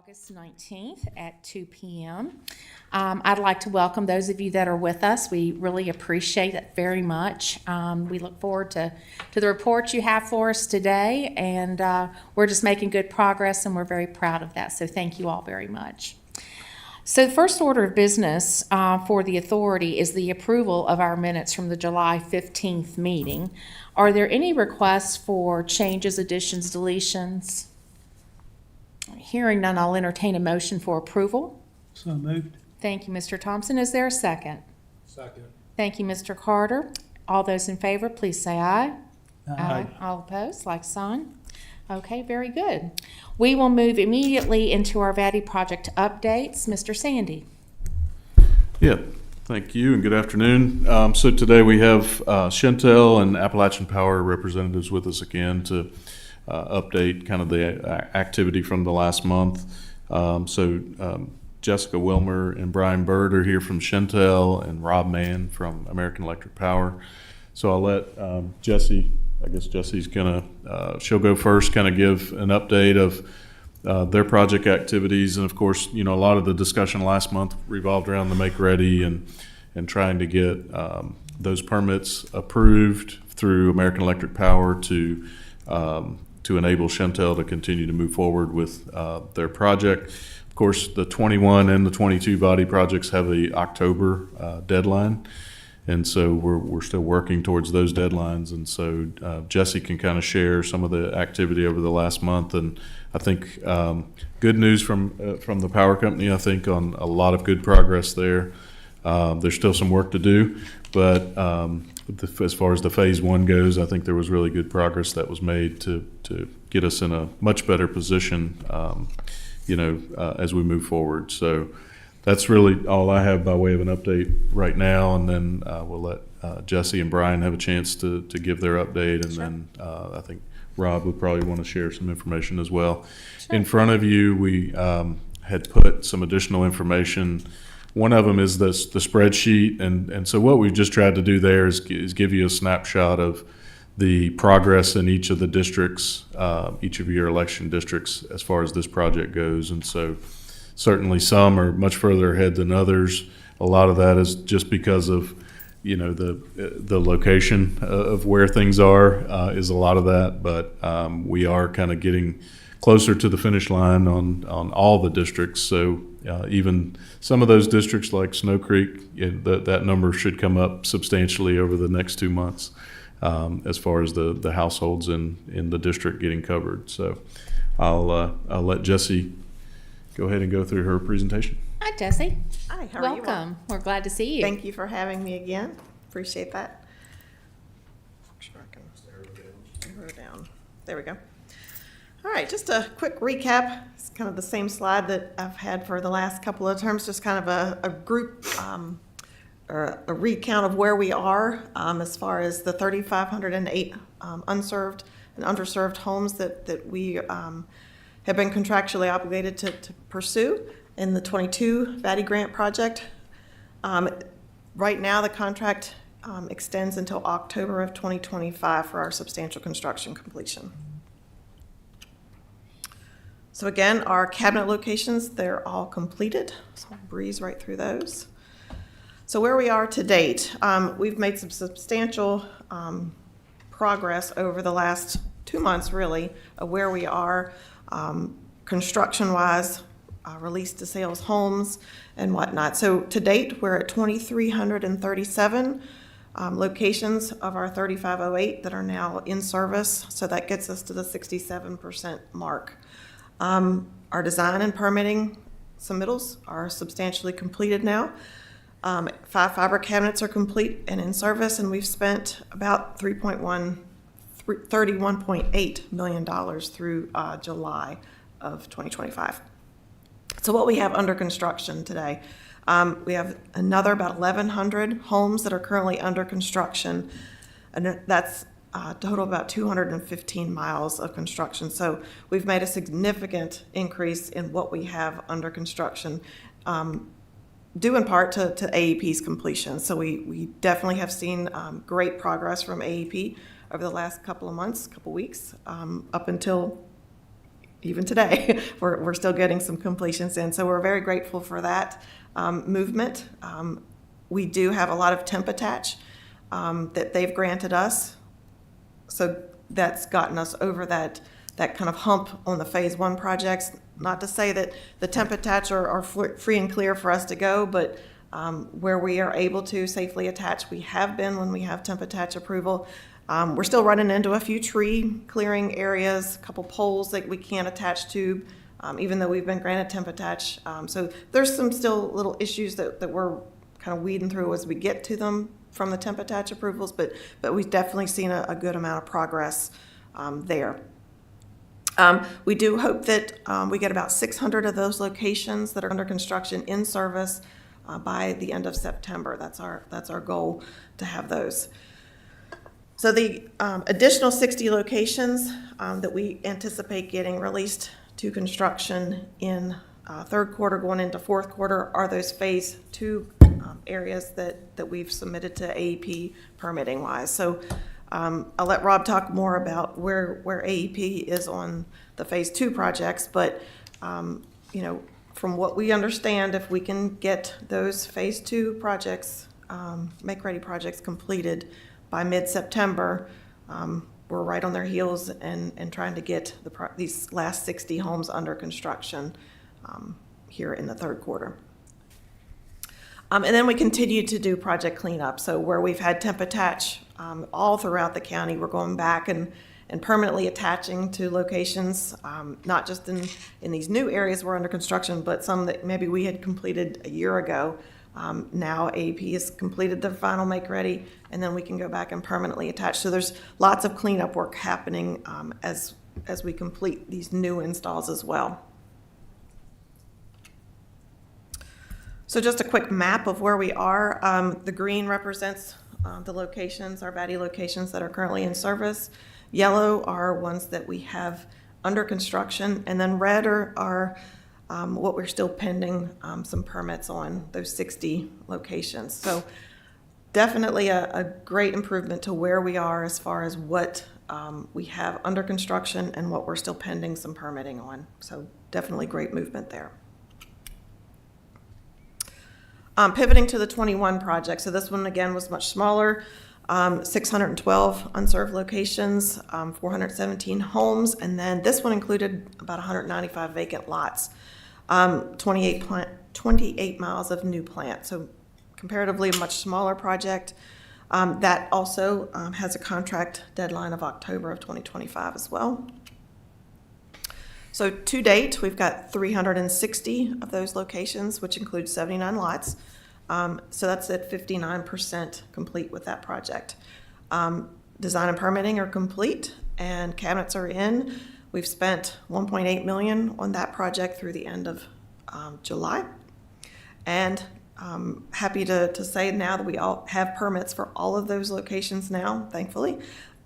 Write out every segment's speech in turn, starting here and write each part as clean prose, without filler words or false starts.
August 19th at 2 p.m. I'd like to welcome those of you that are with us. We really appreciate it very much. We look forward to the report you have for us today, and we're just making good progress, and we're very proud of that. So thank you all very much. So the first order of business for the authority is the approval of our minutes from the July 15th meeting. Are there any requests for changes, additions, deletions? Hearing none, I'll entertain a motion for approval. So moved. Thank you, Mr. Thompson. Is there a second? Second. Thank you, Mr. Carter. All those in favor, please say aye. Aye. All opposed, like sign. Okay, very good. We will move immediately into our VADI project updates. Mr. Sandy. Yeah, thank you and good afternoon. So today we have Chantel and Appalachian Power representatives with us again to update kind of the activity from the last month. Jessica Wilmer and Brian Bird are here from Chantel and Rob Mann from American Electric Power. So I'll let Jessie, I guess Jessie's she'll go first, kind of give an update of their project activities. And of course, you know, a lot of the discussion last month revolved around the Make Ready and trying to get those permits approved through American Electric Power to enable Chantel to continue to move forward with their project. Of course, the 21 and the 22 body projects have a October deadline, and so we're still working towards those deadlines. And so Jessie can kind of share some of the activity over the last month, and I think good news from the power company. I think on a lot of good progress there. There's still some work to do, but as far as the phase one goes, I think there was really good progress that was made to get us in a much better position, as we move forward. So that's really all I have by way of an update right now, and then we'll let Jessie and Brian have a chance to give their update, and then I think Rob would probably want to share some information as well. Sure. In front of you, we had put some additional information. One of them is the spreadsheet, and so what we've just tried to do there is give you a snapshot of the progress in each of the districts, each of your election districts as far as this project goes. And so certainly some are much further ahead than others. A lot of that is just because of, the location of where things are is a lot of that, but we are kind of getting closer to the finish line on all the districts. So even some of those districts like Snow Creek, that number should come up substantially over the next 2 months as far as the households in the district getting covered. So I'll let Jessie go ahead and go through her presentation. Hi, Jessie. Hi, how are you? Welcome. We're glad to see you. Thank you for having me again. Appreciate that. Sure, I can narrow down. There we go. All right, just a quick recap. It's kind of the same slide that I've had for the last couple of terms, just kind of a group or a recount of where we are as far as the 3,508 unserved and underserved homes that we have been contractually obligated to pursue in the 22 VADI grant project. Right now, the contract extends until October of 2025 for our substantial construction completion. So again, our cabinet locations, they're all completed. So I'll breeze right through those. So where we are to date, we've made some substantial progress over the last 2 months, really, of where we are construction-wise, released to sales homes and whatnot. So to date, we're at 2,337 locations of our 3,508 that are now in service. So that gets us to the 67% mark. Our design and permitting submittals are substantially completed now. 5 fiber cabinets are complete and in service, and we've spent about $31.8 million through July of 2025. So what we have under construction today, we have another about 1,100 homes that are currently under construction, and that's a total of about 215 miles of construction. So we've made a significant increase in what we have under construction, due in part to AEP's completion. So we definitely have seen great progress from AEP over the last couple of months, couple weeks, up until even today, we're still getting some completions in. So we're very grateful for that movement. We do have a lot of temp attach that they've granted us. So that's gotten us over that kind of hump on the phase one projects. Not to say that the temp attach are free and clear for us to go, but where we are able to safely attach, we have been when we have temp attach approval. We're still running into a few tree clearing areas, a couple poles that we can't attach to, even though we've been granted temp attach. So there's some still little issues that we're kind of weeding through as we get to them from the temp attach approvals, but we've definitely seen a good amount of progress there. We do hope that we get about 600 of those locations that are under construction in service by the end of September. That's our goal, to have those. So the additional 60 locations that we anticipate getting released to construction in third quarter going into fourth quarter are those phase two areas that we've submitted to AEP permitting wise. So I'll let Rob talk more about where AEP is on the phase two projects, but from what we understand, if we can get those phase two projects, make-ready projects completed by mid-September, we're right on their heels and trying to get these last 60 homes under construction here in the third quarter. And then we continue to do project cleanup. So where we've had temp attach all throughout the county, we're going back and permanently attaching to locations, not just in these new areas we're under construction, but some that maybe we had completed a year ago. Now AEP has completed the final make ready, and then we can go back and permanently attach. So there's lots of cleanup work happening as we complete these new installs as well. So just a quick map of where we are. The green represents the locations, our VATI locations that are currently in service. Yellow are ones that we have under construction, and then red are what we're still pending some permits on, those 60 locations. So definitely a great improvement to where we are as far as what we have under construction and what we're still pending some permitting on. So definitely great movement there. Pivoting to the 21 project. So this one again was much smaller, 612 unserved locations, 417 homes, and then this one included about 195 vacant lots, 28 miles of new plant. So comparatively a much smaller project. That also has a contract deadline of October of 2025 as well. So to date, we've got 360 of those locations, which includes 79 lots. So that's at 59% complete with that project. Design and permitting are complete and cabinets are in. We've spent $1.8 million on that project through the end of July. And happy to say now that we all have permits for all of those locations now, thankfully.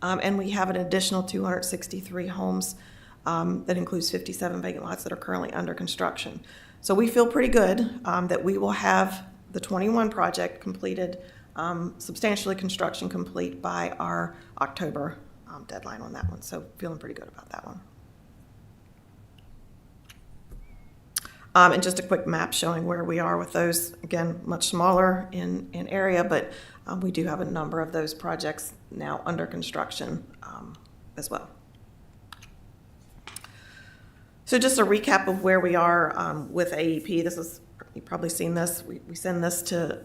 And we have an additional 263 homes that includes 57 vacant lots that are currently under construction. So we feel pretty good that we will have the 21 project completed, substantially construction complete by our October deadline on that one. So feeling pretty good about that one. And just a quick map showing where we are with those. Again, much smaller in area, but we do have a number of those projects now under construction as well. So just a recap of where we are with AEP. This is, you've probably seen this. We send this to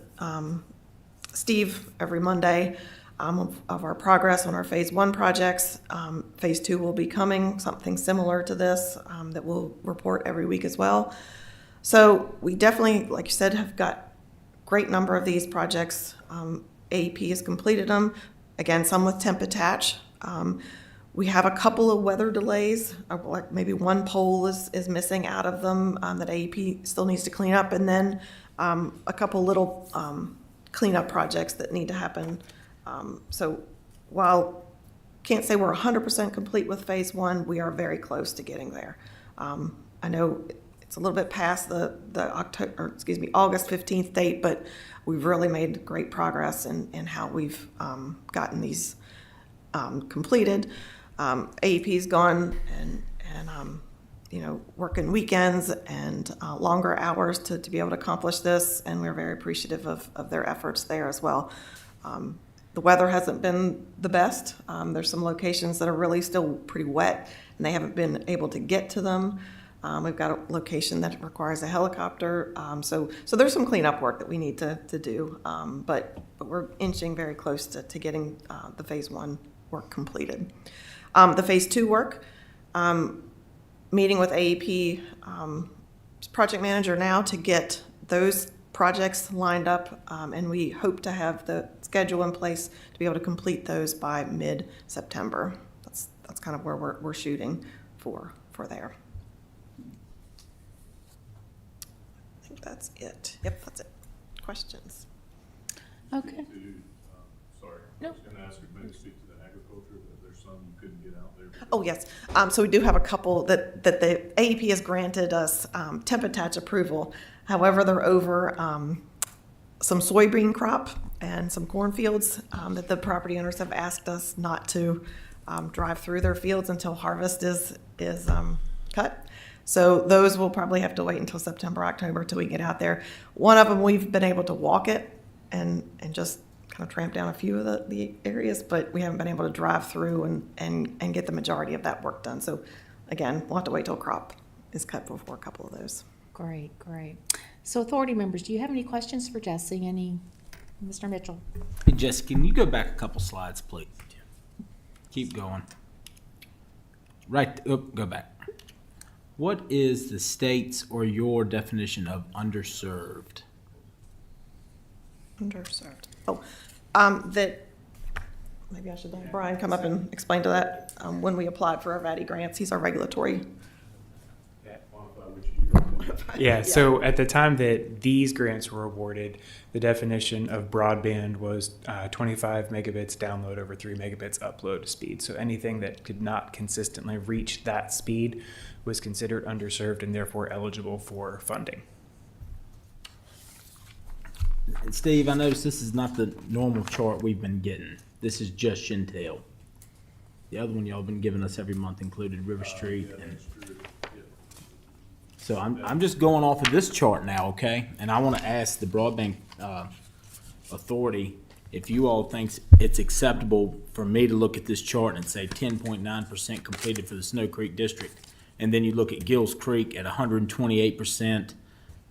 Steve every Monday of our progress on our phase one projects. Phase two will be coming, something similar to this that we'll report every week as well. So we definitely, like you said, have got great number of these projects. AEP has completed them. Again, some with temp attach. We have a couple of weather delays, like maybe one pole is missing out of them that AEP still needs to clean up, and then a couple little cleanup projects that need to happen. So while can't say we're 100% complete with phase one, we are very close to getting there. I know it's a little bit past the August 15th date, but we've really made great progress in how we've gotten these completed. AEP's gone and working weekends and longer hours to be able to accomplish this, and we're very appreciative of their efforts there as well. The weather hasn't been the best. There's some locations that are really still pretty wet, and they haven't been able to get to them. We've got a location that requires a helicopter. So there's some cleanup work that we need to do, but we're inching very close to getting the phase 1 work completed. The phase 2 work, meeting with AEP project manager now to get those projects lined up, and we hope to have the schedule in place to be able to complete those by mid-September. That's kind of where we're shooting for there. I think that's it. Yep, that's it. Questions? Okay. Sorry, No. I was going to ask you maybe speak to the agriculture, but there's some you couldn't get out there. Oh, yes. So we do have a couple that the AEP has granted us temp attach approval. However, they're over some soybean crop and some cornfields that the property owners have asked us not to drive through their fields until harvest is cut. So those will probably have to wait until September, October till we get out there. One of them, we've been able to walk it and just kind of tramp down a few of the areas, but we haven't been able to drive through and get the majority of that work done. So again, we'll have to wait till crop is cut before a couple of those. Great. So authority members, do you have any questions for Jesse? Mr. Mitchell? Hey, Jess, can you go back a couple slides, please? Keep going. Go back. What is the state's or your definition of underserved? Underserved. Oh, that, maybe I should have Brian come up and explain to that. When we applied for our VADI grants, he's our regulatory. Yeah, so at the time that these grants were awarded, the definition of broadband was 25 megabits download over 3 megabits upload speed. So anything that could not consistently reach that speed was considered underserved and therefore eligible for funding. And Steve, I noticed this is not the normal chart we've been getting. This is just Chantel. The other one y'all been giving us every month included River Street. So I'm just going off of this chart now, okay? And I want to ask the broadband authority if you all think it's acceptable for me to look at this chart and say 10.9% completed for the Snow Creek district, and then you look at Gills Creek at 128%,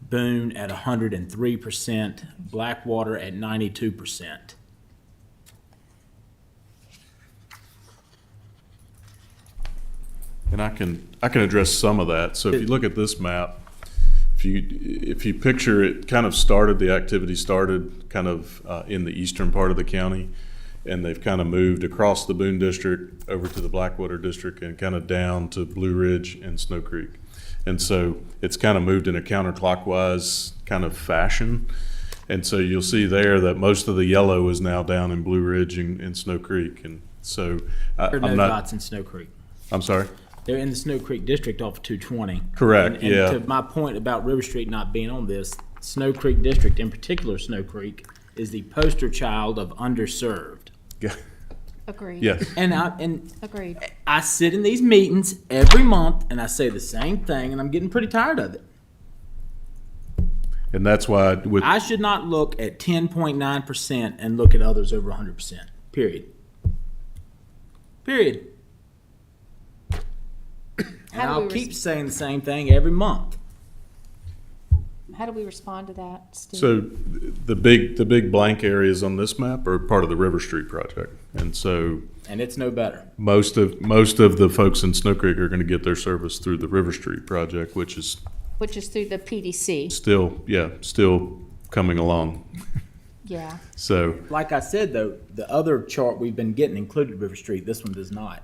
Boone at 103%, Blackwater at 92%. And I can address some of that. So if you look at this map, if you picture it, the activity started kind of in the eastern part of the county, and they've kind of moved across the Boone district over to the Blackwater district and kind of down to Blue Ridge and Snow Creek. And so it's kind of moved in a counterclockwise kind of fashion. And so you'll see there that most of the yellow is now down in Blue Ridge and Snow Creek. And so There are no I'm not, dots in Snow Creek. I'm sorry? They're in the Snow Creek district off of 220. Correct, And yeah. to my point about River Street not being on this, Snow Creek district, in particular Snow Creek, is the poster child of underserved. Agreed. Yes. And Agreed. I sit in these meetings every month and I say the same thing, and I'm getting pretty tired of it. And that's why I should not look at 10.9% and look at others over 100%. Period. And How do I'll we keep saying the same thing every month. How do we respond to that, Steve? So the big blank areas on this map are part of the River Street project. And so And it's no better. most of the folks in Snow Creek are going to get their service through the River Street project, which is through the PDC. still coming along. Yeah. So Like I said, though, the other chart we've been getting included River Street. This one does not.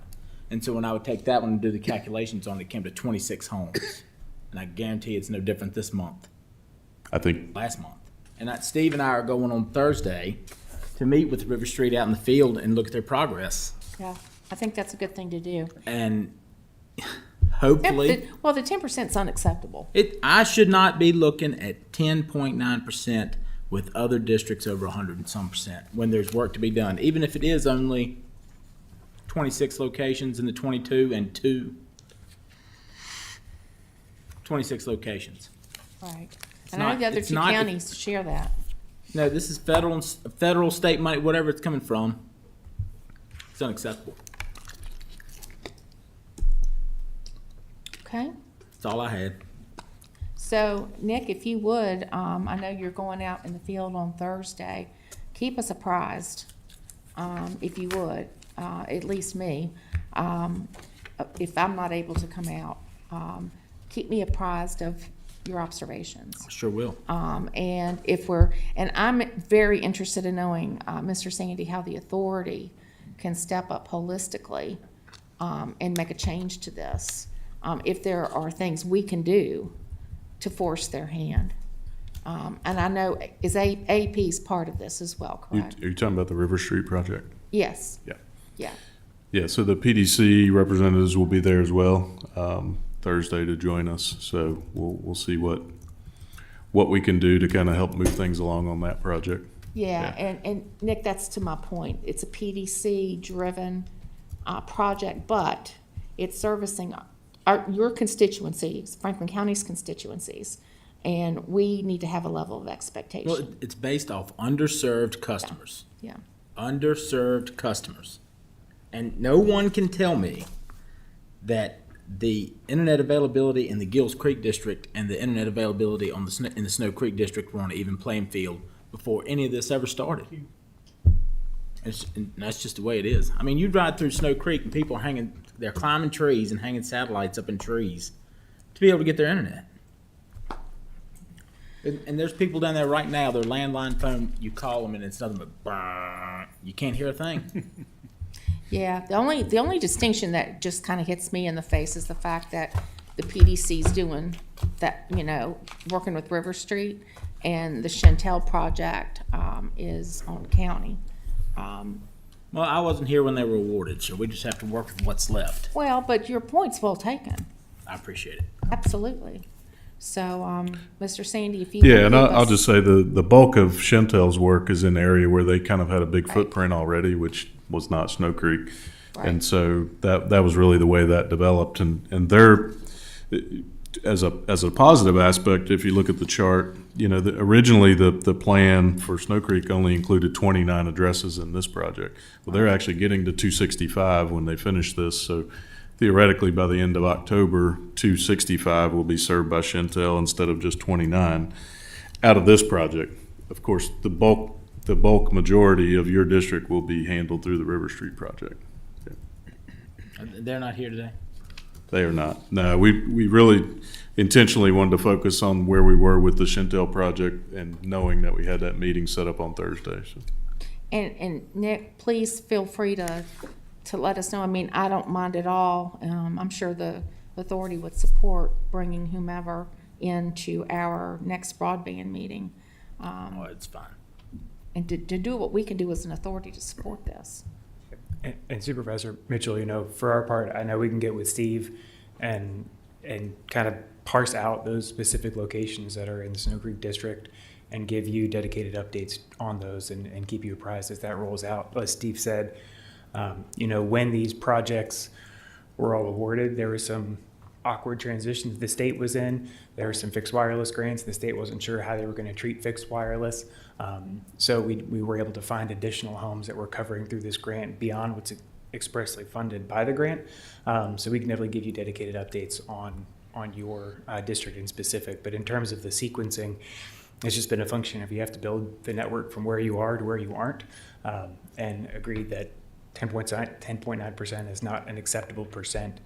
And so when I would take that one and do the calculations on it, it came to 26 homes. And I guarantee it's no different this month, I think last month. And Steve and I are going on Thursday to meet with River Street out in the field and look at their progress. Yeah. I think that's a good thing to do. And hopefully, Well, the 10% is unacceptable. I should not be looking at 10.9% with other districts over 100 and some percent when there's work to be done, even if it is only 26 locations in the 22 and 2 26 locations. Right. And I know not- the other it's two not- counties share that. No, this is federal, state money, whatever it's coming from. It's unacceptable. Okay? That's all I had. So, Nick, if you would, I know you're going out in the field on Thursday. Keep us apprised, if you would, at least me. If I'm not able to come out, keep me apprised of your observations. Sure will. And I'm very interested in knowing, Mr. Sandy, how the authority can step up holistically, and make a change to this. If there are things we can do to force their hand. And I know, is AP's part of this as well, You- correct? Are you talking about the River Street project? Yes, Yeah. yeah. Yeah, so the PDC representatives will be there as well, Thursday to join us. So we'll see what we can do to kind of help move things along on that project. Yeah, and Nick, that's to my point. It's a PDC-driven project, but it's servicing your constituencies, Franklin County's constituencies, and we need to have a level of Well, expectation. it's based off underserved customers. Yeah, Underserved customers. And no one can tell me that the internet availability in the Gills Creek district and the internet availability in the Snow Creek district were on an even playing field before any of this ever started. And that's just the way it is. I mean, you ride through Snow Creek and people are they're climbing trees and hanging satellites up in trees to be able to get their internet. And there's people down there right now, their landline phone, you call them and it's nothing but brrr. You can't hear a thing. yeah. The only distinction that just kind of hits me in the face is the fact that the PDC's doing that, working with River Street, and the Chantel project is on county. Well, I wasn't here when they were awarded, so we just have to work with what's left. Well, but your point's well taken. I appreciate it. Absolutely. So, Mr. Sandy, if you. Yeah, and can give I'll us- just say the bulk of Chantel's work is in an area where they kind of had a big Right. footprint already, which was not Snow Creek. Right. And so that was really the way that developed. And they're, as a positive aspect, if you look at the chart, originally the plan for Snow Creek only included 29 addresses in this project. Well, they're actually getting to 265 when they finish this. So theoretically, by the end of October, 265 will be served by Chantel instead of just 29 out of this project. Of course, the bulk majority of your district will be handled through the River Street project. They're not here today? They are not. No, we really intentionally wanted to focus on where we were with the Chantel project and knowing that we had that meeting set up on Thursday. So. And Nick, please feel free to let us know. I mean, I don't mind at all. I'm sure the authority would support bringing whomever into our next broadband meeting. Oh, it's fine. And to do what we can do as an authority to support this. And Supervisor Mitchell, for our part, I know we can get with Steve and kind of parse out those specific locations that are in the Snow Creek district and give you dedicated updates on those and keep you apprised as that rolls out. As Steve said, when these projects were all awarded, there was some awkward transitions the state was in. There were some fixed wireless grants. The state wasn't sure how they were going to treat fixed wireless. So we were able to find additional homes that we're covering through this grant beyond what's expressly funded by the grant. So we can definitely give you dedicated updates on your district in specific. But in terms of the sequencing, it's just been a function of you have to build the network from where you are to where you aren't, and agree that 10.9% is not an acceptable percent.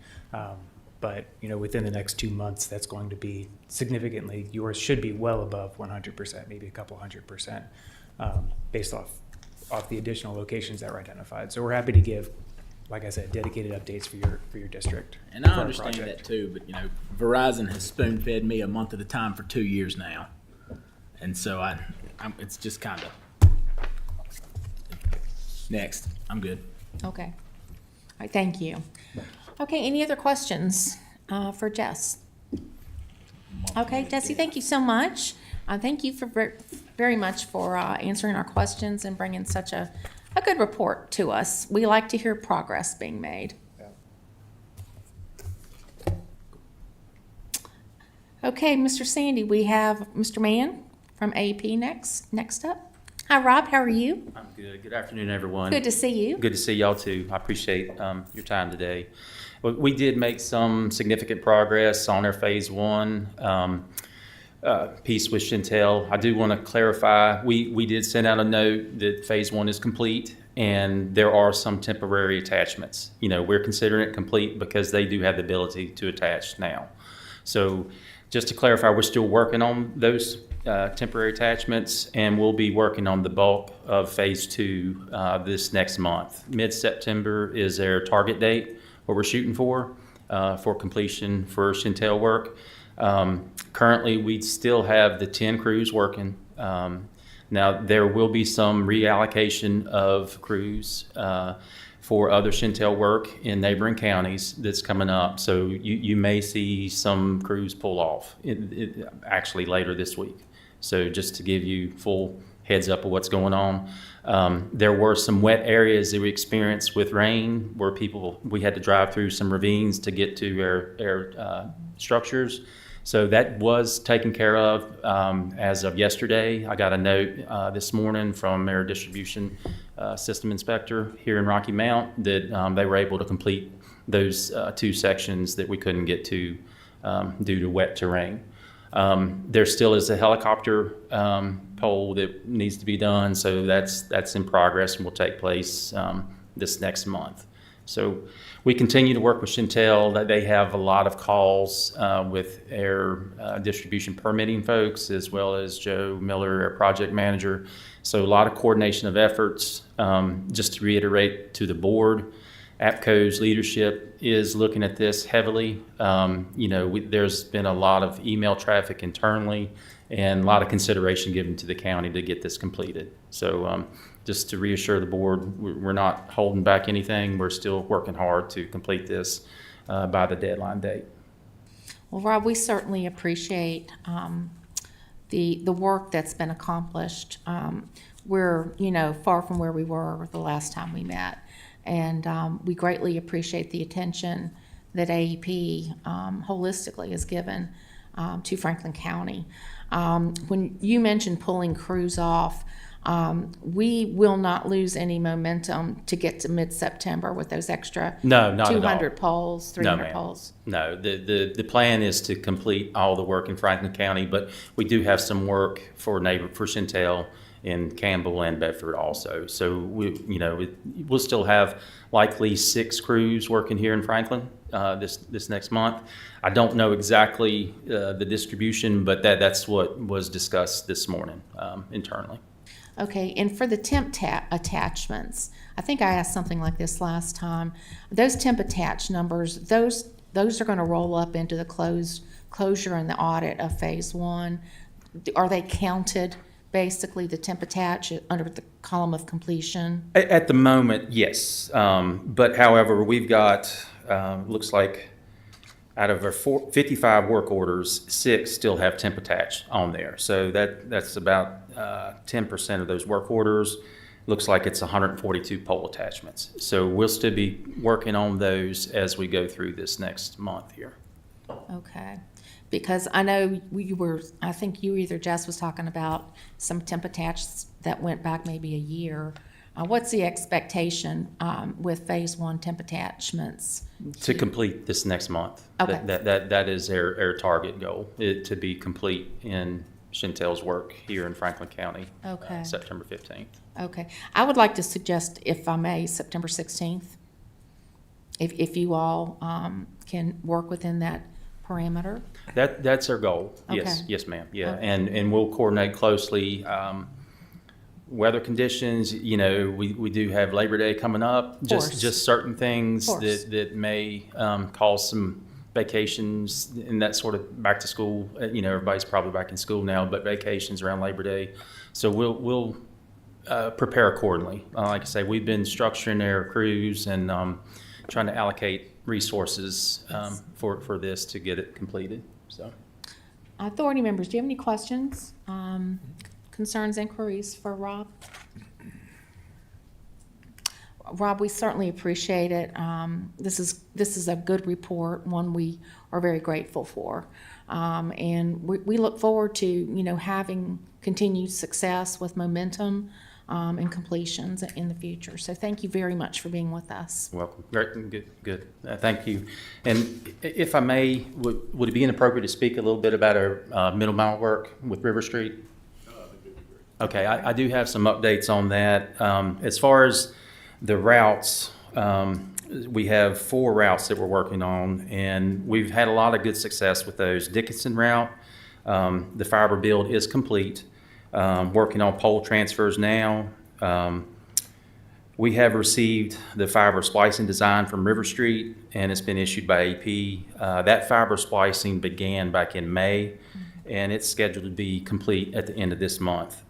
But within the next 2 months, that's going to be significantly, yours should be well above 100%, maybe a couple 100%, based off the additional locations that were identified. So we're happy to give, like I said, dedicated updates for your district. And I for our understand project. that too, but Verizon has spoon-fed me a month at a time for 2 years now. And so it's just kind of, next, I'm good. Okay. All right, thank you. Okay, any other questions for Jess? Okay, Jesse, thank you so much. Thank you very much for answering our questions and bringing such a good report to us. We like to hear progress being made. Okay, Mr. Sandy, we have Mr. Mann from AP next up. Hi, Rob, how are you? I'm good. Good afternoon, everyone. Good to see you. Good to see y'all too. I appreciate your time today. We did make some significant progress on our phase one piece with Chantel. I do want to clarify, we did send out a note that phase one is complete and there are some temporary attachments. You know, we're considering it complete because they do have the ability to attach now. So just to clarify, we're still working on those temporary attachments, and we'll be working on the bulk of phase two this next month. Mid-September is their target date, what we're shooting for completion for Chantel work. Currently, we still have the 10 crews working. Now, there will be some reallocation of crews for other Chantel work in neighboring counties that's coming up. So you may see some crews pull off actually later this week. So just to give you full heads up of what's going on. There were some wet areas that we experienced with rain where we had to drive through some ravines to get to our structures. So that was taken care of as of yesterday. I got a note this morning from our distribution system inspector here in Rocky Mount that they were able to complete those two sections that we couldn't get to due to wet terrain. There still is a helicopter pole that needs to be done, so that's in progress and will take place this next month. So we continue to work with Chantel. They have a lot of calls with our distribution permitting folks, as well as Joe Miller, our project manager. So a lot of coordination of efforts. Just to reiterate to the board, APCO's leadership is looking at this heavily. There's been a lot of email traffic internally and a lot of consideration given to the county to get this completed. So just to reassure the board, we're not holding back anything. We're still working hard to complete this by the deadline date. Well, Rob, we certainly appreciate the work that's been accomplished. We're, far from where we were the last time we met. And we greatly appreciate the attention that AEP holistically has given to Franklin County. When you mentioned pulling crews off, we will not lose any momentum to get to mid-September with those extra No, not at all. 200 poles, 300 ma'am. poles. No, the plan is to complete all the work in Franklin County, but we do have some work for Chantel in Campbell and Bedford also. So we'll still have likely 6 crews working here in Franklin this next month. I don't know exactly the distribution, but that's what was discussed this morning internally. Okay, and for the temp attachments, I think I asked something like this last time. Those temp attach numbers, those are going to roll up into the closure and the audit of phase one. Are they counted? Basically, the temp attach under the column of completion? At the moment, yes. But however, we've got, looks like out of our 55 work orders, 6 still have temp attach on there. So that's about 10% of those work orders. Looks like it's 142 pole attachments. So we'll still be working on those as we go through this next month here. Okay. Because I know I think you either Jess was talking about some temp attachments that went back maybe a year. What's the expectation with phase one temp attachments? To complete this next month. Okay. That is our target goal, to be complete in Chantel's work here in Franklin County. Okay. September 15th. Okay. I would like to suggest, if I may, September 16th, if you all can work within that parameter. That's our goal. Yes, Okay. yes, ma'am. Yeah, Okay. and we'll coordinate closely. Weather conditions, we do have Labor Day coming up. course. Just certain things Of course. that may cause some vacations and that sort of back to school. Everybody's probably back in school now, but vacations around Labor Day. So we'll prepare accordingly. Like I say, we've been structuring our crews and trying to allocate resources for this to get it completed. So, Authority members, do you have any questions, concerns, inquiries for Rob? Rob, we certainly appreciate it. This is a good report, one we are very grateful for. And we look forward to, having continued success with momentum and completions in the future. So thank you very much for being with us. Welcome. Great, good. Thank you. And if I may, would it be inappropriate to speak a little bit about our middle mile work with River Street? Okay, I do have some updates on that. As far as the routes, we have 4 routes that we're working on, and we've had a lot of good success with those. Dickinson route, the fiber build is complete. Working on pole transfers now. We have received the fiber splicing design from River Street, and it's been issued by AP. That fiber splicing began back in May, and it's scheduled to be complete at the end of this month.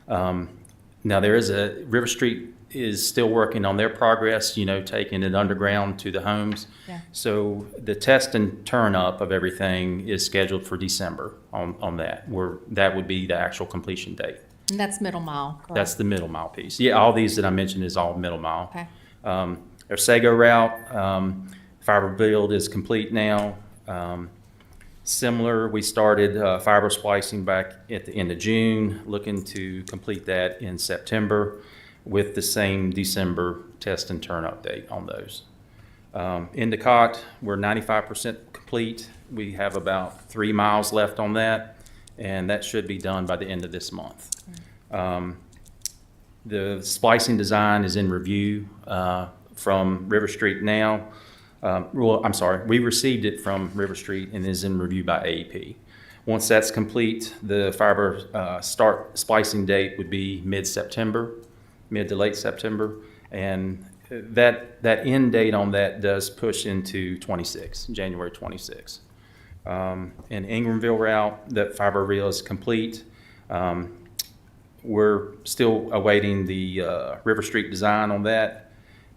Now River Street is still working on their progress, taking it underground to the homes. Yeah. So the test and turn up of everything is scheduled for December on that, where that would be the actual completion date. And that's middle mile, correct? That's the middle mile piece. Yeah, all these that I mentioned is all middle mile. Okay. Our Sago route, fiber build is complete now. Similar, we started fiber splicing back at the end of June, looking to complete that in September with the same December test and turn up date on those. Endicott, we're 95% complete. We have about 3 miles left on that, and that should be done by the end of this month. The splicing design is in review from River Street now. We received it from River Street and is in review by AEP. Once that's complete, the fiber start splicing date would be mid to late September, and that end date on that does push into January 26. In Ingramville route, that fiber reel is complete. We're still awaiting the River Street design on that,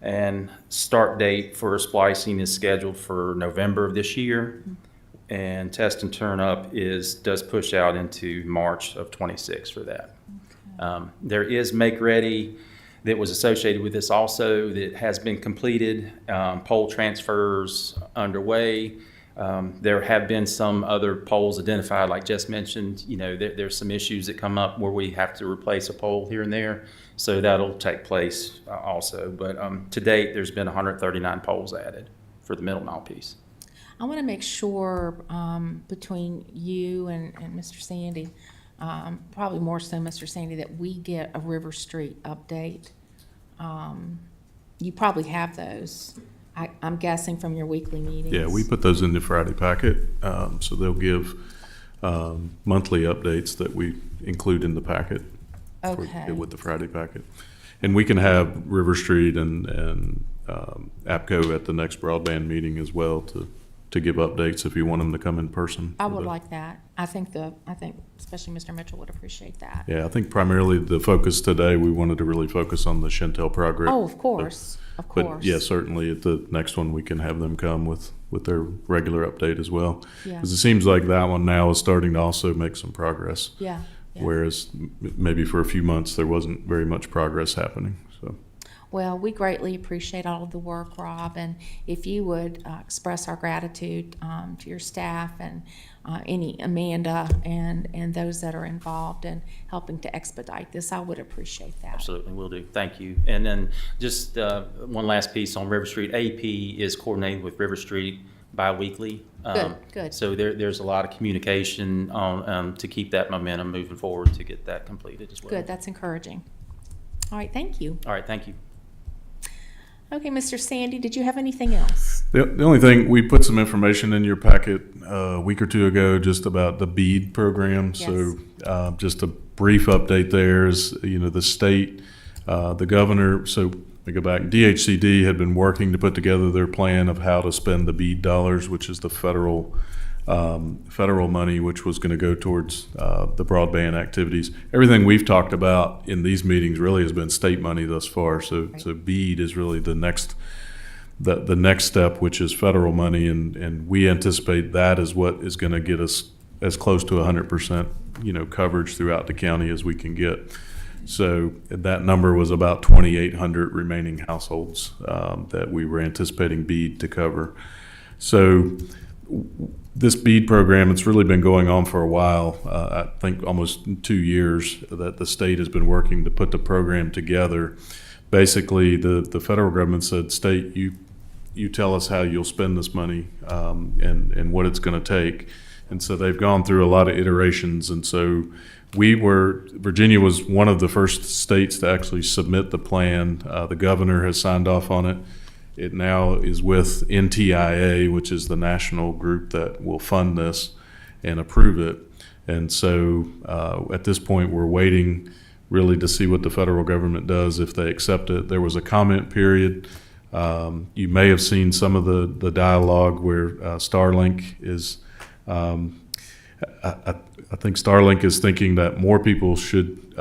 and start date for splicing is scheduled for November of this year, and test and turn up does push out into March of 26 for that. There is make ready that was associated with this also that has been completed, pole transfers underway. There have been some other poles identified, like Jess mentioned. There's some issues that come up where we have to replace a pole here and there, so that'll take place also. But to date, there's been 139 poles added for the middle mile piece. I want to make sure between you and Mr. Sandy, probably more so Mr. Sandy, that we get a River Street update. You probably have those, I'm guessing, from your weekly meetings. Yeah, we put those in the Friday packet, so they'll give monthly updates that we include in the packet with the Friday packet. And we can have River Street and APCO at the next broadband meeting as well to give updates if you want them to come in person. I would like that. I think especially Mr. Mitchell would appreciate that. Yeah, I think primarily the focus today, we wanted to really focus on the Chantel progress. Oh, of course, of course. But yeah, certainly at the next one, we can have them come with their regular update as well. Yeah. Because it seems like that one now is starting to also make some progress. Yeah. Whereas maybe for a few months, there wasn't very much progress happening, so. Well, we greatly appreciate all of the work, Rob, and if you would express our gratitude to your staff and Amanda and those that are involved in helping to expedite this, I would appreciate that. Absolutely, will do. Thank you. And then just one last piece on River Street. AP is coordinating with River Street bi-weekly. Good. So there's a lot of communication on to keep that momentum moving forward to get that completed as well. Good, that's encouraging. All right, thank you. All right, thank you. Okay, Mr. Sandy, did you have anything else? The only thing, we put some information in your packet a week or two ago just about the BEAD program. Yes. So just a brief update there is, the state, the governor, so we go back, DHCD had been working to put together their plan of how to spend the BEAD dollars, which is the federal money, which was going to go towards the broadband activities. Everything we've talked about in these meetings really has been state money thus far. So, Right. so BEAD is really the next step, which is federal money, and we anticipate that is what is going to get us as close to 100%, coverage throughout the county as we can get. So that number was about 2,800 remaining households that we were anticipating BEAD to cover. So this BEAD program, it's really been going on for a while. I think almost 2 years that the state has been working to put the program together. Basically, the federal government said, state, you tell us how you'll spend this money and what it's going to take. And so they've gone through a lot of iterations. And so Virginia was one of the first states to actually submit the plan. The governor has signed off on it. It now is with NTIA, which is the national group that will fund this and approve it. And so at this point, we're waiting really to see what the federal government does if they accept it. There was a comment period. You may have seen some of the dialogue where Starlink is, I think Starlink is thinking that more people should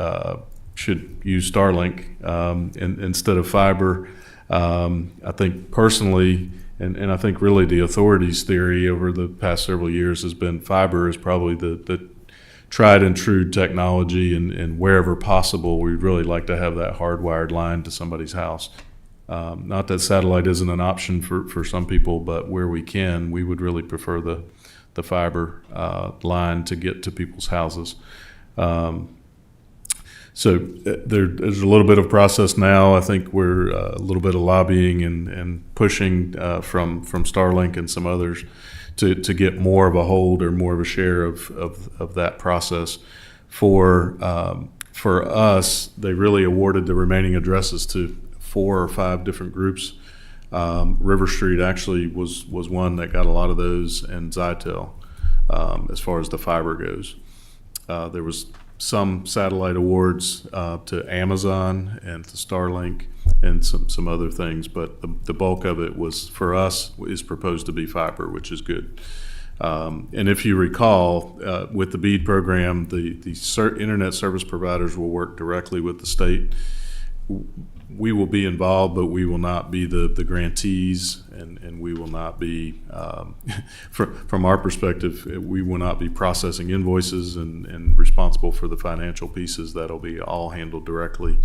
use Starlink instead of fiber. I think personally, and I think really the authorities' theory over the past several years has been fiber is probably the tried and true technology, and wherever possible, we'd really like to have that hardwired line to somebody's house. Not that satellite isn't an option for some people, but where we can, we would really prefer the fiber line to get to people's houses. So there's a little bit of process now. I think we're a little bit of lobbying and pushing from Starlink and some others to get more of a hold or more of a share of that process. For us, they really awarded the remaining addresses to 4 or 5 different groups. River Street actually was one that got a lot of those, and Zytel as far as the fiber goes. There was some satellite awards to Amazon and to Starlink and some other things, but the bulk of it was, for us, is proposed to be fiber, which is good. And if you recall, with the BEAD program, the internet service providers will work directly with the state. We will be involved, but we will not be the grantees, and we will not be, from our perspective, we will not be processing invoices and responsible for the financial pieces. That'll be all handled directly,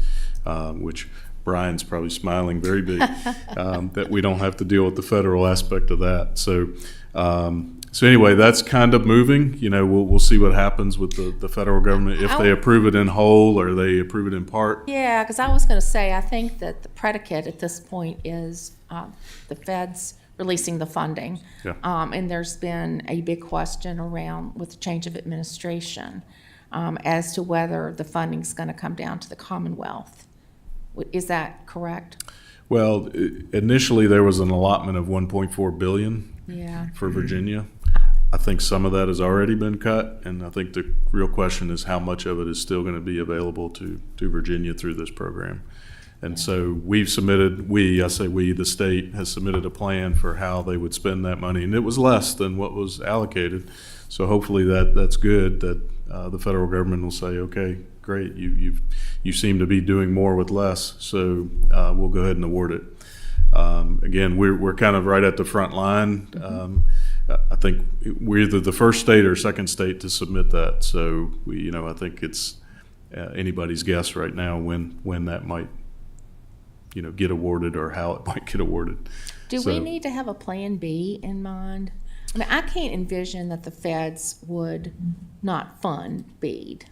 which Brian's probably smiling very big, that we don't have to deal with the federal aspect of that. So anyway, that's kind of moving. You know, we'll see what happens with the federal government, if they approve it in whole or they approve it in part. Yeah, because I was going to say, I think that the predicate at this point is the feds releasing the funding. Yeah. And there's been a big question around with the change of administration as to whether the funding's going to come down to the Commonwealth. Is that correct? Well, initially there was an allotment of 1.4 billion Yeah. for Virginia. I think some of that has already been cut, and I think the real question is how much of it is still going to be available to Virginia through this program. And so we've submitted, the state has submitted a plan for how they would spend that money, and it was less than what was allocated. So hopefully that's good, that the federal government will say, okay, great, you seem to be doing more with less, so we'll go ahead and award it. Again, we're kind of right at the front line. I think we're either the first state or second state to submit that. So I think it's anybody's guess right now when that might, get awarded or how it might get awarded. Do we need to have a plan B in mind? I mean, I can't envision that the feds would not fund BEAD.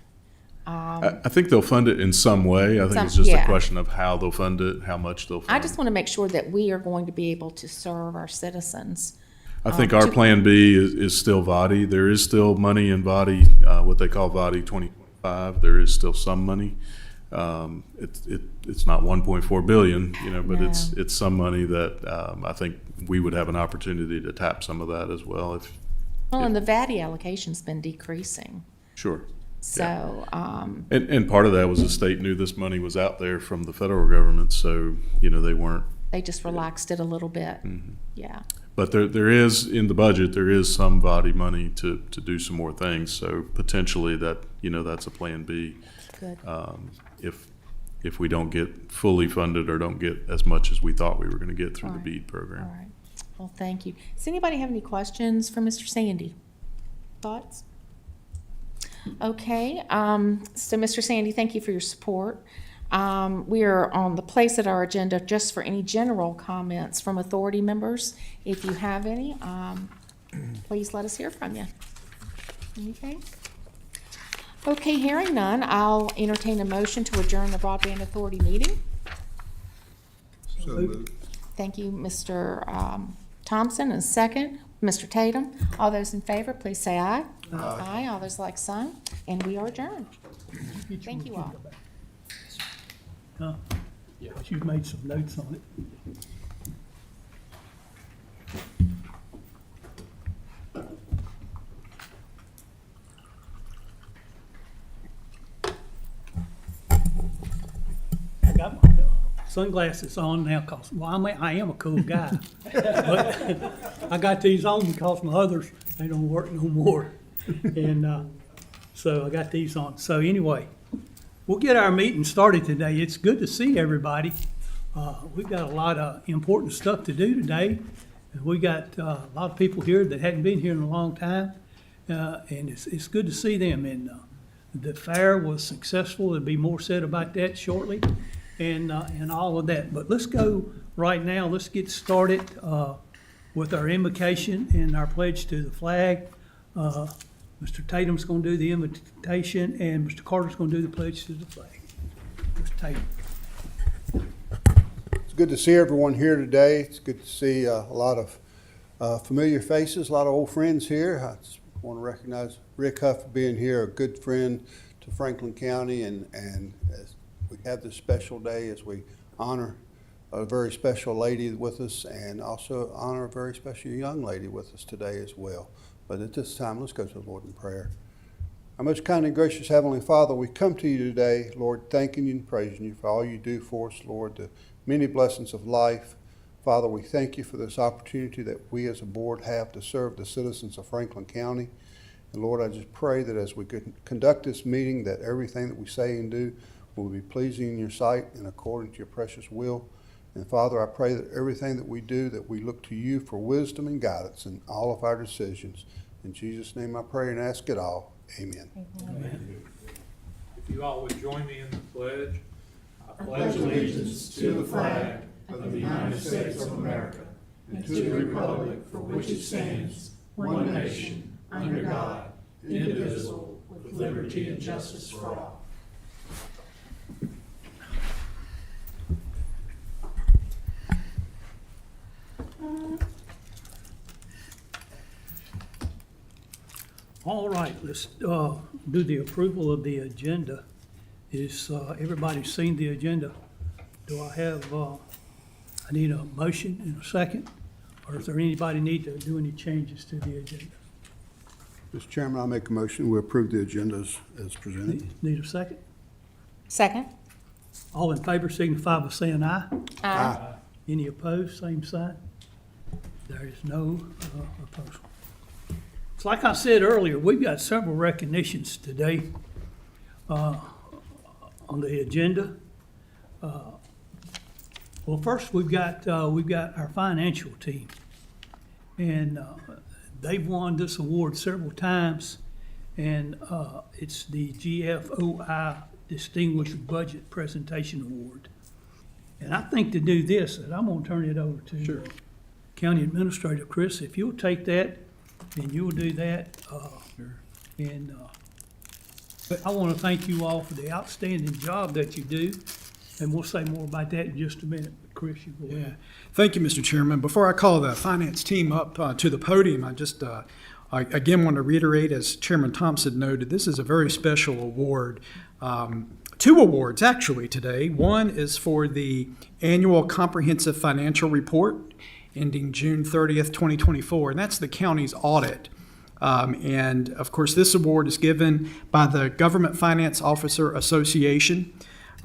I think they'll fund it in some way. I think it's just a question of how they'll fund it, how much they'll fund it. I just want to make sure that we are going to be able to serve our citizens. I think our plan B is still VADI. There is still money in VADI, what they call VADI 2025. There is still some money. It's not 1.4 billion, but No. it's some money that I think we would have an opportunity to tap some of that as well. And the VADI allocation's been decreasing. Sure. So, And part of that was the state knew this money was out there from the federal government, so, they weren't. they just relaxed it a little bit. Mm-hmm. Yeah. But there is, in the budget, there is some VADI money to do some more things, so potentially that's a plan B. Good. If we don't get fully funded or don't get as much as we thought we were going to get through the Right. BEAD program. All right. Well, thank you. Does anybody have any questions for Mr. Sandy? Thoughts? Okay, so Mr. Sandy, thank you for your support. We are on the place at our agenda just for any general comments from authority members. If you have any, please let us hear from you. Okay. Okay, hearing none, I'll entertain a motion to adjourn the Broadband Authority meeting. So moved. Thank you, Mr. Thompson, and second, Mr. Tatum. All those in favor, please say aye. Aye. All those like sign, and we are adjourned. Thank you all. Huh? Yeah. You've made some notes on it. I got my sunglasses on now because, well, I am a cool guy. But I got these on because my others, they don't work no more. And so I got these on. So anyway, we'll get our meeting started today. It's good to see everybody. We've got a lot of important stuff to do today. And we got a lot of people here that hadn't been here in a long time. And it's good to see them. And the fair was successful. There'll be more said about that shortly and all of that. But let's go right now. Let's get started with our invocation and our pledge to the flag. Mr. Tatum's going to do the invitation, and Mr. Carter's going to do the pledge to the flag. Mr. Tatum. It's good to see everyone here today. It's good to see a lot of familiar faces, a lot of old friends here. I just want to recognize Rick Huff for being here, a good friend to Franklin County, and as we have this special day as we honor a very special lady with us and also honor a very special young lady with us today as well. But at this time, let's go to the Lord in prayer. Our most kind and gracious Heavenly Father, we come to you today, Lord, thanking you and praising you for all you do for us, Lord, the many blessings of life. Father, we thank you for this opportunity that we as a board have to serve the citizens of Franklin County. And Lord, I just pray that as we conduct this meeting, that everything that we say and do will be pleasing in your sight and according to your precious will. And Father, I pray that everything that we do, that we look to you for wisdom and guidance in all of our decisions. In Jesus' name I pray and ask it all. Amen. Amen. If you all would join me in the pledge. I pledge allegiance to the flag of the United States of America and to the republic for which it stands, one nation, under God, indivisible, with liberty and justice for all. All right, let's do the approval of the agenda. Is everybody seen the agenda? Do I have, I need a motion and a second? Or is there anybody need to do any changes to the agenda? Mr. Chairman, I'll make a motion. We approve the agendas as presented. Need a second? Second. All in favor signify by saying aye. Aye. Any opposed, same sign. There is no opposed. So like I said earlier, we've got several recognitions today on the agenda. Well, first we've got our financial team, and they've won this award several times, and it's the GFOI Distinguished Budget Presentation Award. And I think to do this, and I'm going to turn it over to County Administrator Chris. If you'll take that, and you'll do that. And I want to thank you all for the outstanding job that you do. And we'll say more about that in just a minute. But Chris, you go ahead. Thank you, Mr. Chairman. Before I call the finance team up to the podium, I just I again want to reiterate, as Chairman Thompson noted, this is a very special award. Two awards actually today. One is for the annual comprehensive financial report ending June 30th, 2024, and that's the county's audit. And of course, this award is given by the Government Finance Officer Association.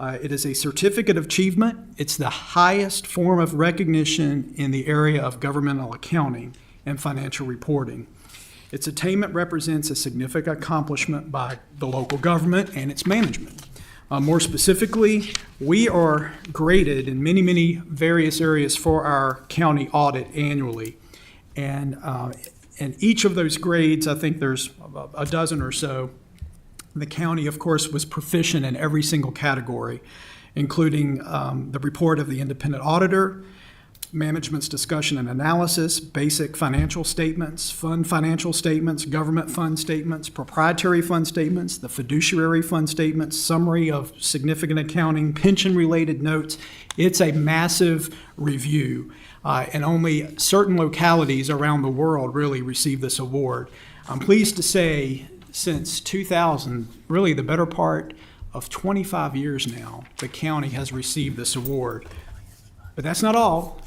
It is a certificate of achievement. It's the highest form of recognition in the area of governmental accounting and financial reporting. Its attainment represents a significant accomplishment by the local government and its management. More specifically, we are graded in many, many various areas for our county audit annually. And each of those grades, I think there's a dozen or so, The county, of course, was proficient in every single category, including the report of the independent auditor, management's discussion and analysis, basic financial statements, fund financial statements, government fund statements, proprietary fund statements, the fiduciary fund statements, summary of significant accounting, pension-related notes. It's a massive review, and only certain localities around the world really receive this award. I'm pleased to say, since 2000, really the better part of 25 years now, the county has received this award. But that's not all.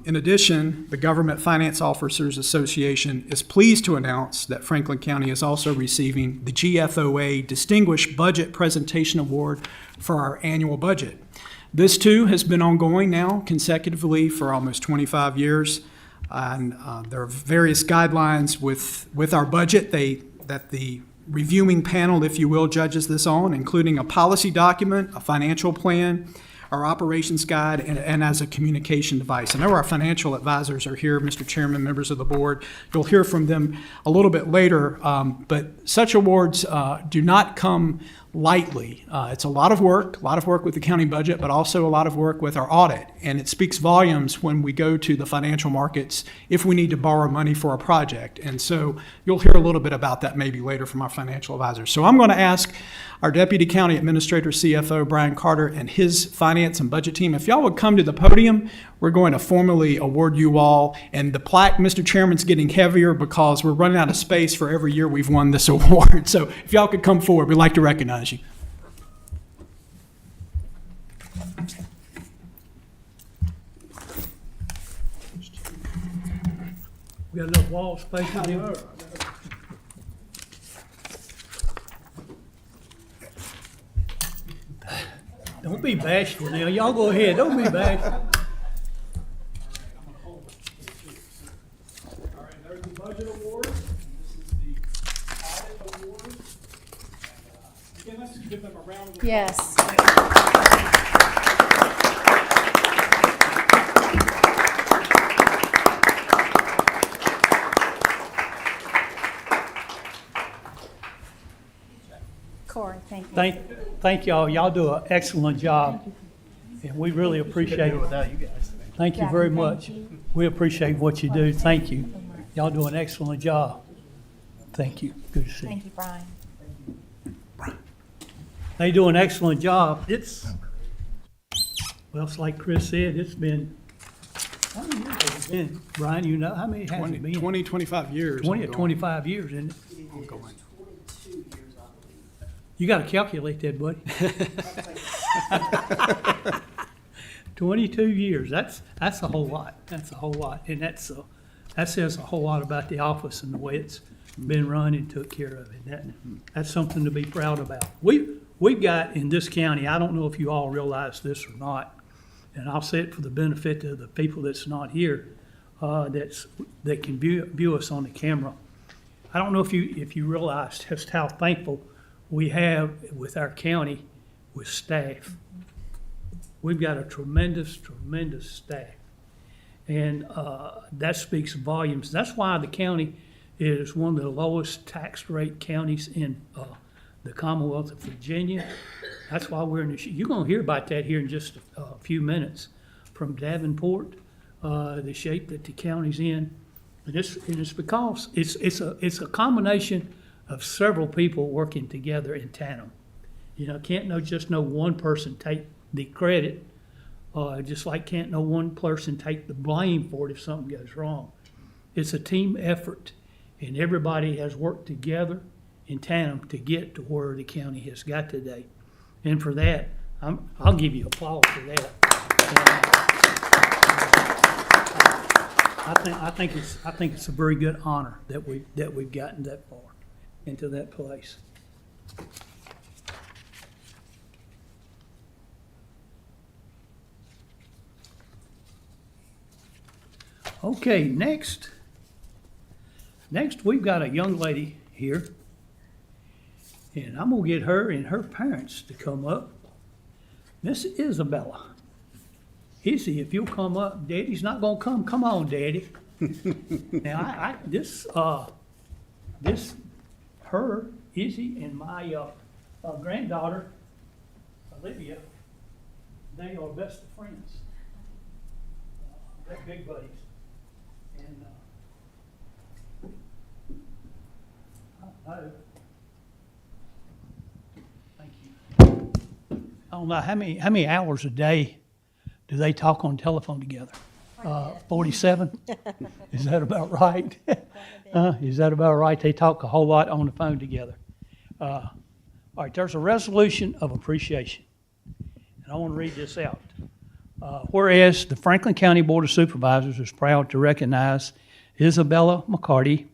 In addition, the Government Finance Officers Association is pleased to announce that Franklin County is also receiving the GFOA Distinguished Budget Presentation Award for our annual budget. This too has been ongoing now consecutively for almost 25 years. And there are various guidelines with our budget that the reviewing panel, if you will, judges this on, including a policy document, a financial plan, our operations guide, and as a communication device. I know our financial advisors are here, Mr. Chairman, members of the board. You'll hear from them a little bit later, but such awards do not come lightly. It's a lot of work with the county budget, but also a lot of work with our audit. And it speaks volumes when we go to the financial markets if we need to borrow money for a project. And so you'll hear a little bit about that maybe later from our financial advisors. So I'm going to ask our Deputy County Administrator, CFO, Brian Carter, and his finance and budget team, if y'all would come to the podium, we're going to formally award you all. And the plaque, Mr. Chairman's getting heavier because we're running out of space for every year we've won this award. So if y'all could come forward, we'd like to recognize you. We got enough wall space in here? Don't be bashful now. Y'all go ahead. Don't be bashful. All right, there's the budget award. This is the audit award. Again, let's just give them a round of applause. Yes. Corey, thank you. Thank y'all. Y'all do an excellent job, and we really appreciate it. Without you guys. Thank you very much. We appreciate what you do. Thank you. Y'all do an excellent job. Thank you. Good to see you. Thank you, Brian. They do an excellent job. Well, it's like Chris said, it's been, how many years has it been? Brian, you know, how many has it been? 20, 25 years. 20 or ongoing. 25 years, isn't it? Ongoing. You gotta calculate that, buddy. 22 years, that's a whole lot. That's a whole lot. And that says a whole lot about the office and the way it's been run and took care of it. That's something to be proud about. We've got in this county, I don't know if you all realize this or not, and I'll say it for the benefit of the people that's not here, that can view us on the camera. I don't know if you realize just how thankful we have with our county with staff. We've got a tremendous staff. And that speaks volumes. That's why the county is one of the lowest tax rate counties in the Commonwealth of Virginia. That's why we're in the, you're gonna hear about that here in just a few minutes from Davenport, the shape that the county's in. And it's because it's a combination of several people working together in tandem. You know, can't just no one person take the credit, just like can't no one person take the blame for it if something goes wrong. It's a team effort, and everybody has worked together in tandem to get to where the county has got today. And for that, I'll give you applause for that. I think it's a very good honor that we've gotten that far into that place. Okay, next we've got a young lady here, and I'm gonna get her and her parents to come up. Miss Isabella. Izzy, if you'll come up. Daddy's not gonna come. Come on, Daddy. Now, Izzy and my granddaughter, Olivia, they are best of friends. They're big buddies. And I don't know. Thank you. I don't know, how many hours a day do they talk on telephone together? 47? Is that about right? Is that about right? They talk a whole lot on the phone together. All right, there's a resolution of appreciation. And I want to read this out. Whereas the Franklin County Board of Supervisors is proud to recognize Isabella McCarty,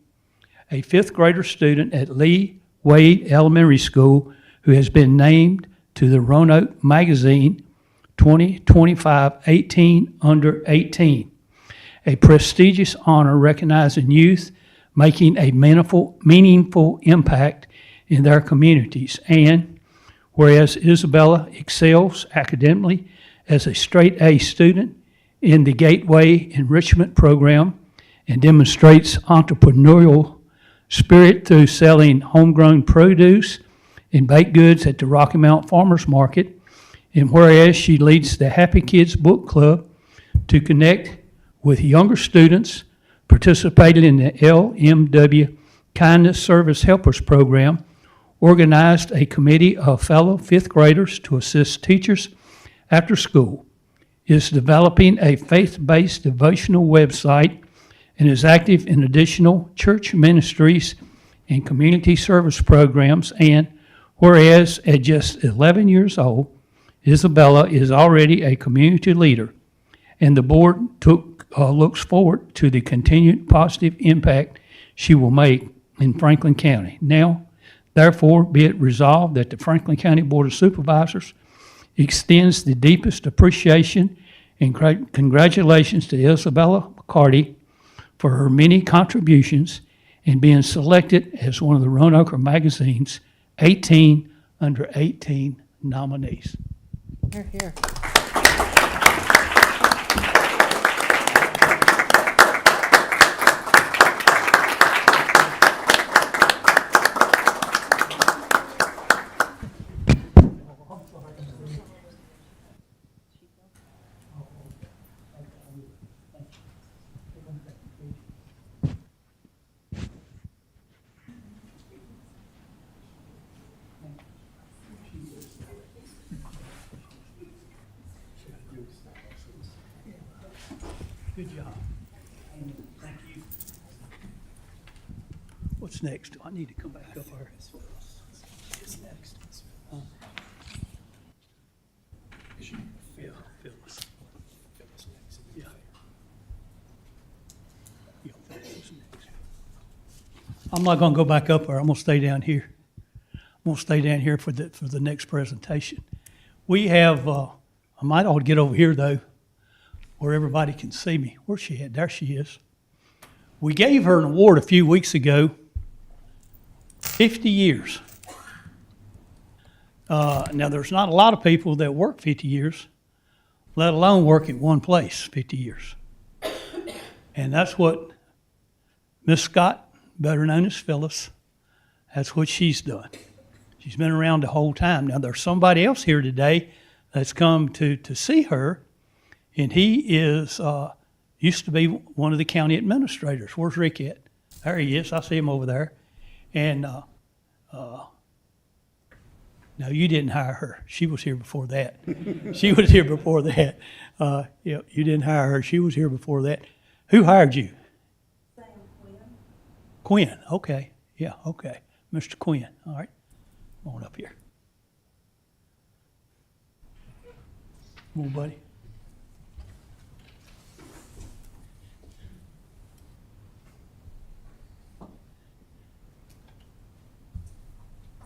a fifth grader student at Lee Wade Elementary School, who has been named to the Roanoke Magazine 2025 18 Under 18, a prestigious honor recognizing youth making a meaningful impact in their communities. And whereas Isabella excels academically as a straight A student in the Gateway Enrichment Program and demonstrates entrepreneurial spirit through selling homegrown produce and baked goods at the Rocky Mount Farmers Market. And whereas she leads the Happy Kids Book Club to connect with younger students participating in the LMW Kindness Service Helpers Program, organized a committee of fellow fifth graders to assist teachers after school, is developing a faith-based devotional website, and is active in additional church ministries and community service programs. And whereas at just 11 years old, Isabella is already a community leader, and the board looks forward to the continued positive impact she will make in Franklin County. Now, therefore, be it resolved that the Franklin County Board of Supervisors extends the deepest appreciation and congratulations to Isabella McCarty for her many contributions in being selected as one of the Roanoke Magazine's 18 Under 18 nominees. Here, here. Good job. Thank you. What's next? Do I need to come back up here? What's next? Phyllis. Yeah. Yeah, Phyllis is next. I'm not gonna go back up there. I'm gonna stay down here. I'm gonna stay down here for the next presentation. We have, I might ought to get over here though, where everybody can see me. Where's she at? There she is. We gave her an award a few weeks ago, 50 years. Now, there's not a lot of people that work 50 years, let alone work at one place 50 years. And that's what Miss Scott, better known as Phyllis, that's what she's done. She's been around the whole time. Now, there's somebody else here today that's come to see her, and he is used to be one of the county administrators. Where's Rick at? There he is. I see him over there. And no, you didn't hire her. She was here before that. She was here before that. Yeah, you didn't hire her. She was here before that. Who hired you? Sam Quinn. Quinn. Okay. Yeah. Okay. Mr. Quinn. All right. Come on up here. Come on, buddy.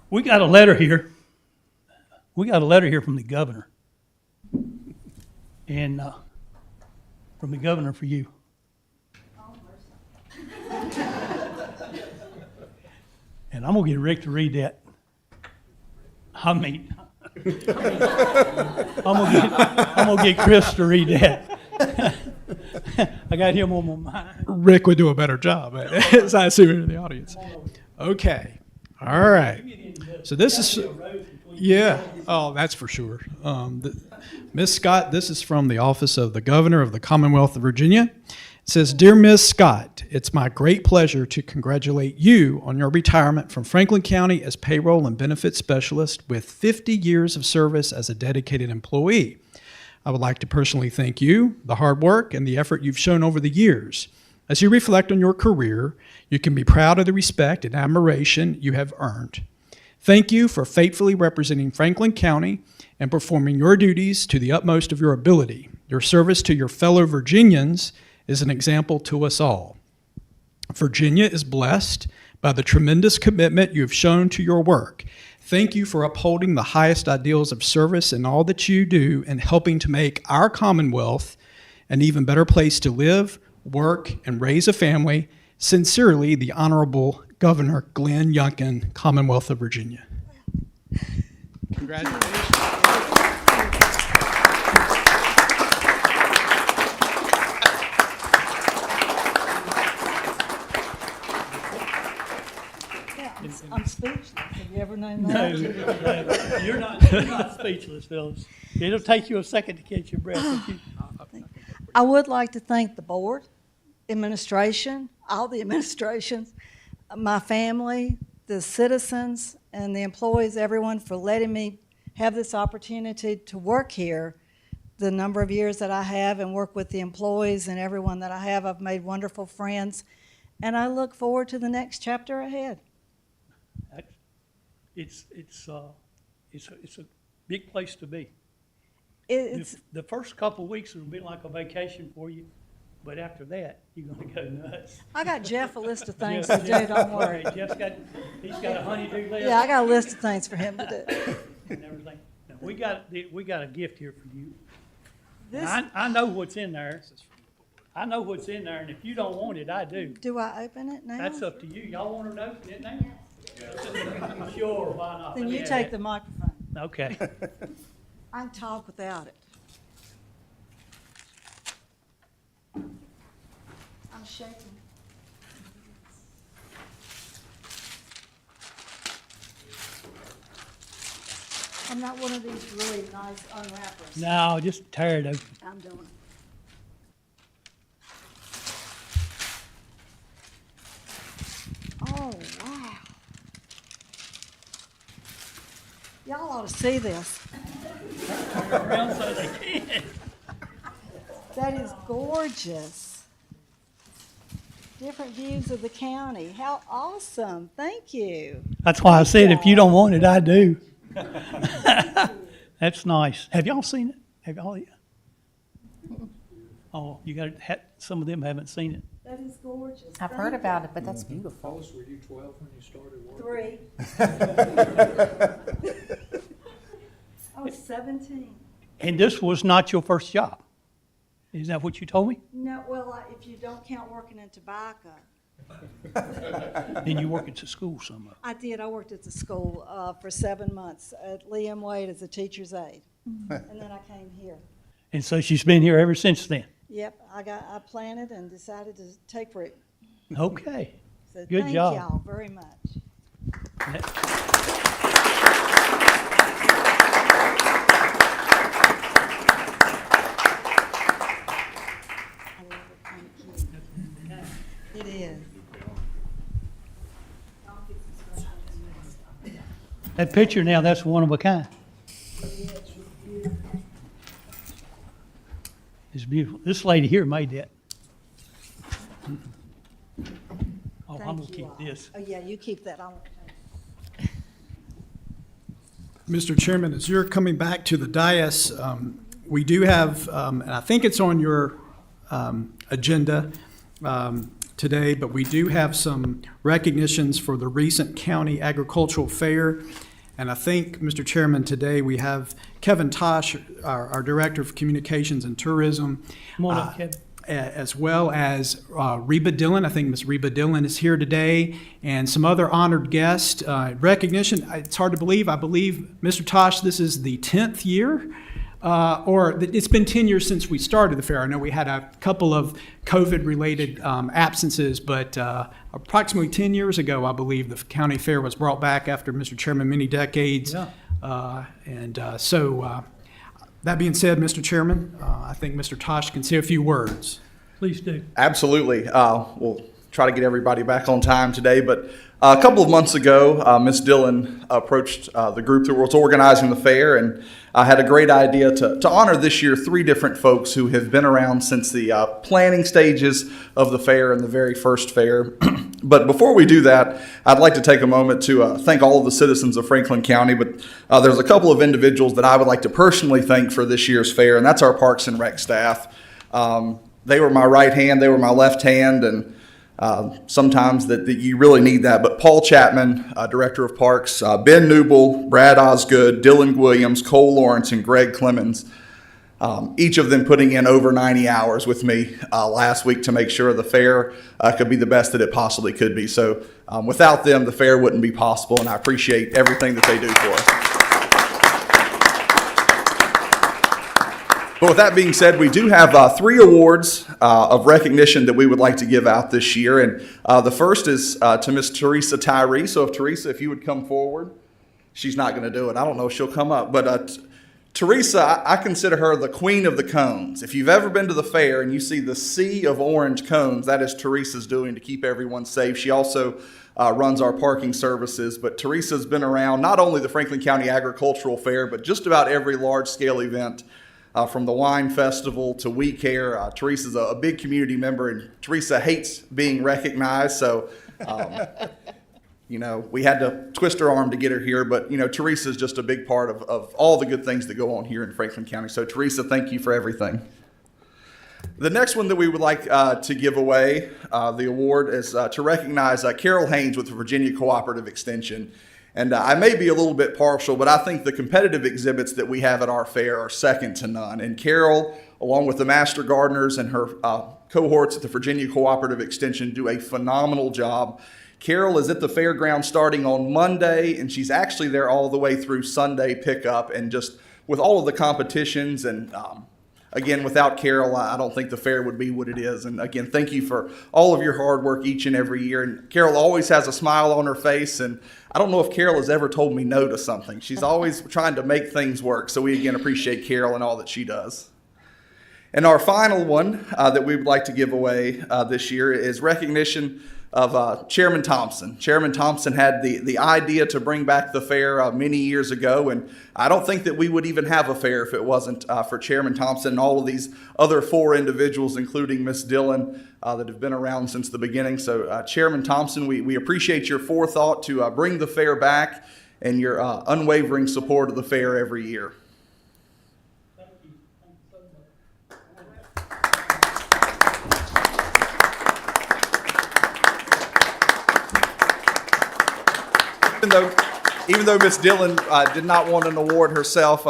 We got a letter here. We got a letter here from the governor. And from the governor for you. And I'm gonna get Rick to read that. I'm gonna get Chris to read that. I got him on my mind. Rick would do a better job at it, as I see in the audience. Okay. All right. So this is Yeah, oh, that's for sure. Ms. Scott, this is from the Office of the Governor of the Commonwealth of Virginia. It says, "Dear Ms. Scott, it's my great pleasure to congratulate you on your retirement from Franklin County as payroll and benefits specialist with 50 years of service as a dedicated employee. I would like to personally thank you, the hard work and the effort you've shown over the years. As you reflect on your career, you can be proud of the respect and admiration you have earned. Thank you for faithfully representing Franklin County and performing your duties to the utmost of your ability. Your service to your fellow Virginians is an example to us all. Virginia is blessed by the tremendous commitment you have shown to your work. Thank you for upholding the highest ideals of service in all that you do and helping to make our Commonwealth an even better place to live, work, and raise a family. Sincerely, the Honorable Governor Glenn Youngkin, Commonwealth of Virginia." Congratulations. I'm speechless. Have you ever known No, that? no, you're not speechless, Phyllis. It'll take you a second to catch your breath. but you- I would like to thank the board, administration, all the administrations, my family, the citizens, and the employees, everyone for letting me have this opportunity to work here. The number of years that I have and work with the employees and everyone that I have, I've made wonderful friends, and I look forward to the next chapter ahead. It's a big place to be. It's, The first couple of weeks will be like a vacation for you, but after that, you're gonna go nuts. I got Jeff a list of things to do, don't worry. Jeff's he's got a honey-do list. Yeah, I got a list of things for him to do. And everything. Now, we got a gift here for you. This, I know what's in there. I know what's in there, and if you don't want it, I do. do I open it now? That's up to you. Y'all want her to open it now? Sure, why not? Then Let me you have take that. the microphone. Okay. I can talk without it. I'm shaking. I'm not one of these really nice unwrappers. No, just tear it open. I'm doing it. Oh, wow. Y'all ought to see this. Around so they can. That is gorgeous. Different views of the county. How awesome. Thank you. That's why I said if you don't want it, I do. That's nice. Have y'all seen it? Have y'all? Oh, you got some of them haven't seen it. That is gorgeous. I've heard about it, but that's beautiful. Were you 12 when you started work? 3. I was 17. And this was not your first job. Is that what you told me? No, well, if you don't count working in tobacco. Then you work at the school somewhere. I did. I worked at the school for 7 months at Liam Wade as a teacher's aide. And then I came here. And so she's been here ever since then. Yep, I planted and decided to take root. Okay. So Good thank job. y'all very much. I love it. Thank you. It is. That picture now, that's one of a kind. It's beautiful. This lady here made that. Oh, I'm gonna Thank you keep all. this. Oh, yeah, you keep that. I won't take it. Mr. Chairman, as you're coming back to the dais, we do have, and I think it's on your agenda today, but we do have some recognitions for the recent county agricultural fair. And I think, Mr. Chairman, today we have Kevin Tosh, our Director of Communications and Tourism. Come on up, Kevin. As well as Reba Dillon. I think Ms. Reba Dillon is here today, and some other honored guests. Recognition, it's hard to believe. I believe, Mr. Tosh, this is the 10th year, or it's been 10 years since we started the fair. I know we had a couple of COVID-related absences, but approximately 10 years ago, I believe, the county fair was brought back after, Mr. Chairman, many decades Yeah. That being said, Mr. Chairman, I think Mr. Tosh can say a few words. Please do. Absolutely. We'll try to get everybody back on time today, but a couple of months ago, Ms. Dillon approached the group that was organizing the fair, and I had a great idea to honor this year 3 different folks who have been around since the planning stages of the fair and the very first fair. But before we do that, I'd like to take a moment to thank all of the citizens of Franklin County, but there's a couple of individuals that I would like to personally thank for this year's fair, and that's our Parks and Rec staff. They were my right hand, they were my left hand, and sometimes that you really need that. But Paul Chapman, Director of Parks, Ben Newble, Brad Osgood, Dylan Williams, Cole Lawrence, and Greg Clemens, each of them putting in over 90 hours with me last week to make sure the fair could be the best that it possibly could be. So without them, the fair wouldn't be possible, and I appreciate everything that they do for us. But with that being said, we do have 3 awards of recognition that we would like to give out this year. And the first is to Miss Teresa Tyree. So if Teresa, if you would come forward. She's not going to do it. I don't know if she'll come up. But Teresa, I consider her the queen of the cones. If you've ever been to the fair and you see the sea of orange cones, that is Teresa's doing to keep everyone safe. She also runs our parking services. But Teresa's been around not only the Franklin County Agricultural Fair, but just about every large-scale event. From the wine festival to We Care. Teresa's a big community member, and Teresa hates being recognized. So, we had to twist her arm to get her here. But, Teresa's just a big part of all the good things that go on here in Franklin County. So, Teresa, thank you for everything. The next one that we would like to give away, the award, is to recognize Carol Haynes with the Virginia Cooperative Extension. And I may be a little bit partial, but I think the competitive exhibits that we have at our fair are second to none. And Carol, along with the Master Gardeners and her cohorts at the Virginia Cooperative Extension, do a phenomenal job. Carol is at the fairground starting on Monday, and she's actually there all the way through Sunday pickup. And just with all of the competitions and again, without Carol, I don't think the fair would be what it is. And again, thank you for all of your hard work each and every year. And Carol always has a smile on her face. And I don't know if Carol has ever told me no to something. She's always trying to make things work. So we again appreciate Carol and all that she does. And our final one that we would like to give away this year is recognition of Chairman Thompson. Chairman Thompson had the idea to bring back the fair many years ago, and I don't think that we would even have a fair if it wasn't for Chairman Thompson and all of these other 4 individuals, including Miss Dillon, that have been around since the beginning. So Chairman Thompson, we appreciate your forethought to bring the fair back and your unwavering support of the fair every year. Even though Miss Dillon did not want an award herself,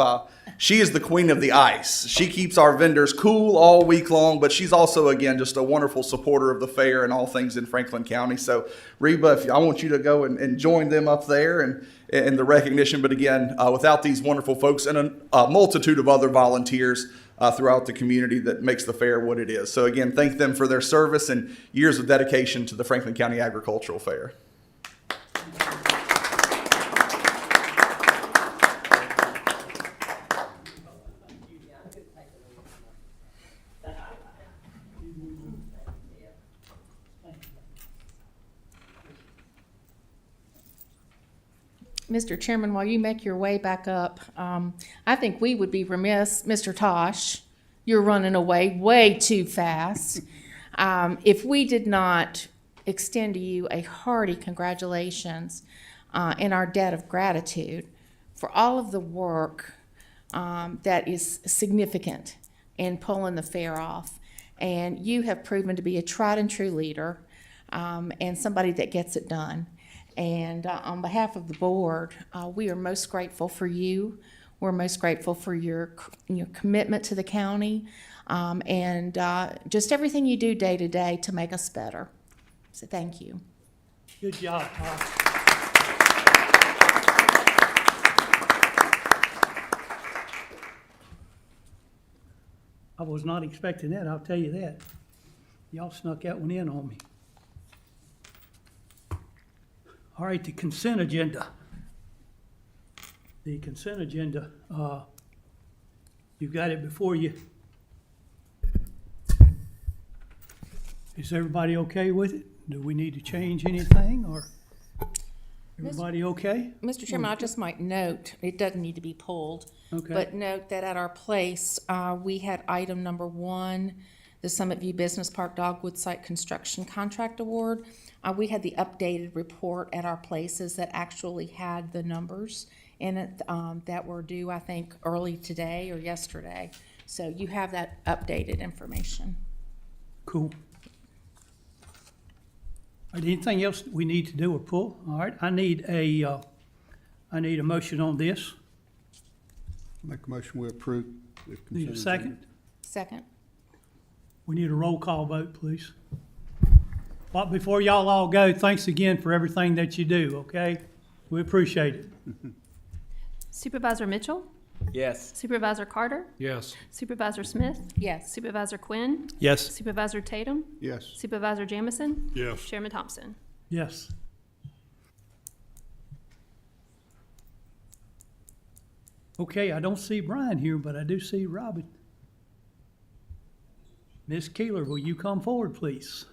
she is the queen of the ice. She keeps our vendors cool all week long, but she's also, again, just a wonderful supporter of the fair and all things in Franklin County. So, Reba, I want you to go and join them up there and the recognition. But again, without these wonderful folks and a multitude of other volunteers throughout the community that makes the fair what it is. So again, thank them for their service and years of dedication to the Franklin County Agricultural Fair. Mr. Chairman, while you make your way back up, I think we would be remiss, Mr. Tosh, you're running away way too fast, if we did not extend to you a hearty congratulations and our debt of gratitude for all of the work that is significant in pulling the fair off. And you have proven to be a tried and true leader and somebody that gets it done. And on behalf of the board, we are most grateful for you. We're most grateful for your commitment to the county and just everything you do day to day to make us better. So thank you. Good job, Todd. I was not expecting that, I'll tell you that. Y'all snuck that one in on me. All right, the consent agenda. the consent agenda. You've got it before you. Is everybody okay with it? Do we need to change anything, or everybody okay? Mr. Chairman, I just might note, it doesn't need to be pulled, Okay. but note that at our place, we had item number 1, the Summit View Business Park Dogwood Site Construction Contract Award. We had the updated report at our places that actually had the numbers in it that were due, I think, early today or yesterday. So you have that updated information. Cool. All right, anything else we need to do or pull? All right, I need a motion on this. Make a motion, we approve. the Need a consent agenda. second? Second. We need a roll call vote, please. But before y'all all go, thanks again for everything that you do, okay? We appreciate it. Supervisor Mitchell, Yes. Supervisor Carter, Yes. Supervisor Smith, Yes. Supervisor Quinn, Yes. Supervisor Tatum, Yes. Supervisor Jamison, Yes. Chairman Thompson. Yes. Okay, I don't see Brian here, but I do see Robin. Ms. Keeler, will you come forward, please?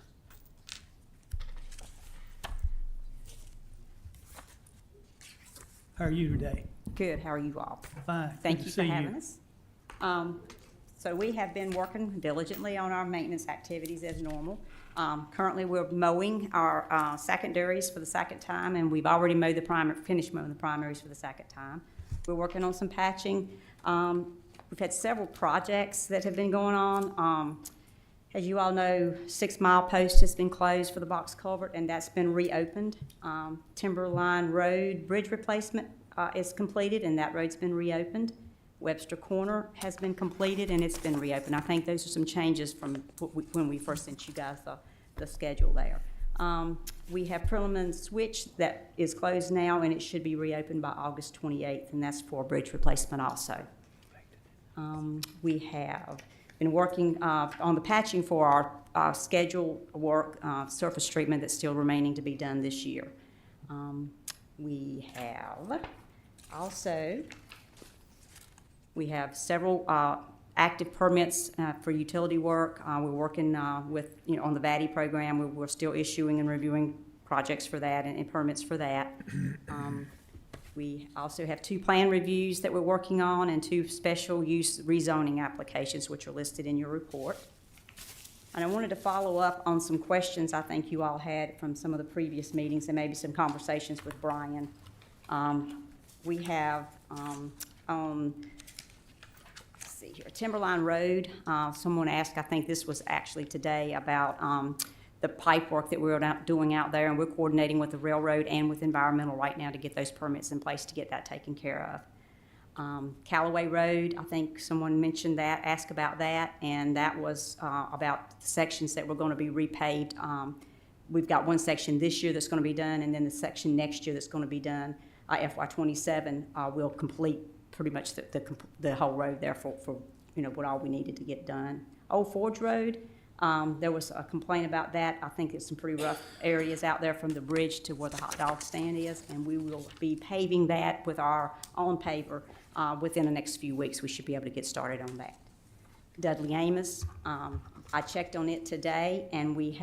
How are you today? Good, how are you all? Fine. Thank Good you to for see having us. So we have been working diligently on our maintenance activities as normal. Currently, we're mowing our secondaries for the second time, and we've already mowed finished mowing the primaries for the second time. We're working on some patching. We've had several projects that have been going on. As you all know, 6 Mile Post has been closed for the box culvert, and that's been reopened. Timberline Road Bridge replacement is completed, and that road's been reopened. Webster Corner has been completed, and it's been reopened. I think those are some changes from when we first sent you guys the schedule there. We have Perlman Switch that is closed now, and it should be reopened by August 28th, and that's for bridge replacement also. We have been working on the patching for our scheduled work, surface treatment that's still remaining to be done this year. We have also, we have several active permits for utility work. We're working with, on the VADI program. We're still issuing and reviewing projects for that and permits for that. We also have 2 plan reviews that we're working on and 2 special use rezoning applications, which are listed in your report. And I wanted to follow up on some questions I think you all had from some of the previous meetings and maybe some conversations with Brian. We have let's see here, Timberline Road. Someone asked, I think this was actually today, about the pipe work that we're doing out there, and we're coordinating with the railroad and with environmental right now to get those permits in place to get that taken care of. Callaway Road, I think someone mentioned that, asked about that, and that was about the sections that were going to be repaved. We've got one section this year that's going to be done, and then the section next year that's going to be done, FY27, will complete pretty much the whole road there for what all we needed to get done. Old Forge Road, there was a complaint about that. I think it's some pretty rough areas out there from the bridge to where the hot dog stand is, and we will be paving that with our own paver within the next few weeks. We should be able to get started on that. Dudley Amos, I checked on it today, and we've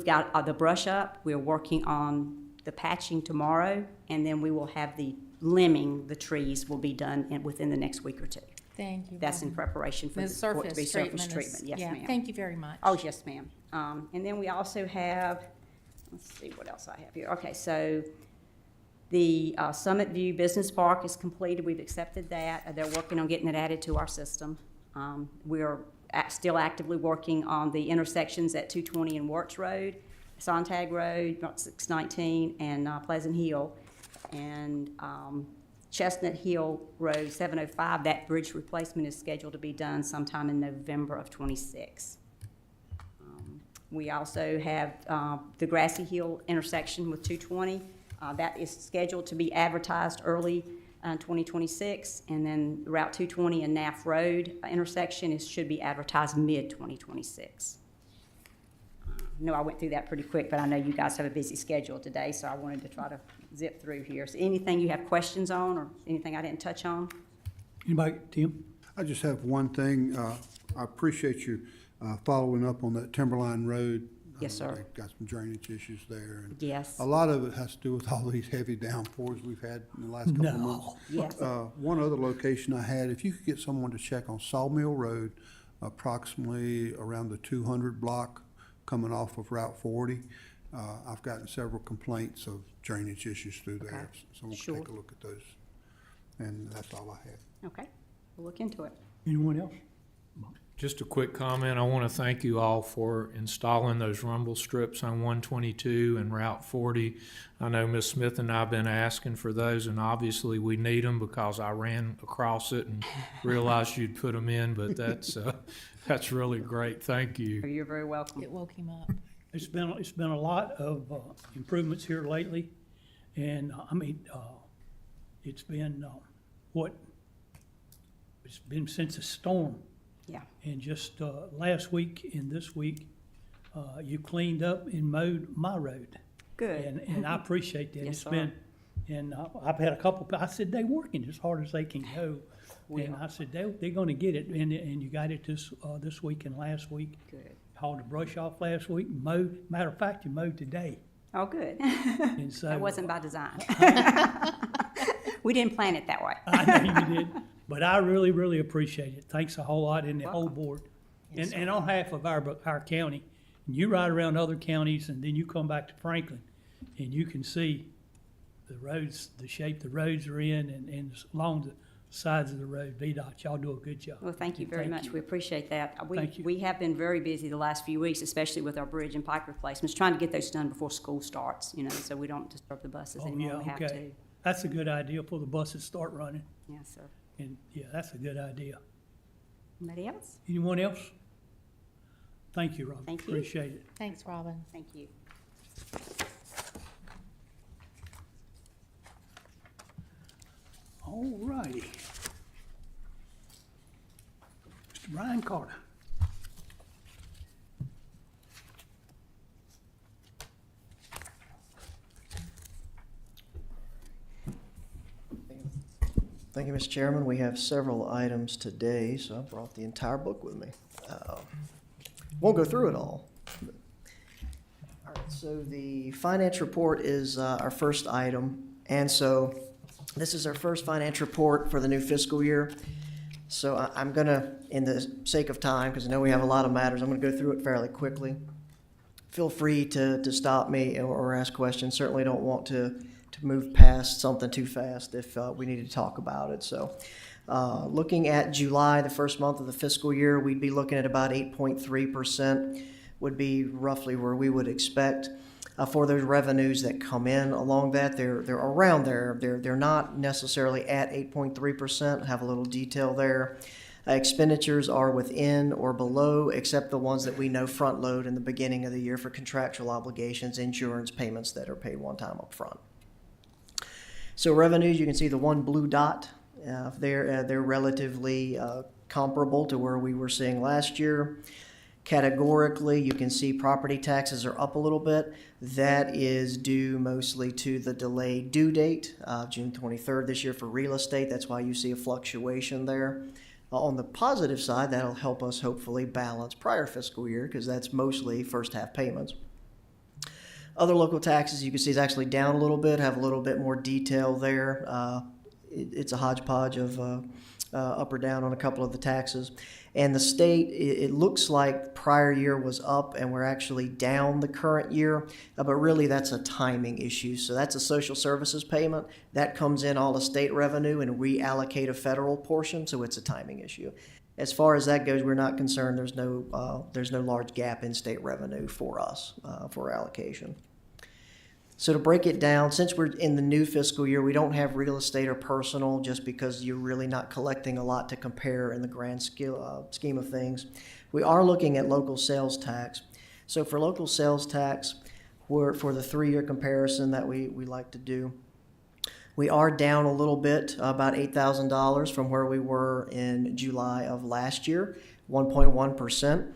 got the brush up. We're working on the patching tomorrow, and then we will have the limbing. The trees will be done within the next week or 2. Thank you. That's in Robin. preparation for The it to be surface treatment. Yes, yeah, ma'am. thank you very much. Oh, yes, ma'am. And then we also have, let's see what else I have here. Okay, so the Summit View Business Park is completed. We've accepted that. They're working on getting it added to our system. We're still actively working on the intersections at 220 and Wirtz Road, Sontag Road, 619, and Pleasant Hill. And Chestnut Hill Road, 705, that bridge replacement is scheduled to be done sometime in November of 26. We also have the Grassy Hill intersection with 220. That is scheduled to be advertised early 2026. And then Route 220 and Naff Road intersection should be advertised mid-2026. No, I went through that pretty quick, but I know you guys have a busy schedule today, so I wanted to try to zip through here. So anything you have questions on or anything I didn't touch on? Anybody, Tim? I just have one thing. I appreciate you following up on that Timberline Road. Yes, sir. They've got some drainage issues there. And Yes. a lot of it has to do with all these heavy downpours we've had in the last couple of months. Yes. One other location I had, if you could get someone to check on Sawmill Road, approximately around the 200 block coming off of Route 40. I've gotten several complaints of drainage issues through there. Someone Sure. can take a look at those. And that's all I have. Okay, we'll look into it. Anyone else? Just a quick comment. I want to thank you all for installing those rumble strips on 122 and Route 40. I know Ms. Smith and I have been asking for those, and obviously we need them because I ran across it and realized you'd put them in, but that's really great. Thank you. You're very welcome. It woke him up. It's been a lot of improvements here lately, and I mean, it's been it's been since the storm. Yeah. And just last week and this week, you cleaned up and mowed my road. Good. And I appreciate that. Yes, It's sir. been, and I've had a couple, I said, they working as hard as they can go. We And are. I said, they're gonna get it, and you got it this week and last week. Good. Hauled the brush off last week, mowed, matter of fact, you mowed today. Oh, good. And so. That wasn't by design. We didn't plan it that way. I know you did, but I really, really appreciate it. Thanks a whole lot, and the whole Welcome. board. And on behalf of our county, you ride around other counties, and then you come back to Franklin, and you can see the roads, the shape the roads are in, and along the sides of the road. VDOT, y'all do a good job. Well, thank you very much. We appreciate that. Thank you. We have been very busy the last few weeks, especially with our bridge and pipe replacements, trying to get those done before school starts, so we don't disturb the buses Oh, anymore yeah, than we have to. okay. That's a good idea for the buses to start running, Yes, sir. and, yeah, that's a good idea. Anybody else? Anyone else? Thank you, Robin. Thank you. Appreciate it. Thanks, Robin. Thank you. All righty. Mr. Brian Carter. Thank you, Mr. Chairman. We have several items today, so I brought the entire book with me. Won't go through it all. All right, so the finance report is our first item, and so this is our first finance report for the new fiscal year. So I'm gonna, in the sake of time, because I know we have a lot of matters, I'm gonna go through it fairly quickly. Feel free to stop me or ask questions. Certainly don't want to move past something too fast if we need to talk about it. So looking at July, the first month of the fiscal year, we'd be looking at about 8.3% would be roughly where we would expect for those revenues that come in along that. They're around there. They're not necessarily at 8.3%. Have a little detail there. Expenditures are within or below, except the ones that we know front load in the beginning of the year for contractual obligations, insurance payments that are paid one time up front. So revenues, you can see the one blue dot. They're relatively comparable to where we were seeing last year. Categorically, you can see property taxes are up a little bit. That is due mostly to the delayed due date, June 23rd this year for real estate. That's why you see a fluctuation there. On the positive side, that'll help us hopefully balance prior fiscal year because that's mostly first half payments. Other local taxes, you can see is actually down a little bit, have a little bit more detail there. It's a hodgepodge of up or down on a couple of the taxes. And the state, it looks like prior year was up and we're actually down the current year, but really that's a timing issue. So that's a social services payment. That comes in all the state revenue and we allocate a federal portion, so it's a timing issue. As far as that goes, we're not concerned. There's no large gap in state revenue for us for allocation. So to break it down, since we're in the new fiscal year, we don't have real estate or personal just because you're really not collecting a lot to compare in the grand scheme of things. We are looking at local sales tax. So for local sales tax, for the 3-year comparison that we like to do, we are down a little bit, about $8,000 from where we were in July of last year, 1.1%.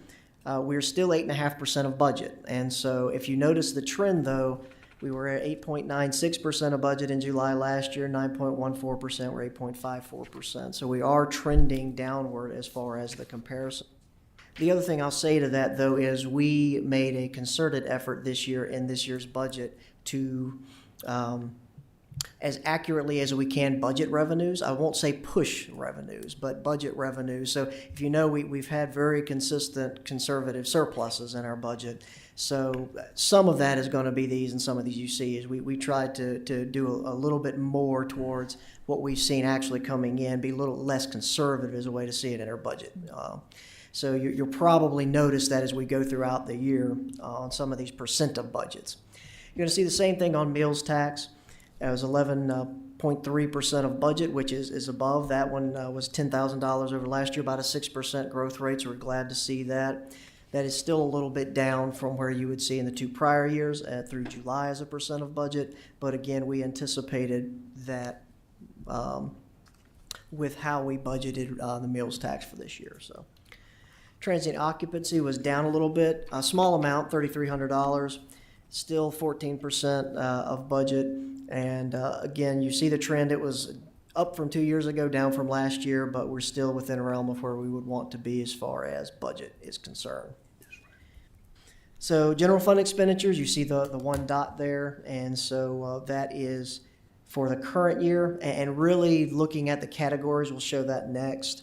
We're still 8.5% of budget. And so if you notice the trend though, We were at 8.96% of budget in July last year, 9.14%, we're 8.54%. So we are trending downward as far as the comparison. The other thing I'll say to that, though, is we made a concerted effort this year in this year's budget to, as accurately as we can, budget revenues. I won't say push revenues, but budget revenues. So if you know, we've had very consistent conservative surpluses in our budget. So some of that is going to be these, and some of these you see is we tried to do a little bit more towards what we've seen actually coming in, be a little less conservative as a way to see it in our budget. So you'll probably notice that as we go throughout the year on some of these percent of budgets. You're going to see the same thing on meals tax. It was 11.3% of budget, which is above. That one was $10,000 over last year, about a 6% growth rate, so we're glad to see that. That is still a little bit down from where you would see in the 2 prior years through July as a percent of budget. But again, we anticipated that with how we budgeted the meals tax for this year. So transient occupancy was down a little bit, a small amount, $3,300, still 14% of budget. And again, you see the trend. It was up from 2 years ago, down from last year, but we're still within a realm of where we would want to be as far as budget is concerned. So general fund expenditures, you see the one dot there, and so that is for the current year. And really looking at the categories, we'll show that next.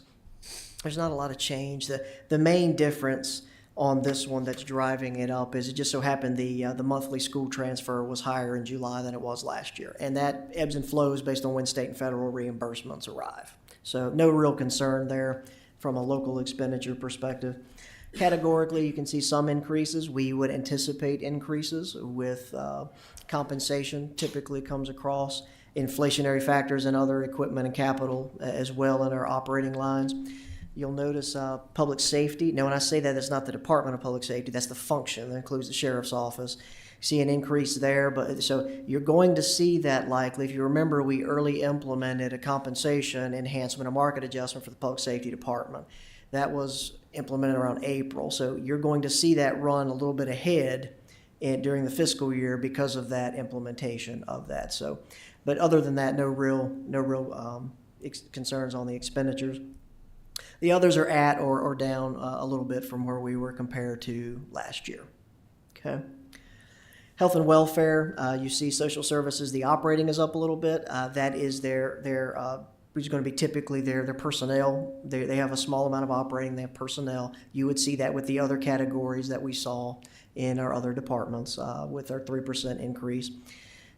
There's not a lot of change. The main difference on this one that's driving it up is it just so happened the monthly school transfer was higher in July than it was last year. And that ebbs and flows based on when state and federal reimbursements arrive. So no real concern there from a local expenditure perspective. Categorically, you can see some increases. We would anticipate increases with compensation typically comes across, inflationary factors and other equipment and capital as well in our operating lines. You'll notice public safety. Now, when I say that, it's not the Department of Public Safety. That's the function. That includes the sheriff's office. See an increase there. But so you're going to see that likely. If you remember, we early implemented a compensation enhancement, a market adjustment for the Public Safety Department. That was implemented around April. So you're going to see that run a little bit ahead during the fiscal year because of that implementation of that. So, but other than that, no real concerns on the expenditures. The others are at or down a little bit from where we were compared to last year. Okay. Health and welfare, you see social services, the operating is up a little bit. That is which is going to be typically their personnel. They have a small amount of operating, they have personnel. You would see that with the other categories that we saw in our other departments with our 3% increase.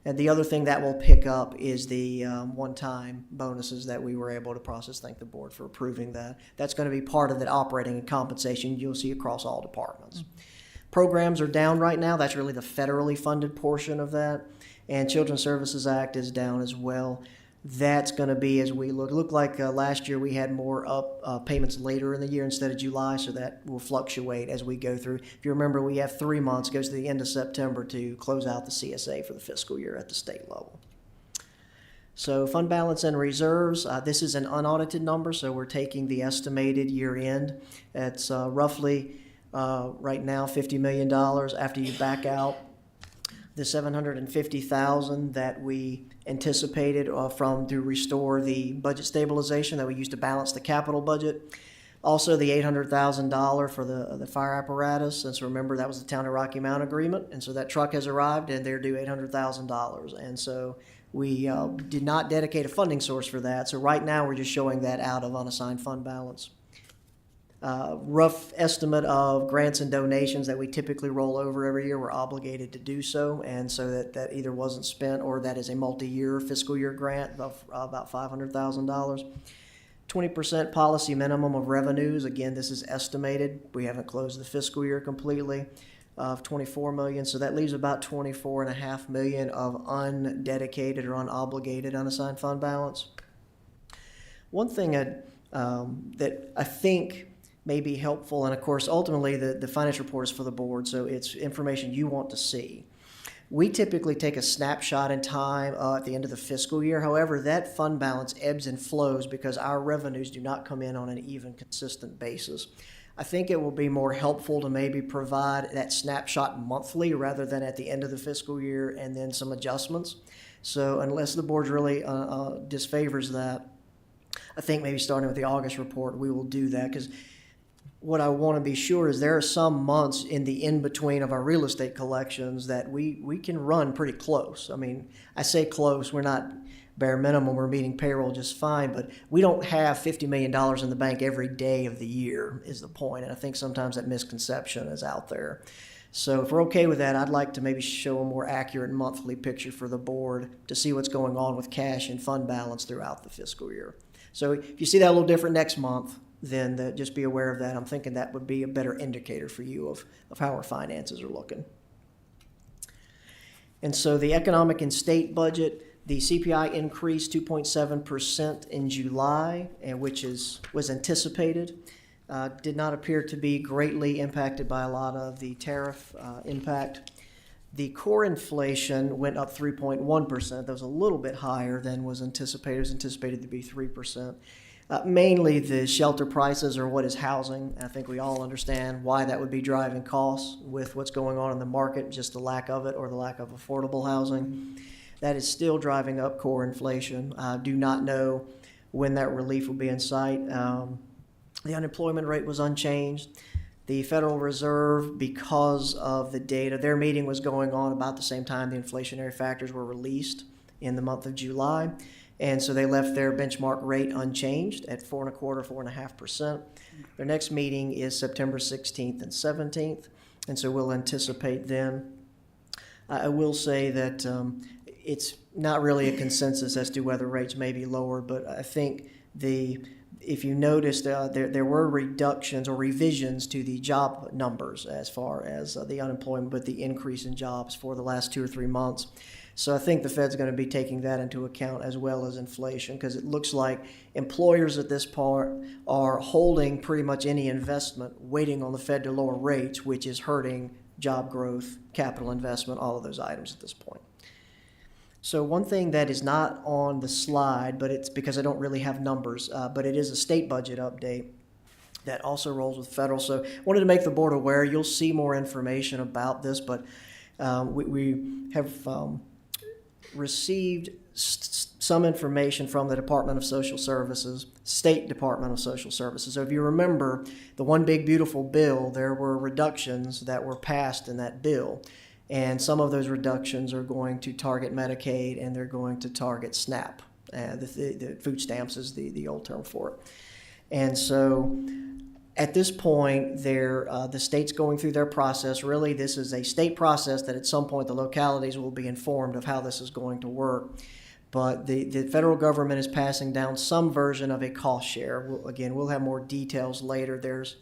And the other thing that will pick up is the one-time bonuses that we were able to process. Thank the board for approving that. That's going to be part of that operating and compensation you'll see across all departments. Programs are down right now. That's really the federally funded portion of that. And Children's Services Act is down as well. That's going to be as we look like last year we had more payments later in the year instead of July, so that will fluctuate as we go through. If you remember, we have 3 months, goes to the end of September to close out the CSA for the fiscal year at the state level. So fund balance and reserves, this is an unaudited number, so we're taking the estimated year end. It's roughly right now $50 million after you back out the $750,000 that we anticipated to restore the budget stabilization that we used to balance the capital budget. Also, the $800,000 for the fire apparatus, since remember that was the Town of Rocky Mount agreement, and so that truck has arrived and they're due $800,000. And so we did not dedicate a funding source for that. So right now we're just showing that out of unassigned fund balance. Rough estimate of grants and donations that we typically roll over every year. We're obligated to do so, and so that either wasn't spent or that is a multi-year fiscal year grant of about $500,000. 20% policy minimum of revenues. Again, this is estimated. We haven't closed the fiscal year completely of $24 million, so that leaves about $24.5 million of undedicated or unobligated unassigned fund balance. One thing that I think may be helpful, and of course, ultimately, the financial report is for the board, so it's information you want to see. We typically take a snapshot in time at the end of the fiscal year. However, that fund balance ebbs and flows because our revenues do not come in on an even, consistent basis. I think it will be more helpful to maybe provide that snapshot monthly rather than at the end of the fiscal year and then some adjustments. So unless the board really disfavors that, I think maybe starting with the August report, we will do that, because what I want to be sure is there are some months in the in-between of our real estate collections that we can run pretty close. I mean, I say close, we're not bare minimum, we're meeting payroll just fine, but we don't have $50 million in the bank every day of the year is the point, and I think sometimes that misconception is out there. So if we're okay with that, I'd like to maybe show a more accurate monthly picture for the board to see what's going on with cash and fund balance throughout the fiscal year. So if you see that a little different next month, then just be aware of that. I'm thinking that would be a better indicator for you of how our finances are looking. And so the economic and state budget, the CPI increased 2.7% in July, and which was anticipated. Did not appear to be greatly impacted by a lot of the tariff impact. The core inflation went up 3.1%. That was a little bit higher than was anticipated. It was anticipated to be 3%. Mainly the shelter prices are what is housing. I think we all understand why that would be driving costs with what's going on in the market, just the lack of it or the lack of affordable housing. That is still driving up core inflation. I do not know when that relief will be in sight. The unemployment rate was unchanged. The Federal Reserve, because of the data, their meeting was going on about the same time the inflationary factors were released in the month of July. And so they left their benchmark rate unchanged at 4.25%, 4.5%. Their next meeting is September 16th and 17th, and so we'll anticipate them. I will say that it's not really a consensus as to whether rates may be lower, but I think if you noticed, there were reductions or revisions to the job numbers as far as the unemployment, but the increase in jobs for the last 2 or 3 months. So I think the Fed's going to be taking that into account as well as inflation, because it looks like employers at this part are holding pretty much any investment, waiting on the Fed to lower rates, which is hurting job growth, capital investment, all of those items at this point. So one thing that is not on the slide, but it's because I don't really have numbers, but it is a state budget update that also rolls with federal. So I wanted to make the board aware. You'll see more information about this, but we have received some information from the Department of Social Services, State Department of Social Services. So if you remember the One Big Beautiful Bill, there were reductions that were passed in that bill. And some of those reductions are going to target Medicaid, and they're going to target SNAP. The food stamps is the old term for it. And so at this point, the state's going through their process. Really, this is a state process that at some point the localities will be informed of how this is going to work. But the federal government is passing down some version of a cost share. We'll have more details later. There's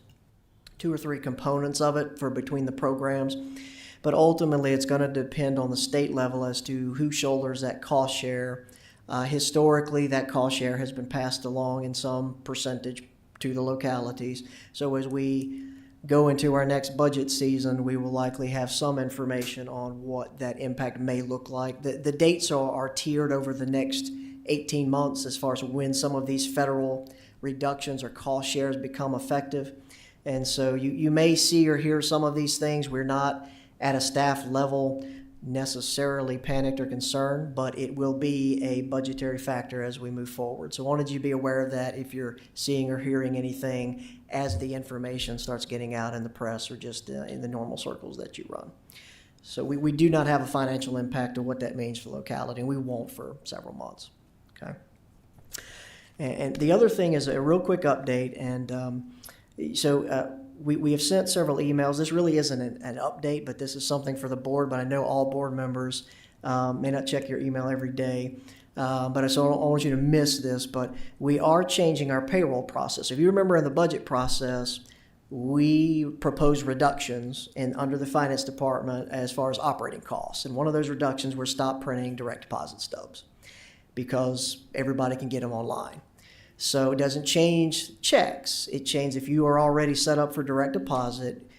2 or 3 components of it for between the programs. But ultimately, it's going to depend on the state level as to who shoulders that cost share. Historically, that cost share has been passed along in some percentage to the localities. So as we go into our next budget season, we will likely have some information on what that impact may look like. The dates are tiered over the next 18 months as far as when some of these federal reductions or cost shares become effective. And so you may see or hear some of these things. We're not at a staff level necessarily panicked or concerned, but it will be a budgetary factor as we move forward. So I wanted you to be aware of that if you're seeing or hearing anything as the information starts getting out in the press or just in the normal circles that you run. So we do not have a financial impact of what that means for locality, and we won't for several months. Okay. And the other thing is a real quick update, and we have sent several emails. This really isn't an update, but this is something for the board. But I know all board members may not check your email every day. But I don't want you to miss this. But we are changing our payroll process. If you remember in the budget process, we proposed reductions under the finance department as far as operating costs. And one of those reductions was stop printing direct deposit stubs because everybody can get them online. So it doesn't change checks. It changes if you are already set up for direct deposit,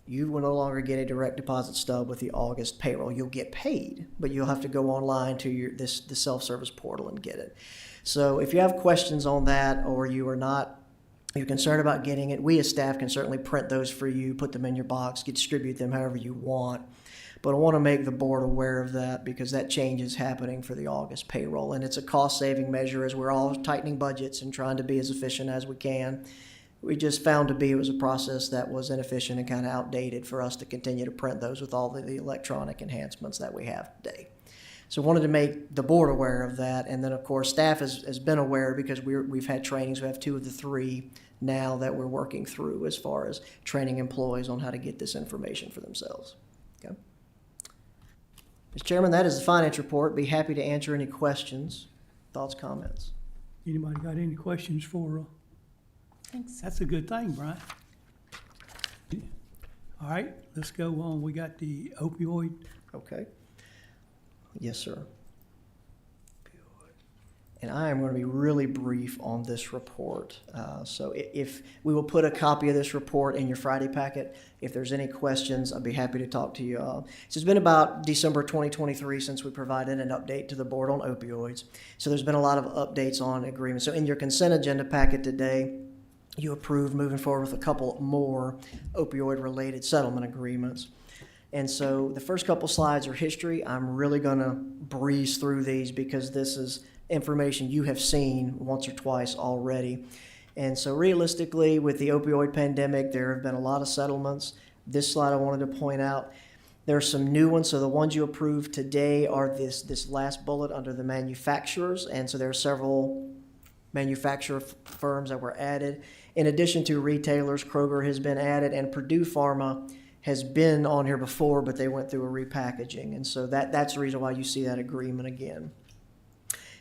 you will no longer get a direct deposit stub with the August payroll. You'll get paid, but you'll have to go online to the self-service portal and get it. So if you have questions on that, or you are not you're concerned about getting it, we as staff can certainly print those for you, put them in your box, distribute them however you want. But I want to make the board aware of that because that change is happening for the August payroll. And it's a cost-saving measure as we're all tightening budgets and trying to be as efficient as we can. We just found it was a process that was inefficient and kind of outdated for us to continue to print those with all the electronic enhancements that we have today. So I wanted to make the board aware of that. And then, of course, staff has been aware because we've had trainings. We have 2 of the 3 now that we're working through as far as training employees on how to get this information for themselves. Okay. Mr. Chairman, that is the finance report. Be happy to answer any questions, thoughts, comments. Anybody got any questions for, Thanks. that's a good thing, Brian. All right, let's go on. We got the opioid. Okay. Yes, sir. And I am going to be really brief on this report. So if we will put a copy of this report in your Friday packet, if there's any questions, I'd be happy to talk to you. So it's been about December 2023 since we provided an update to the board on opioids. So there's been a lot of updates on agreements. So in your consent agenda packet today, you approved moving forward with a couple more opioid-related settlement agreements. And so the first couple slides are history. I'm really going to breeze through these because this is information you have seen once or twice already. And so realistically, with the opioid pandemic, there have been a lot of settlements. This slide I wanted to point out, there are some new ones. So the ones you approved today are this last bullet under the manufacturers. And so there are several manufacturer firms that were added. In addition to retailers, Kroger has been added, and Purdue Pharma has been on here before, but they went through a repackaging. And so that's the reason why you see that agreement again.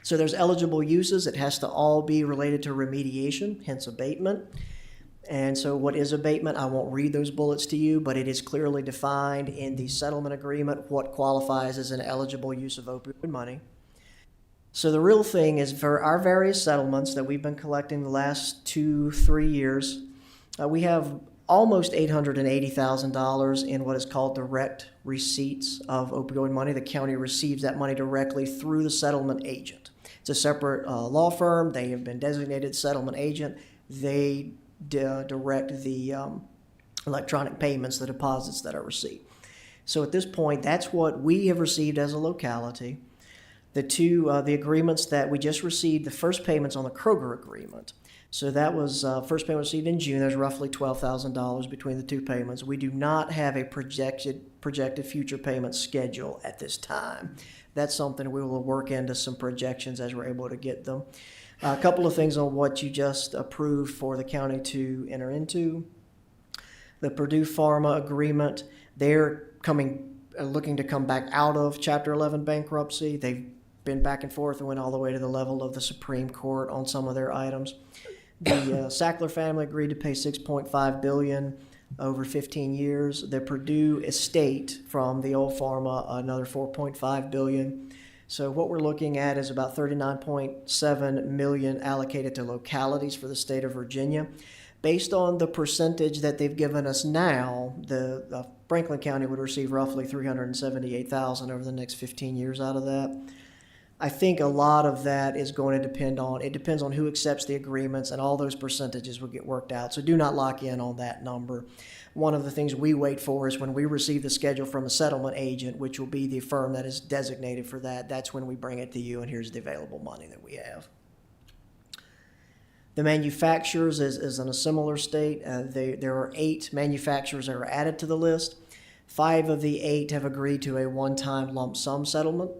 So there's eligible uses. It has to all be related to remediation, hence abatement. And so what is abatement? I won't read those bullets to you, but it is clearly defined in the settlement agreement what qualifies as an eligible use of opioid money. So the real thing is for our various settlements that we've been collecting the last 2-3 years, we have almost $880,000 in what is called direct receipts of opioid money. The county receives that money directly through the settlement agent. It's a separate law firm. They have been designated settlement agent. They direct the electronic payments, the deposits that are received. So at this point, that's what we have received as a locality. The agreements that we just received, the first payments on the Kroger agreement. So that was first payment received in June. There's roughly $12,000 between the 2 payments. We do not have a projected future payment schedule at this time. That's something we will work into some projections as we're able to get them. A couple of things on what you just approved for the county to enter into. The Purdue Pharma agreement, they're looking to come back out of Chapter 11 bankruptcy. They've been back and forth and went all the way to the level of the Supreme Court on some of their items. The Sackler family agreed to pay $6.5 billion over 15 years. The Purdue estate from the old pharma, another $4.5 billion. So what we're looking at is about $39.7 million allocated to localities for the state of Virginia. Based on the percentage that they've given us now, the Franklin County would receive roughly $378,000 over the next 15 years out of that. I think a lot of that is going to depends on who accepts the agreements, and all those percentages will get worked out. So do not lock in on that number. One of the things we wait for is when we receive the schedule from a settlement agent, which will be the firm that is designated for that. That's when we bring it to you, and here's the available money that we have. The manufacturers is in a similar state. There are 8 manufacturers that are added to the list. 5 of the 8 have agreed to a one-time lump sum settlement.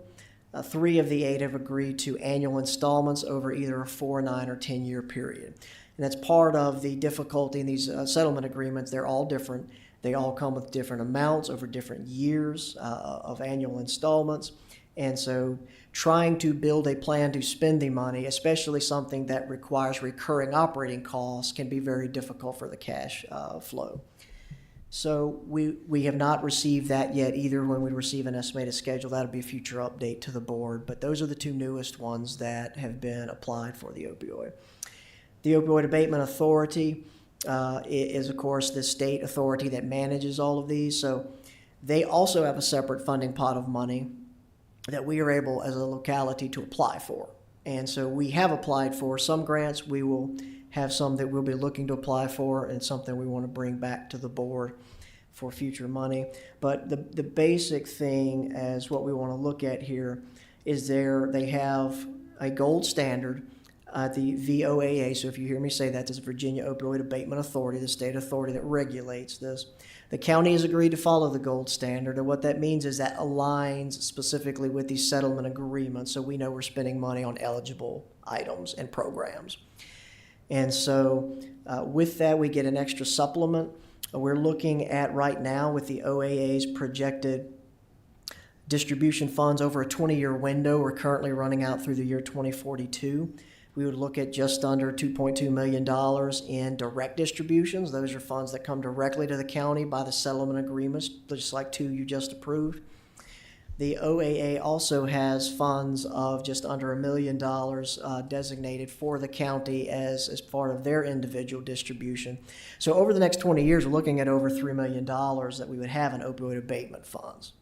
3 of the 8 have agreed to annual installments over either a 4, 9, or 10-year period. And that's part of the difficulty in these settlement agreements. They're all different. They all come with different amounts over different years of annual installments. And so trying to build a plan to spend the money, especially something that requires recurring operating costs, can be very difficult for the cash flow. So we have not received that yet either. When we receive an estimated schedule, that'll be a future update to the board. But those are the 2 newest ones that have been applied for the opioid. The Opioid Abatement Authority is, of course, the state authority that manages all of these. So they also have a separate funding pot of money that we are able as a locality to apply for. And so we have applied for some grants. We will have some that we'll be looking to apply for and something we want to bring back to the board for future money. But the basic thing as what we want to look at here is they have a gold standard, the VOAA. So if you hear me say that, this is Virginia Opioid Abatement Authority, the state authority that regulates this. The county has agreed to follow the gold standard, and what that means is that aligns specifically with these settlement agreements, so we know we're spending money on eligible items and programs. And so with that, we get an extra supplement. We're looking at right now with the OAA's projected distribution funds over a 20-year window. We're currently running out through the year 2042. We would look at just under $2.2 million in direct distributions. Those are funds that come directly to the county by the settlement agreements, just like two you just approved. The OAA also has funds of just under $1 million designated for the county as part of their individual distribution. So over the next 20 years, we're looking at over $3 million that we would have in opioid abatement funds.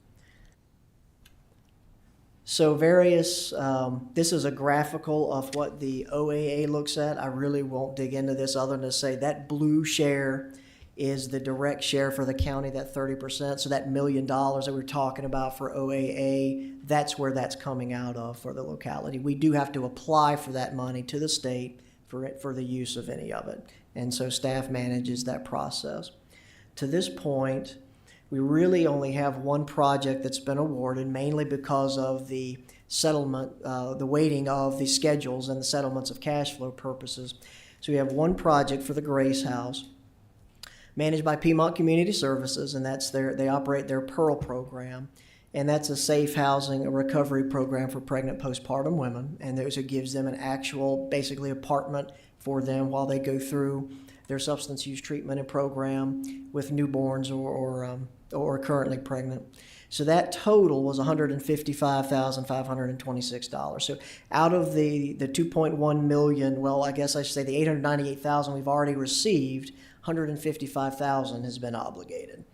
So this is a graphical of what the OAA looks at. I really won't dig into this other than to say that blue share is the direct share for the county, that 30%. So that $1 million that we're talking about for OAA, that's where that's coming out of for the locality. We do have to apply for that money to the state for the use of any of it. And so staff manages that process. To this point, we really only have one project that's been awarded, mainly because of the settlement, the weighting of the schedules and the settlements of cash flow purposes. So we have one project for the Grace House, managed by Piedmont Community Services, and they operate their Pearl program, and that's a safe housing, a recovery program for pregnant postpartum women, and it gives them an actual, basically, apartment for them while they go through their substance use treatment and program with newborns or currently pregnant. So that total was $155,526. So out of the $2.1 million, well, I guess I should say the $898,000 we've already received, $155,000 has been obligated.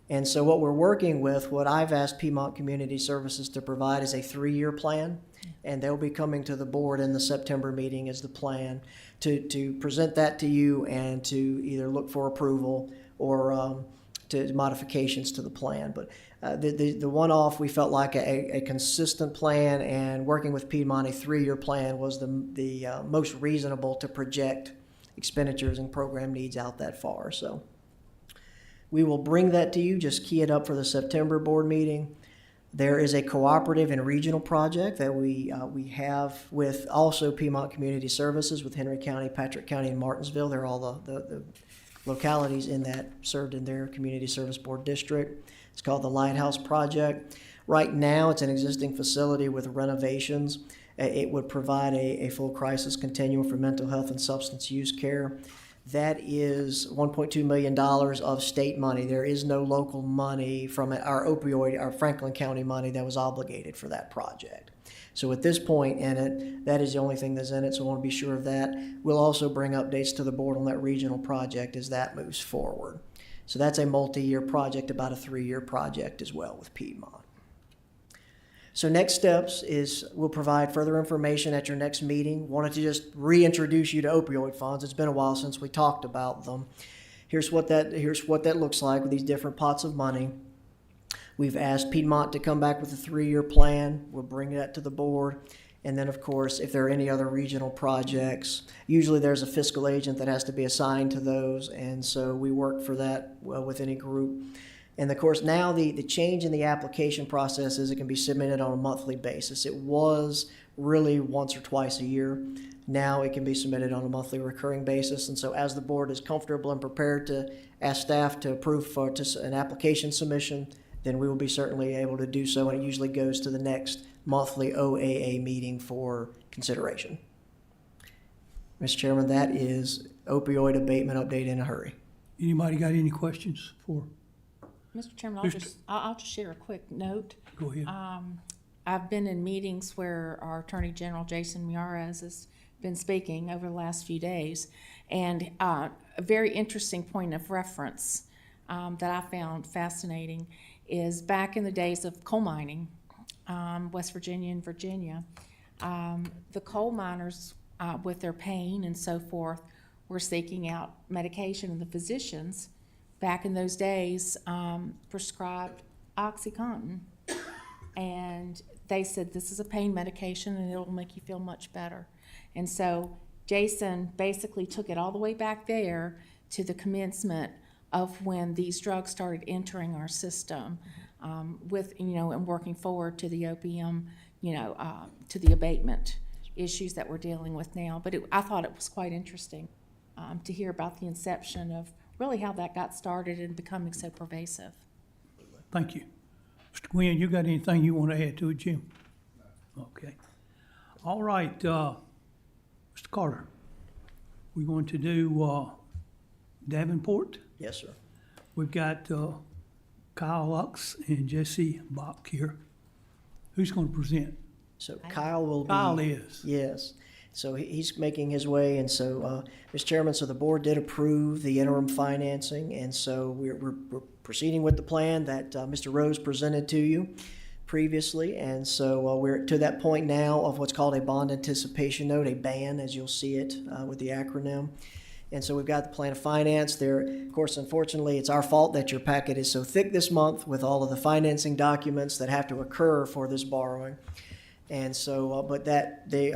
And so what we're working with, what I've asked Piedmont Community Services to provide is a 3-year plan, and they'll be coming to the board in the September meeting as the plan to present that to you and to either look for approval or to modifications to the plan. But the one-off, we felt like a consistent plan, and working with Piedmont, a 3-year plan was the most reasonable to project expenditures and program needs out that far. So we will bring that to you. Just key it up for the September board meeting. There is a cooperative and regional project that we have with also Piedmont Community Services with Henry County, Patrick County, and Martinsville. They're all the localities in that served in their community service board district. It's called the Lighthouse Project. Right now, it's an existing facility with renovations. It would provide a full crisis continuum for mental health and substance use care. That is $1.2 million of state money. There is no local money from our Franklin County money that was obligated for that project. So at this point in it, that is the only thing that's in it, so I want to be sure of that. We'll also bring updates to the board on that regional project as that moves forward. So that's a multi-year project, about a 3-year project as well with Piedmont. So next steps is we'll provide further information at your next meeting. Wanted to just reintroduce you to opioid funds. It's been a while since we talked about them. Here's what that looks like with these different pots of money. We've asked Piedmont to come back with a 3-year plan. We'll bring that to the board. And then, of course, if there are any other regional projects, usually there's a fiscal agent that has to be assigned to those, and so we work for that with any group. And of course, now the change in the application process is it can be submitted on a monthly basis. It was really once or twice a year. Now it can be submitted on a monthly recurring basis. And so as the board is comfortable and prepared to ask staff to approve for an application submission, then we will be certainly able to do so. And it usually goes to the next monthly OAA meeting for consideration. Mr. Chairman, that is opioid abatement update in a hurry. Anybody got any questions for? Mr. Chairman, I'll just share a quick note. Go ahead. I've been in meetings where our Attorney General, Jason Miyares, has been speaking over the last few days, and a very interesting point of reference that I found fascinating is back in the days of coal mining, West Virginia and Virginia, the coal miners, with their pain and so forth, were seeking out medication, and the physicians back in those days prescribed OxyContin. And they said, this is a pain medication and it'll make you feel much better. And so Jason basically took it all the way back there to the commencement of when these drugs started entering our system, with, and working forward to the opium, to the abatement issues that we're dealing with now. But I thought it was quite interesting to hear about the inception of really how that got started and becoming so pervasive. Thank you. Mr. Gwynn, you got anything you want to add to it, Jim? Okay. All right, Mr. Carter, we're going to do Davenport. Yes, sir. We've got Kyle Lux and Jesse Bach here. Who's going to present? So Kyle will be. Kyle is. Yes. So he's making his way, and so, Mr. Chairman, so the board did approve the interim financing, and so we're proceeding with the plan that Mr. Rose presented to you previously, and so we're to that point now of what's called a bond anticipation note, a BAN, as you'll see it with the acronym. And so we've got the plan of finance there. Of course, unfortunately, it's our fault that your packet is so thick this month with all of the financing documents that have to occur for this borrowing. And so, but that they,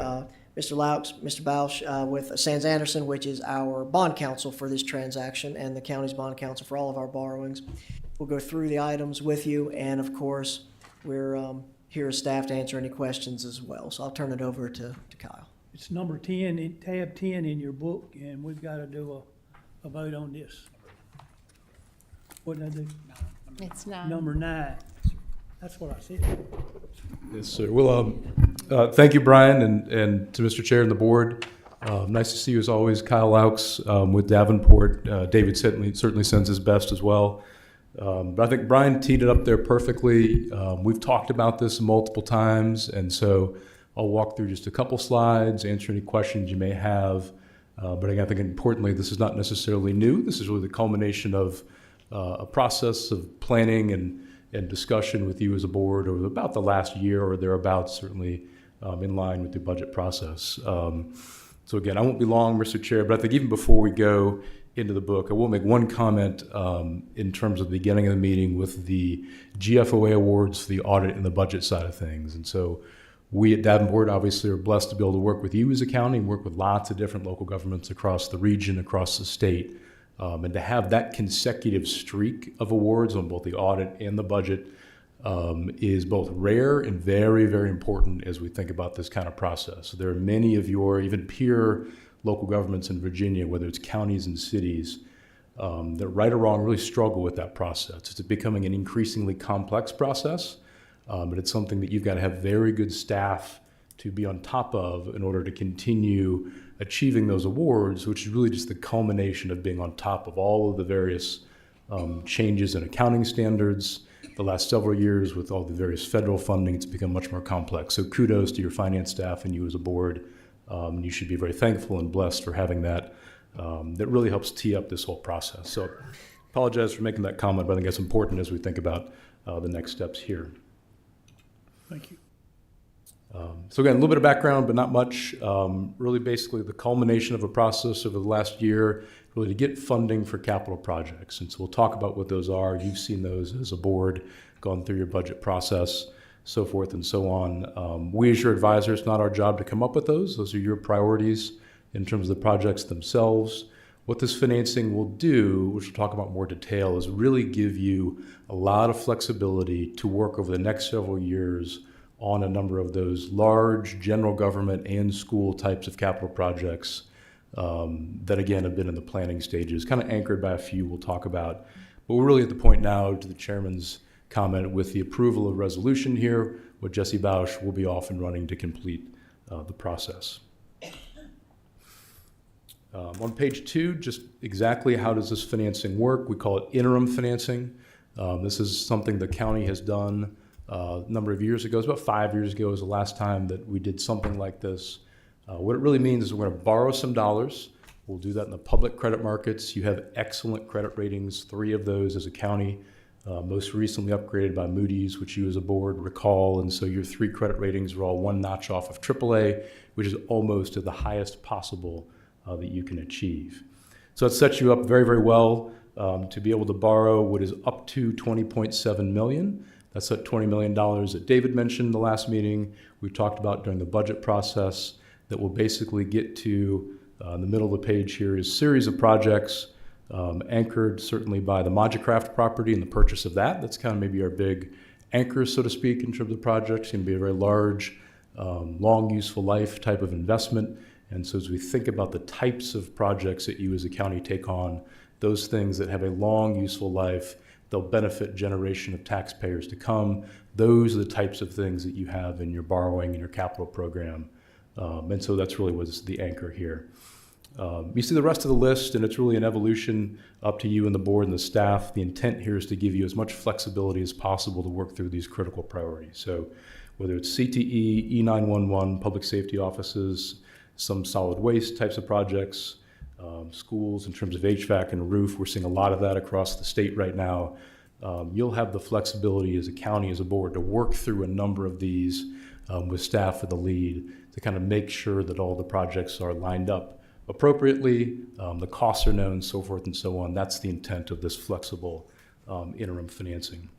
Mr. Laux, Mr. Bausch, with Sands Anderson, which is our bond counsel for this transaction and the county's bond counsel for all of our borrowings. We'll go through the items with you, and of course, we're here as staff to answer any questions as well. So I'll turn it over to Kyle. It's number 10, in tab 10 in your book, and we've got to do a vote on this. What did I do? It's not. Number 9. That's what I said. Yes, sir. Well, thank you, Brian, and to Mr. Chair and the board. Nice to see you as always, Kyle Laux with Davenport. David certainly sends his best as well. But I think Brian teed it up there perfectly. We've talked about this multiple times, and so I'll walk through just a couple slides, answer any questions you may have. But again, I think importantly, this is not necessarily new. This is really the culmination of a process of planning and discussion with you as a board over about the last year or thereabouts, certainly in line with the budget process. So again, I won't be long, Mr. Chair, but I think even before we go into the book, I will make one comment in terms of the beginning of the meeting with the GFOA awards for the audit and the budget side of things. And so we at Davenport obviously are blessed to be able to work with you as a county and work with lots of different local governments across the region, across the state. And to have that consecutive streak of awards on both the audit and the budget is both rare and very, very important as we think about this kind of process. So there are many of your even peer local governments in Virginia, whether it's counties and cities, that right or wrong really struggle with that process. It's becoming an increasingly complex process, but it's something that you've got to have very good staff to be on top of in order to continue achieving those awards, which is really just the culmination of being on top of all of the various changes in accounting standards. The last several years with all the various federal funding, it's become much more complex. So kudos to your finance staff and you as a board. You should be very thankful and blessed for having that. That really helps tee up this whole process. So apologize for making that comment, but I think it's important as we think about the next steps here. Thank you. So again, a little bit of background, but not much. Really basically the culmination of a process over the last year, really to get funding for capital projects. And so we'll talk about what those are. You've seen those as a board, gone through your budget process, so forth and so on. We as your advisors, not our job to come up with those. Those are your priorities in terms of the projects themselves. What this financing will do, which we'll talk about in more detail, is really give you a lot of flexibility to work over the next several years on a number of those large general government and school types of capital projects that again have been in the planning stages, kind of anchored by a few we'll talk about. But we're really at the point now, to the chairman's comment, with the approval of resolution here, with Jesse Bausch will be off and running to complete the process. On page 2, just exactly how does this financing work? We call it interim financing. This is something the county has done a number of years ago. It was about 5 years ago was the last time that we did something like this. What it really means is we're going to borrow some dollars. We'll do that in the public credit markets. You have excellent credit ratings, 3 of those as a county, most recently upgraded by Moody's, which you as a board recall. And so your 3 credit ratings are all one notch off of AAA, which is almost at the highest possible that you can achieve. So it sets you up very, very well to be able to borrow what is up to $20.7 million. That's that $20 million that David mentioned in the last meeting. We talked about during the budget process that will basically get to in the middle of the page here is a series of projects anchored certainly by the Magicraft property and the purchase of that. That's kind of maybe our big anchor, so to speak, in terms of projects. It's going to be a very large, long, useful life type of investment. And so as we think about the types of projects that you as a county take on, those things that have a long, useful life, they'll benefit generation of taxpayers to come. Those are the types of things that you have in your borrowing and your capital program. And so that's really what's the anchor here. You see the rest of the list, and it's really an evolution up to you and the board and the staff. The intent here is to give you as much flexibility as possible to work through these critical priorities. So whether it's CTE, E911, public safety offices, some solid waste types of projects, schools in terms of HVAC and roof, we're seeing a lot of that across the state right now. You'll have the flexibility as a county, as a board, to work through a number of these with staff at the lead to kind of make sure that all the projects are lined up appropriately, the costs are known, so forth and so on. That's the intent of this flexible interim financing.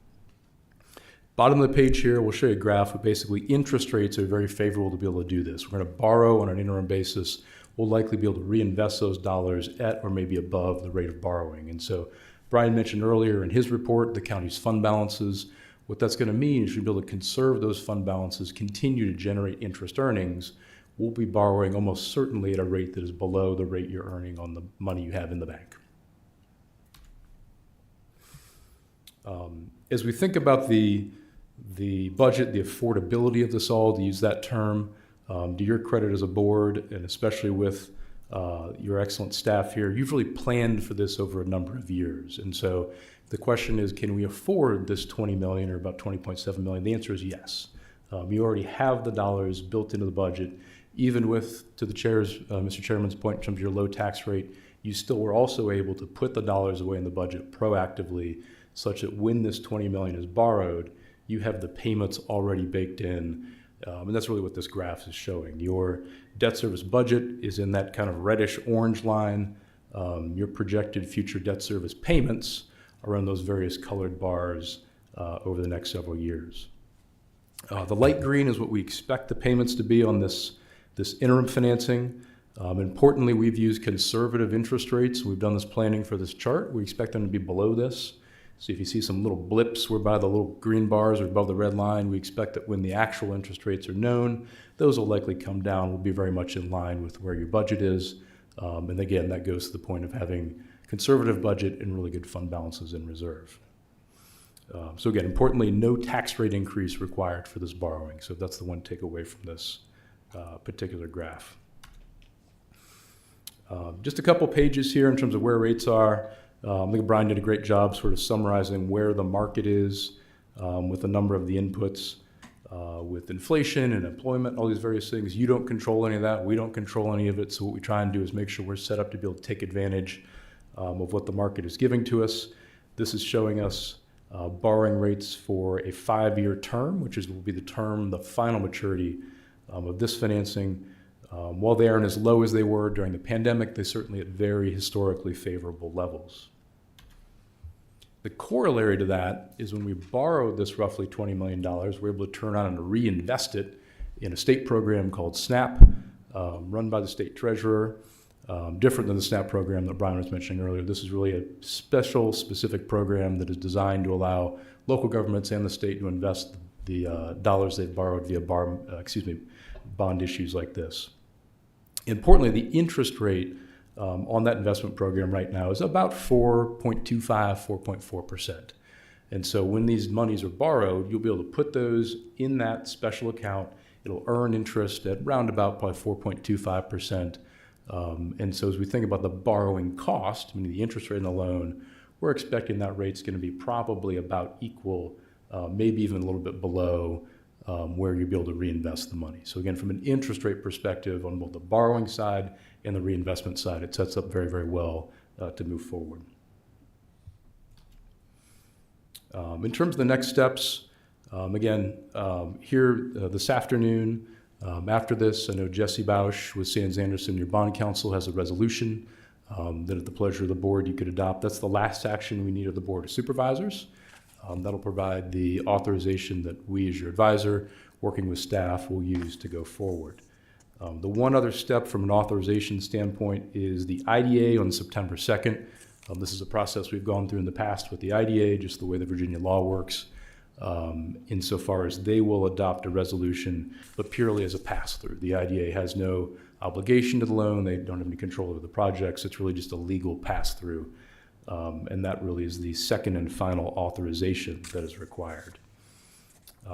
Bottom of the page here, we'll show you a graph, but basically interest rates are very favorable to be able to do this. We're going to borrow on an interim basis. We'll likely be able to reinvest those dollars at or maybe above the rate of borrowing. And so Brian mentioned earlier in his report the county's fund balances. What that's going to mean is you'll be able to conserve those fund balances, continue to generate interest earnings. We'll be borrowing almost certainly at a rate that is below the rate you're earning on the money you have in the bank. As we think about the budget, the affordability of this all, to use that term, to your credit as a board, and especially with your excellent staff here, you've really planned for this over a number of years. And so the question is, can we afford this $20 million or about $20.7 million? The answer is yes. You already have the dollars built into the budget. Even with, to the Mr. Chairman's point, in terms of your low tax rate, you still were also able to put the dollars away in the budget proactively, such that when this $20 million is borrowed, you have the payments already baked in. And that's really what this graph is showing. Your debt service budget is in that kind of reddish orange line. Your projected future debt service payments are on those various colored bars over the next several years. The light green is what we expect the payments to be on this interim financing. Importantly, we've used conservative interest rates. We've done this planning for this chart. We expect them to be below this. So if you see some little blips whereby the little green bars are above the red line, we expect that when the actual interest rates are known, those will likely come down. We'll be very much in line with where your budget is. And again, that goes to the point of having conservative budget and really good fund balances in reserve. So again, importantly, no tax rate increase required for this borrowing. So that's the one takeaway from this particular graph. Just a couple pages here in terms of where rates are. I think Brian did a great job sort of summarizing where the market is with a number of the inputs, with inflation and employment, all these various things. You don't control any of that. We don't control any of it. So what we try and do is make sure we're set up to be able to take advantage of what the market is giving to us. This is showing us borrowing rates for a 5-year term, which will be the term, the final maturity of this financing. While they aren't as low as they were during the pandemic, they're certainly at very historically favorable levels. The corollary to that is when we borrowed this roughly $20 million, we're able to turn on and reinvest it in a state program called SNAP, run by the state treasurer, different than the SNAP program that Brian was mentioning earlier. This is really a special, specific program that is designed to allow local governments and the state to invest the dollars they've borrowed via bond issues like this. Importantly, the interest rate on that investment program right now is about 4.25, 4.4%. And so when these monies are borrowed, you'll be able to put those in that special account. It'll earn interest at round about probably 4.25%. And so as we think about the borrowing cost, meaning the interest rate on the loan, we're expecting that rate's going to be probably about equal, maybe even a little bit below where you'll be able to reinvest the money. So again, from an interest rate perspective on both the borrowing side and the reinvestment side, it sets up very, very well to move forward. In terms of the next steps, again, here this afternoon, After this, I know Jesse Bausch with Sands Anderson, your bond counsel, has a resolution that at the pleasure of the board you could adopt. That's the last action we need of the Board of Supervisors. That'll provide the authorization that we as your advisor, working with staff, will use to go forward. The one other step from an authorization standpoint is the IDA on September 2nd. This is a process we've gone through in the past with the IDA, just the way the Virginia law works, insofar as they will adopt a resolution, but purely as a pass-through. The IDA has no obligation to the loan. They don't have any control over the projects. It's really just a legal pass-through. And that really is the second and final authorization that is required.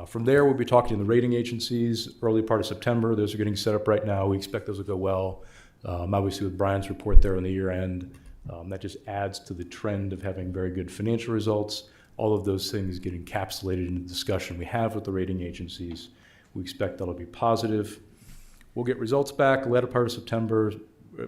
From there, we'll be talking to the rating agencies early part of September. Those are getting set up right now. We expect those will go well. Obviously, with Brian's report there on the year end, that just adds to the trend of having very good financial results. All of those things get encapsulated in the discussion we have with the rating agencies. We expect that'll be positive. We'll get results back latter part of September,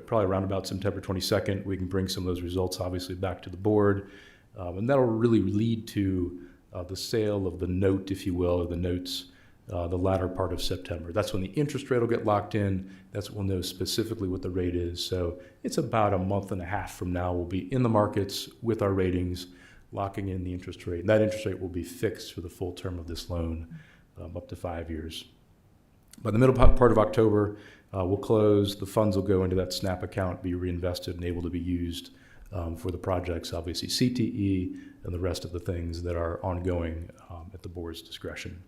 probably around about September 22nd. We can bring some of those results obviously back to the board. And that'll really lead to the sale of the note, if you will, or the notes, the latter part of September. That's when the interest rate will get locked in. That's when we'll know specifically what the rate is. So it's about a month and a half from now. We'll be in the markets with our ratings, locking in the interest rate. And that interest rate will be fixed for the full term of this loan, up to 5 years. By the middle part of October, we'll close. The funds will go into that SNAP account, be reinvested and able to be used for the projects, obviously CTE and the rest of the things that are ongoing at the board's discretion.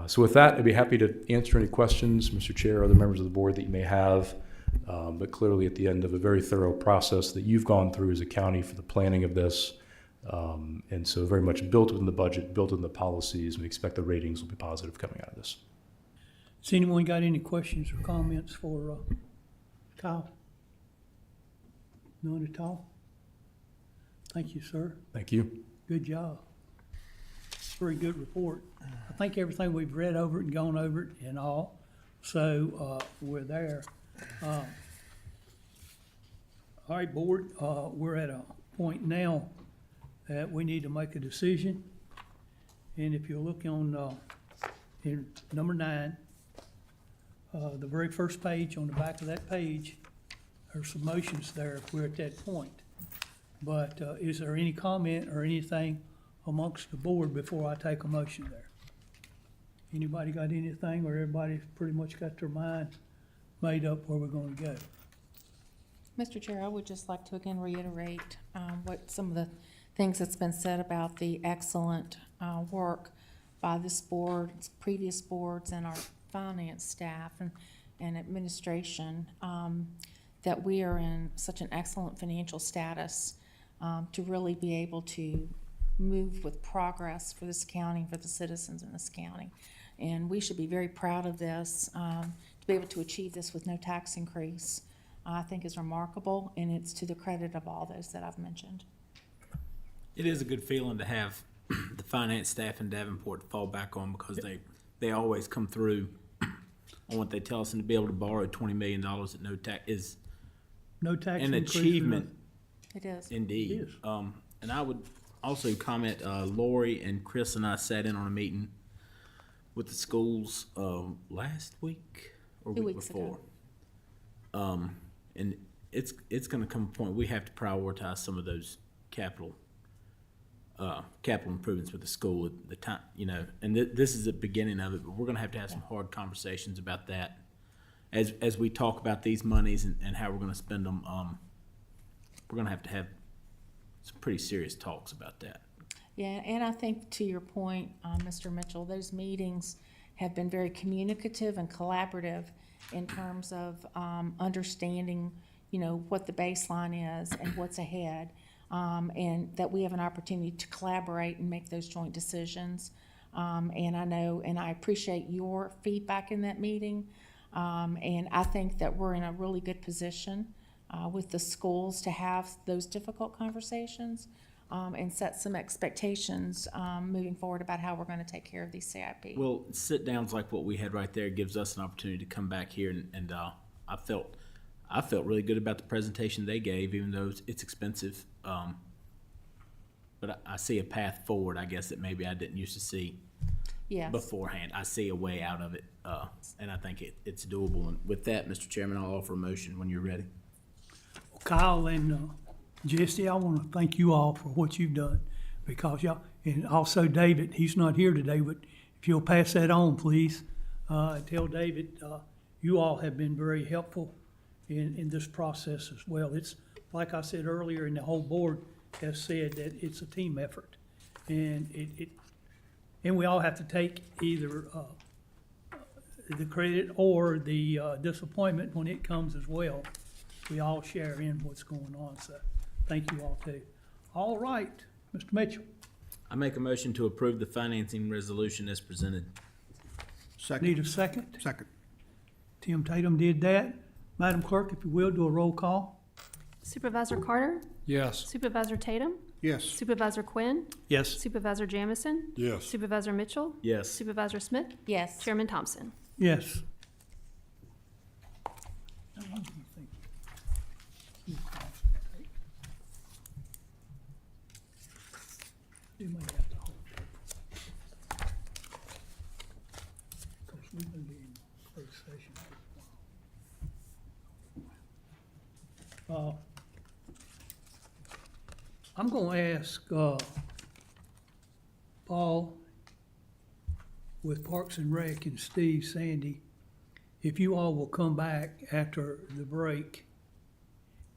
So with that, I'd be happy to answer any questions, Mr. Chair, other members of the board that you may have. But clearly at the end of a very thorough process that you've gone through as a county for the planning of this. And so very much built within the budget, built in the policies. We expect the ratings will be positive coming out of this. Has anyone got any questions or comments for Kyle? None at all? Thank you, sir. Thank you. Good job. Very good report. I think everything we've read over it and gone over it and all, so we're there. All right, board, we're at a point now that we need to make a decision. And if you look on in number 9, the very first page, on the back of that page, there's some motions there if we're at that point. But is there any comment or anything amongst the board before I take a motion there? Anybody got anything, or everybody's pretty much got their mind made up where we're gonna go? Mr. Chair, I would just like to again reiterate what some of the things that's been said about the excellent work by this board, previous boards, and our finance staff and administration, that we are in such an excellent financial status to really be able to move with progress for this county, for the citizens in this county. And we should be very proud of this. To be able to achieve this with no tax increase, I think is remarkable, and it's to the credit of all those that I've mentioned. It is a good feeling to have the finance staff in Davenport to fall back on, because they always come through on what they tell us, and to be able to borrow $20 million at no tax is No tax an increase. achievement. It is. Indeed. It is. And I would also comment, Lori and Chris and I sat in on a meeting with the schools last week or 2 week weeks before. ago. And it's going to come a point we have to prioritize some of those capital improvements with the school at the time, and this is the beginning of it, but we're going to have some hard conversations about that as we talk about these monies and how we're going to spend them. We're going to have some pretty serious talks about that. Yeah, and I think to your point, Mr. Mitchell, those meetings have been very communicative and collaborative in terms of understanding, what the baseline is and what's ahead, and that we have an opportunity to collaborate and make those joint decisions. And I know, and I appreciate your feedback in that meeting, and I think that we're in a really good position with the schools to have those difficult conversations and set some expectations moving forward about how we're going to take care of these CIP. Well, sit downs like what we had right there gives us an opportunity to come back here, and I felt really good about the presentation they gave, even though it's expensive. But I see a path forward, I guess, that maybe I didn't used to see. Yes. beforehand. I see a way out of it, and I think it's doable. And with that, Mr. Chairman, I'll offer a motion when you're ready. Kyle and Jesse, I want to thank you all for what you've done, because y'all, and also David, he's not here today, but if you'll pass that on, please, tell David, you all have been very helpful in this process as well. It's, like I said earlier, and the whole board has said that it's a team effort. And and we all have to take either the credit or the disappointment when it comes as well. We all share in what's going on, so thank you all too. All right, Mr. Mitchell. I make a motion to approve the financing resolution as presented. Need a second? Second. Tim Tatum did that. Madam Clerk, if you will, do a roll call. Supervisor Carter? Yes. Supervisor Tatum? Yes. Supervisor Quinn? Yes. Supervisor Jamison? Yes. Supervisor Mitchell? Yes. Supervisor Smith? Yes. Chairman Thompson? Yes. You may have to hold it. 'Cause we're gonna be in closed session for a while. I'm gonna ask, Paul with Parks and Rec and Steve, Sandy, if you all will come back after the break,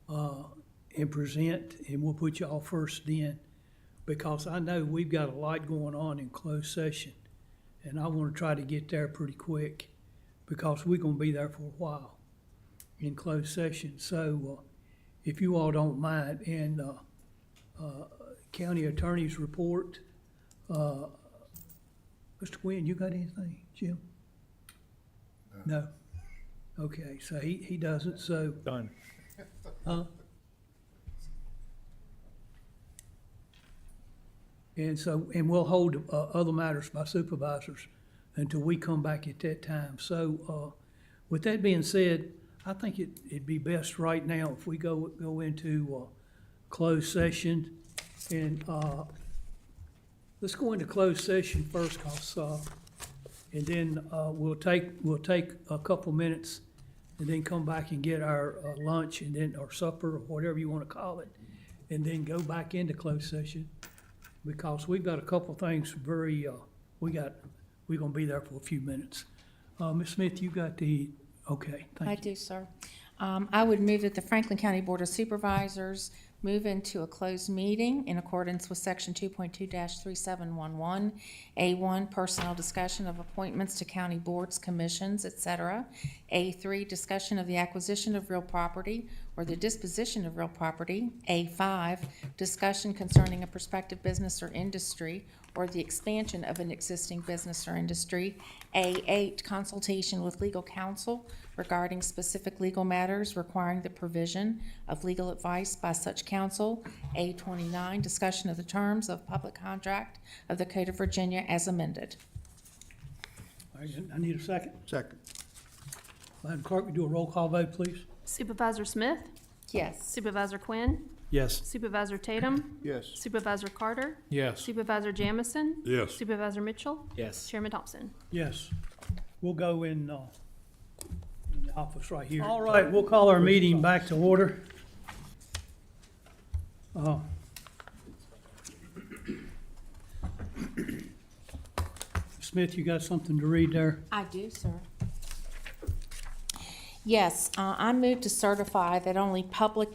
and present, and we'll put y'all first in, because I know we've got a lot going on in closed session, and I wanna try to get there pretty quick, because we're gonna be there for a while in closed session. So, if you all don't mind, and, county attorney's report, Mr. Quinn, you got anything? Jim? No? Okay, so he doesn't, so. Done. Huh? And so, and we'll hold other matters by supervisors until we come back at that time. So, with that being said, I think it'd be best right now if we go into closed session. And let's go into closed session first, and then we'll take a couple minutes and then come back and get our lunch and then our supper or whatever you want to call it, and then go back into closed session, because we've got a couple things we're gonna be there for a few minutes. Ms. Smith, you got okay, I thank you. do, sir. I would move that the Franklin County Board of Supervisors move into a closed meeting in accordance with Section 2.2-3711, A1, personnel discussion of appointments to county boards, commissions, etc. A3, discussion of the acquisition of real property or the disposition of real property. A5, discussion concerning a prospective business or industry or the expansion of an existing business or industry. A8, consultation with legal counsel regarding specific legal matters requiring the provision of legal advice by such counsel. A29, discussion of the terms of public contract of the Code of Virginia as amended. All right, I need a second. Second. Madam Clerk, we do a roll call vote, please. Supervisor Smith? Yes. Supervisor Quinn? Yes. Supervisor Tatum? Yes. Supervisor Carter? Yes. Supervisor Jamison? Yes. Supervisor Mitchell? Yes. Chairman Thompson? Yes. We'll go in the office right here. All right, we'll call our meeting back to order. Smith, you got something to read there? I do, sir. Yes, I move to certify that only public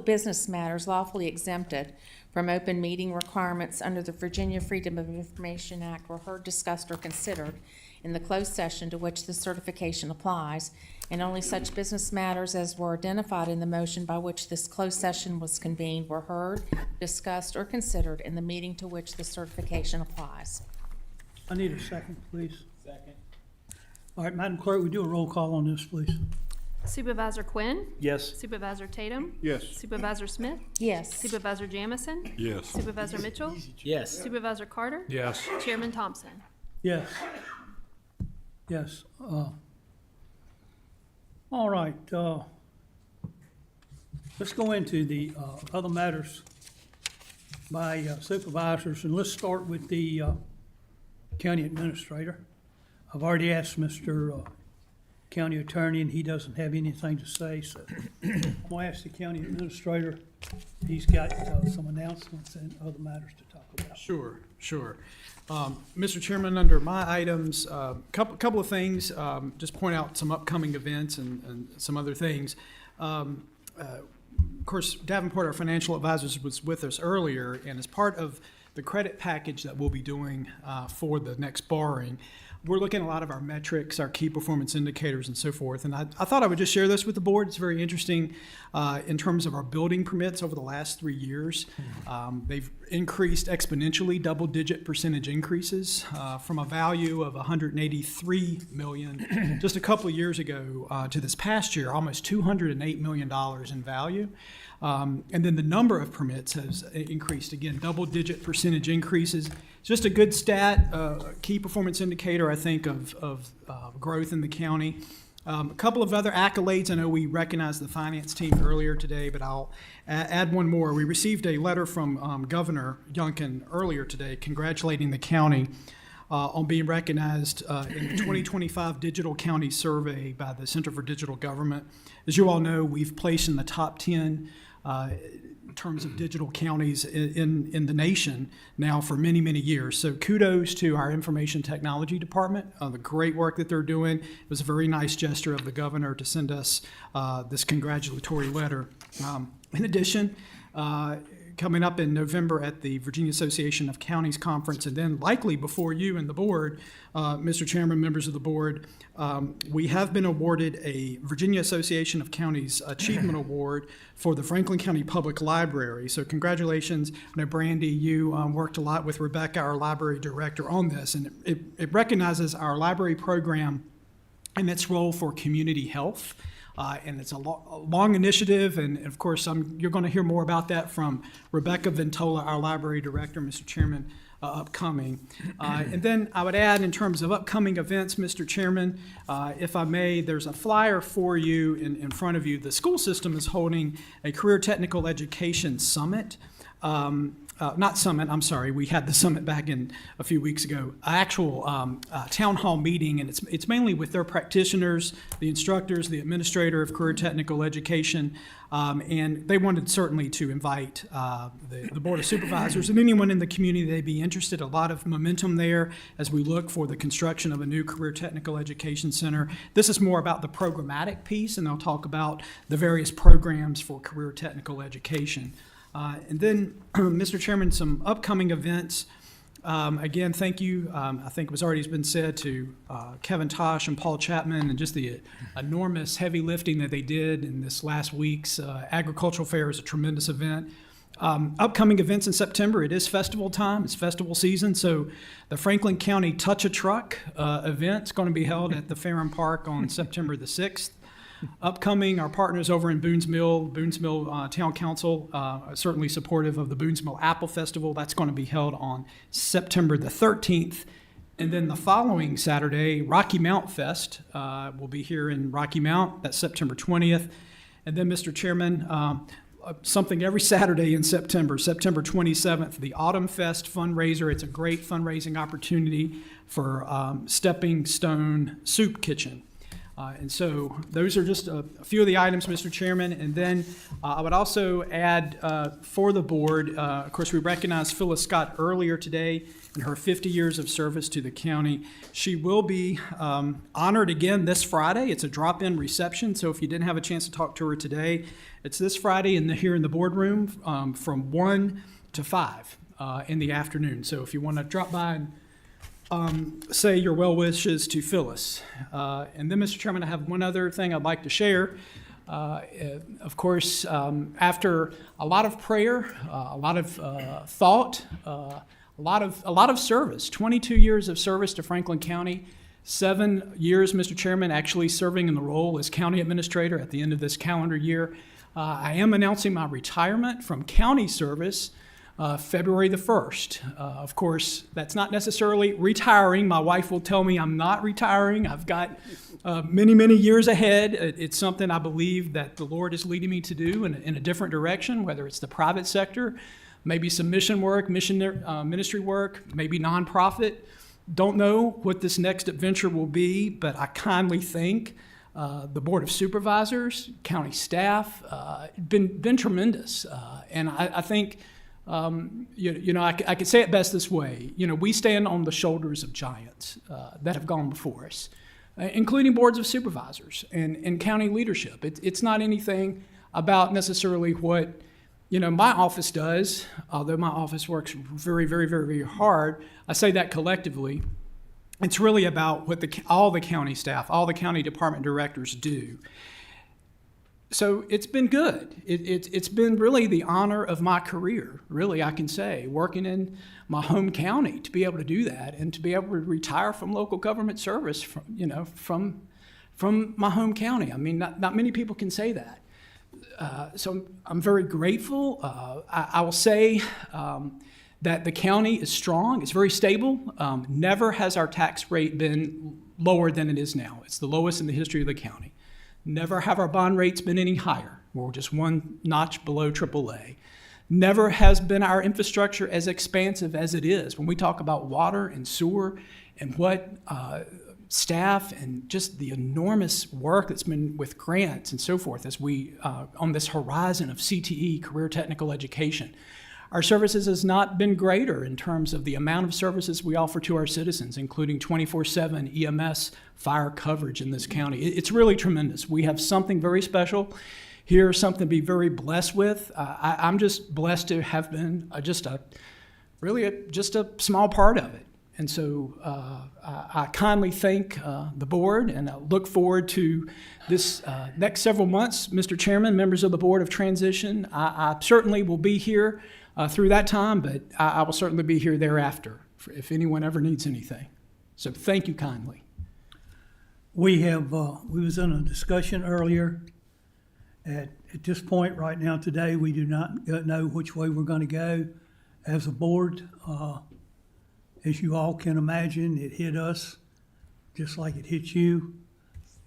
business matters lawfully exempted from open meeting requirements under the Virginia Freedom of Information Act were heard, discussed, or considered in the closed session to which this certification applies, and only such business matters as were identified in the motion by which this closed session was convened were heard, discussed, or considered in the meeting to which the certification applies. I need a second, please. Second. All right, Madam Clerk, we do a roll call on this, please. Supervisor Quinn? Yes. Supervisor Tatum? Yes. Supervisor Smith? Yes. Supervisor Jamison? Yes. Supervisor Mitchell? Yes. Supervisor Carter? Yes. Chairman Thompson? Yes. Yes. All right, let's go into the other matters by supervisors, and let's start with the County Administrator. I've already asked Mr. County Attorney, and he doesn't have anything to say, so I'm gonna ask the County Administrator. He's got some announcements and other matters to talk about. Sure. Mr. Chairman, under my items, couple of things, just point out some upcoming events and some other things. Of course, Davenport, our financial advisors, was with us earlier, and as part of the credit package that we'll be doing for the next borrowing, we're looking at a lot of our metrics, our key performance indicators, and so forth. And I thought I would just share this with the board. It's very interesting in terms of our building permits over the last 3 years. They've increased exponentially, double-digit percentage increases from a value of $183 million just a couple of years ago to this past year, almost $208 million in value. And then the number of permits has increased again, double-digit percentage increases. Just a good stat, key performance indicator, I think, of growth in the county. A couple of other accolades. I know we recognized the finance team earlier today, but I'll add one more. We received a letter from Governor Youngkin earlier today congratulating the county on being recognized in the 2025 Digital County Survey by the Center for Digital Government. As you all know, we've placed in the top 10 in terms of digital counties in the nation now for many, many years. So kudos to our information technology department, the great work that they're doing. It was a very nice gesture of the governor to send us this congratulatory letter. In addition, coming up in November at the Virginia Association of Counties Conference, and then likely before you and the board, Mr. Chairman, members of the board, we have been awarded a Virginia Association of Counties Achievement Award for the Franklin County Public Library. So congratulations. I know, Brandy, you worked a lot with Rebecca, our library director, on this, and it recognizes our library program and its role for community health. And it's a long initiative, and of course, you're going to hear more about that from Rebecca Ventola, our library director, Mr. Chairman, upcoming. And then I would add, in terms of upcoming events, Mr. Chairman, if I may, there's a flyer for you in front of you. The school system is holding a Career Technical Education Summit. Not summit, I'm sorry, we had the summit back in a few weeks ago, actual town hall meeting, and it's mainly with their practitioners, the instructors, the administrator of career technical education, and they wanted certainly to invite the Board of Supervisors and anyone in the community they'd be interested. A lot of momentum there as we look for the construction of a new career technical education center. This is more about the programmatic piece, and they'll talk about the various programs for career technical education. And then, Mr. Chairman, some upcoming events. Again, thank you. I think it was already been said to Kevin Tosh and Paul Chapman, and just the enormous heavy lifting that they did in this last week's agricultural fair is a tremendous event. Upcoming events in September, it is festival time, it's festival season, so the Franklin County Touch a Truck event is going to be held at the Fair and Park on September the 6th. Upcoming, our partners over in Boones Mill Town Council are certainly supportive of the Boones Mill Apple Festival. That's going to be held on September the 13th. And then the following Saturday, Rocky Mount Fest will be here in Rocky Mount. That's September 20th. And then, Mr. Chairman, something every Saturday in September 27th, the Autumn Fest fundraiser. It's a great fundraising opportunity for Stepping Stone Soup Kitchen. And so those are just a few of the items, Mr. Chairman. And then I would also add for the board, of course, we recognized Phyllis Scott earlier today in her 50 years of service to the county. She will be honored again this Friday. It's a drop-in reception, so if you didn't have a chance to talk to her today, it's this Friday here in the boardroom from 1 to 5 in the afternoon. So if you want to drop by and say your well wishes to Phyllis. And then, Mr. Chairman, I have one other thing I'd like to share. Of course, after a lot of prayer, a lot of thought, a lot of service, 22 years of service to Franklin County, 7 years, Mr. Chairman, actually serving in the role as county administrator at the end of this calendar year. I am announcing my retirement from county service February the 1st. Of course, that's not necessarily retiring. My wife will tell me I'm not retiring. I've got many, many years ahead. It's something I believe that the Lord is leading me to do in a different direction, whether it's the private sector, maybe some mission work, ministry work, maybe nonprofit. don't know what this next adventure will be, but I kindly thank the Board of Supervisors, county staff, been tremendous. And I think, I could say it best this way. We stand on the shoulders of giants that have gone before us, including boards of supervisors and county leadership. It's not anything about necessarily what my office does, although my office works very, very, very, very hard. I say that collectively. It's really about what all the county staff, all the county department directors do. So it's been good. It's been really the honor of my career, really, I can say, working in my home county, to be able to do that and to be able to retire from local government service from my home county. I mean, not many people can say that. So I'm very grateful. I will say that the county is strong. It's very stable. Never has our tax rate been lower than it is now. It's the lowest in the history of the county. Never have our bond rates been any higher. We're just one notch below AAA. Never has been our infrastructure as expansive as it is. When we talk about water and sewer and what staff and just the enormous work that's been with grants and so forth as we, on this horizon of CTE, career technical education, our services has not been greater in terms of the amount of services we offer to our citizens, including 24/7 EMS fire coverage in this county. It's really tremendous. We have something very special here, something to be very blessed with. I'm just blessed to have been just a small part of it. And so I kindly thank the board, and I look forward to this next several months. Mr. Chairman, members of the Board of Transition, I certainly will be here through that time, but I will certainly be here thereafter if anyone ever needs anything. So thank you kindly. We was in a discussion earlier. At this point right now today, we do not know which way we're going to go as a board. As you all can imagine, it hit us just like it hit you.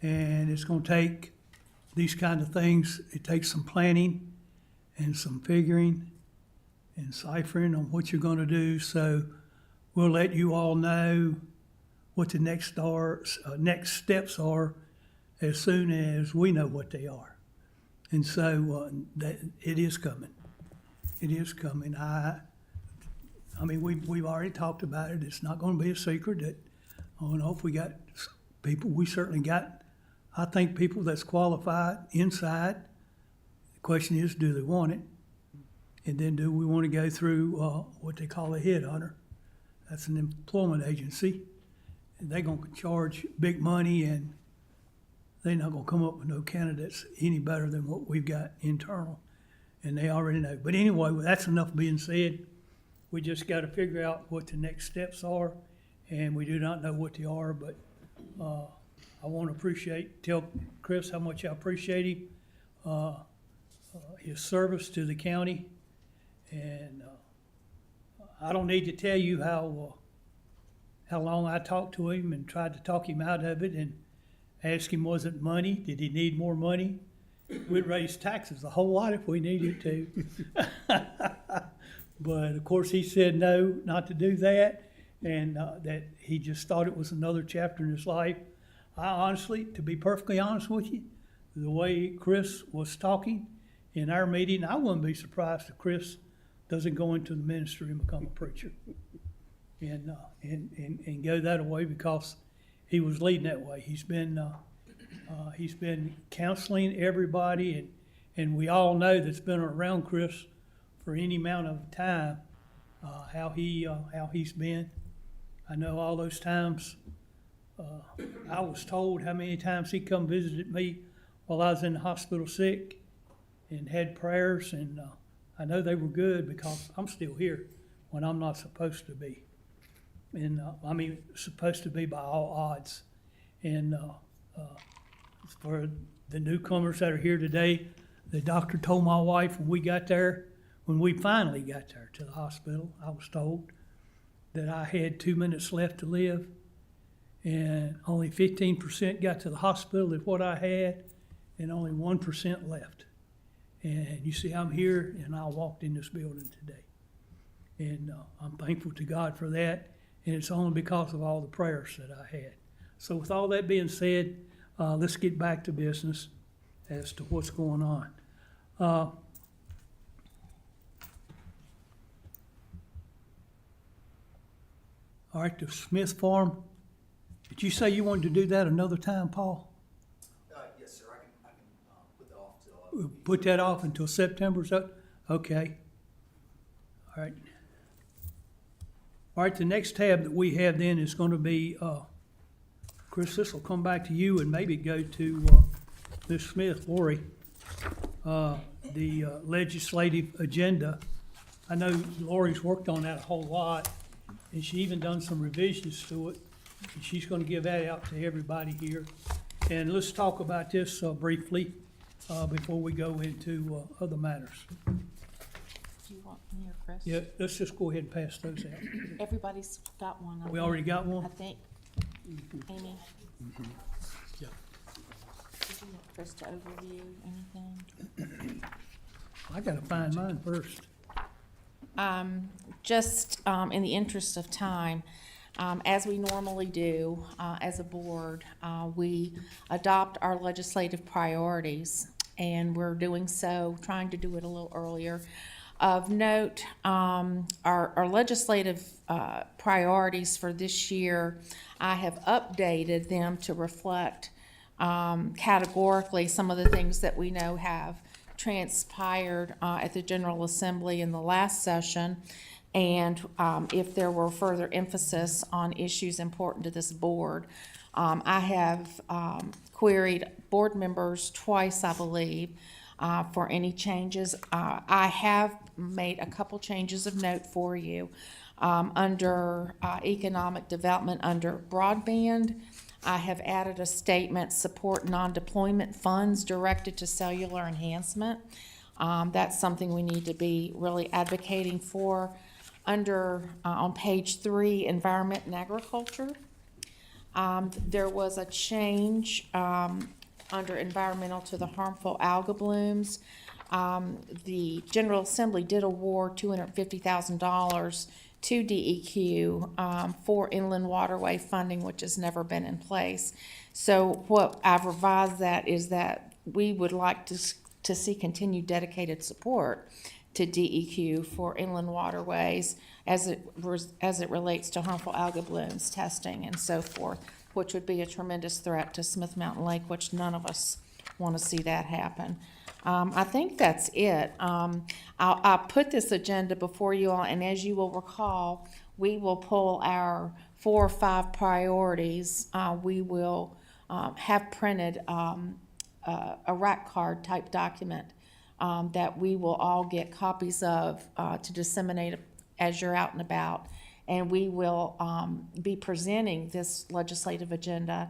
And it's going to take these kind of things. It takes some planning and some figuring and ciphering on what you're going to do. So we'll let you all know what the next steps are as soon as we know what they are. And so that it is coming. It is coming. I mean, we've already talked about it. It's not going to be a secret that, I don't know if we got people, we certainly got, I think, people that's qualified inside. The question is, do they want it? And then do we want to go through what they call a headhunter? That's an employment agency. And they're going to charge big money, and they're not going to come up with no candidates any better than what we've got internal. And they already know. But anyway, that's enough being said. We just got to figure out what the next steps are, and we do not know what they are, but I want to tell Chris how much I appreciate him, his service to the county, and I don't need to tell you how long I talked to him and tried to talk him out of it and ask him, was it money? Did he need more money? We'd raise taxes a whole lot if we needed to. But of course, he said no, not to do that, and that he just thought it was another chapter in his life. I honestly, to be perfectly honest with you, the way Chris was talking in our meeting, I wouldn't be surprised if Chris doesn't go into the ministry and become a preacher and go that way, because he was leading that way. He's been counseling everybody, and we all know that's been around Chris for any amount of time, how he's been. I know all those times. I was told how many times he come visited me while I was in the hospital sick, and had prayers, and I know they were good because I'm still here when I'm not supposed to be, and supposed to be by all odds. And for the newcomers that are here today, the doctor told my wife when we finally got there to the hospital, I was told that I had 2 minutes left to live, and only 15% got to the hospital at what I had, and only 1% left. And you see, I'm here, and I walked in this building today. And I'm thankful to God for that. and it's only because of all the prayers that I had. So with all that being said, let's get back to business as to what's going on. All right, the Smith Farm, did you say you wanted to do that another time, Paul? Yes, sir. I can put that off till. Put that off until September, so, okay. All right. All right, the next tab that we have then is gonna be, Chris, this will come back to you and maybe go to, Ms. Smith, Lori. The legislative agenda. I know Lori's worked on that a whole lot, and she even done some revisions to it. And she's gonna give that out to everybody here. And let's talk about this briefly, before we go into other matters. Do you want me or Chris? Yeah, let's just go ahead and pass those out. Everybody's got one. I We think. already got one? I think. Amy? Yeah. Did you want Chris to overview anything? I gotta find mine first. Just in the interest of time, as we normally do as a board, we adopt our legislative priorities, and we're doing so, trying to do it a little earlier. Of note, our legislative priorities for this year, I have updated them to reflect categorically some of the things that we know have transpired at the General Assembly in the last session, and if there were further emphasis on issues important to this board. I have queried board members twice, I believe, for any changes. I have made a couple changes of note for you. Under economic development, under broadband, I have added a statement, support non-deployment funds directed to cellular enhancement. That's something we need to be really advocating for. Under, on page 3, environment and agriculture, there was a change under environmental to the harmful algal blooms. The General Assembly did award $250,000 to DEQ for inland waterway funding, which has never been in place. So what I've revised that is that we would like to see continued dedicated support to DEQ for inland waterways as it relates to harmful algal blooms testing and so forth, which would be a tremendous threat to Smith Mountain Lake, which none of us want to see that happen. I think that's it. I'll put this agenda before you all, and as you will recall, we will pull our 4 or 5 priorities. We will have printed a rack card type document that we will all get copies of to disseminate as you're out and about. And we will be presenting this legislative agenda.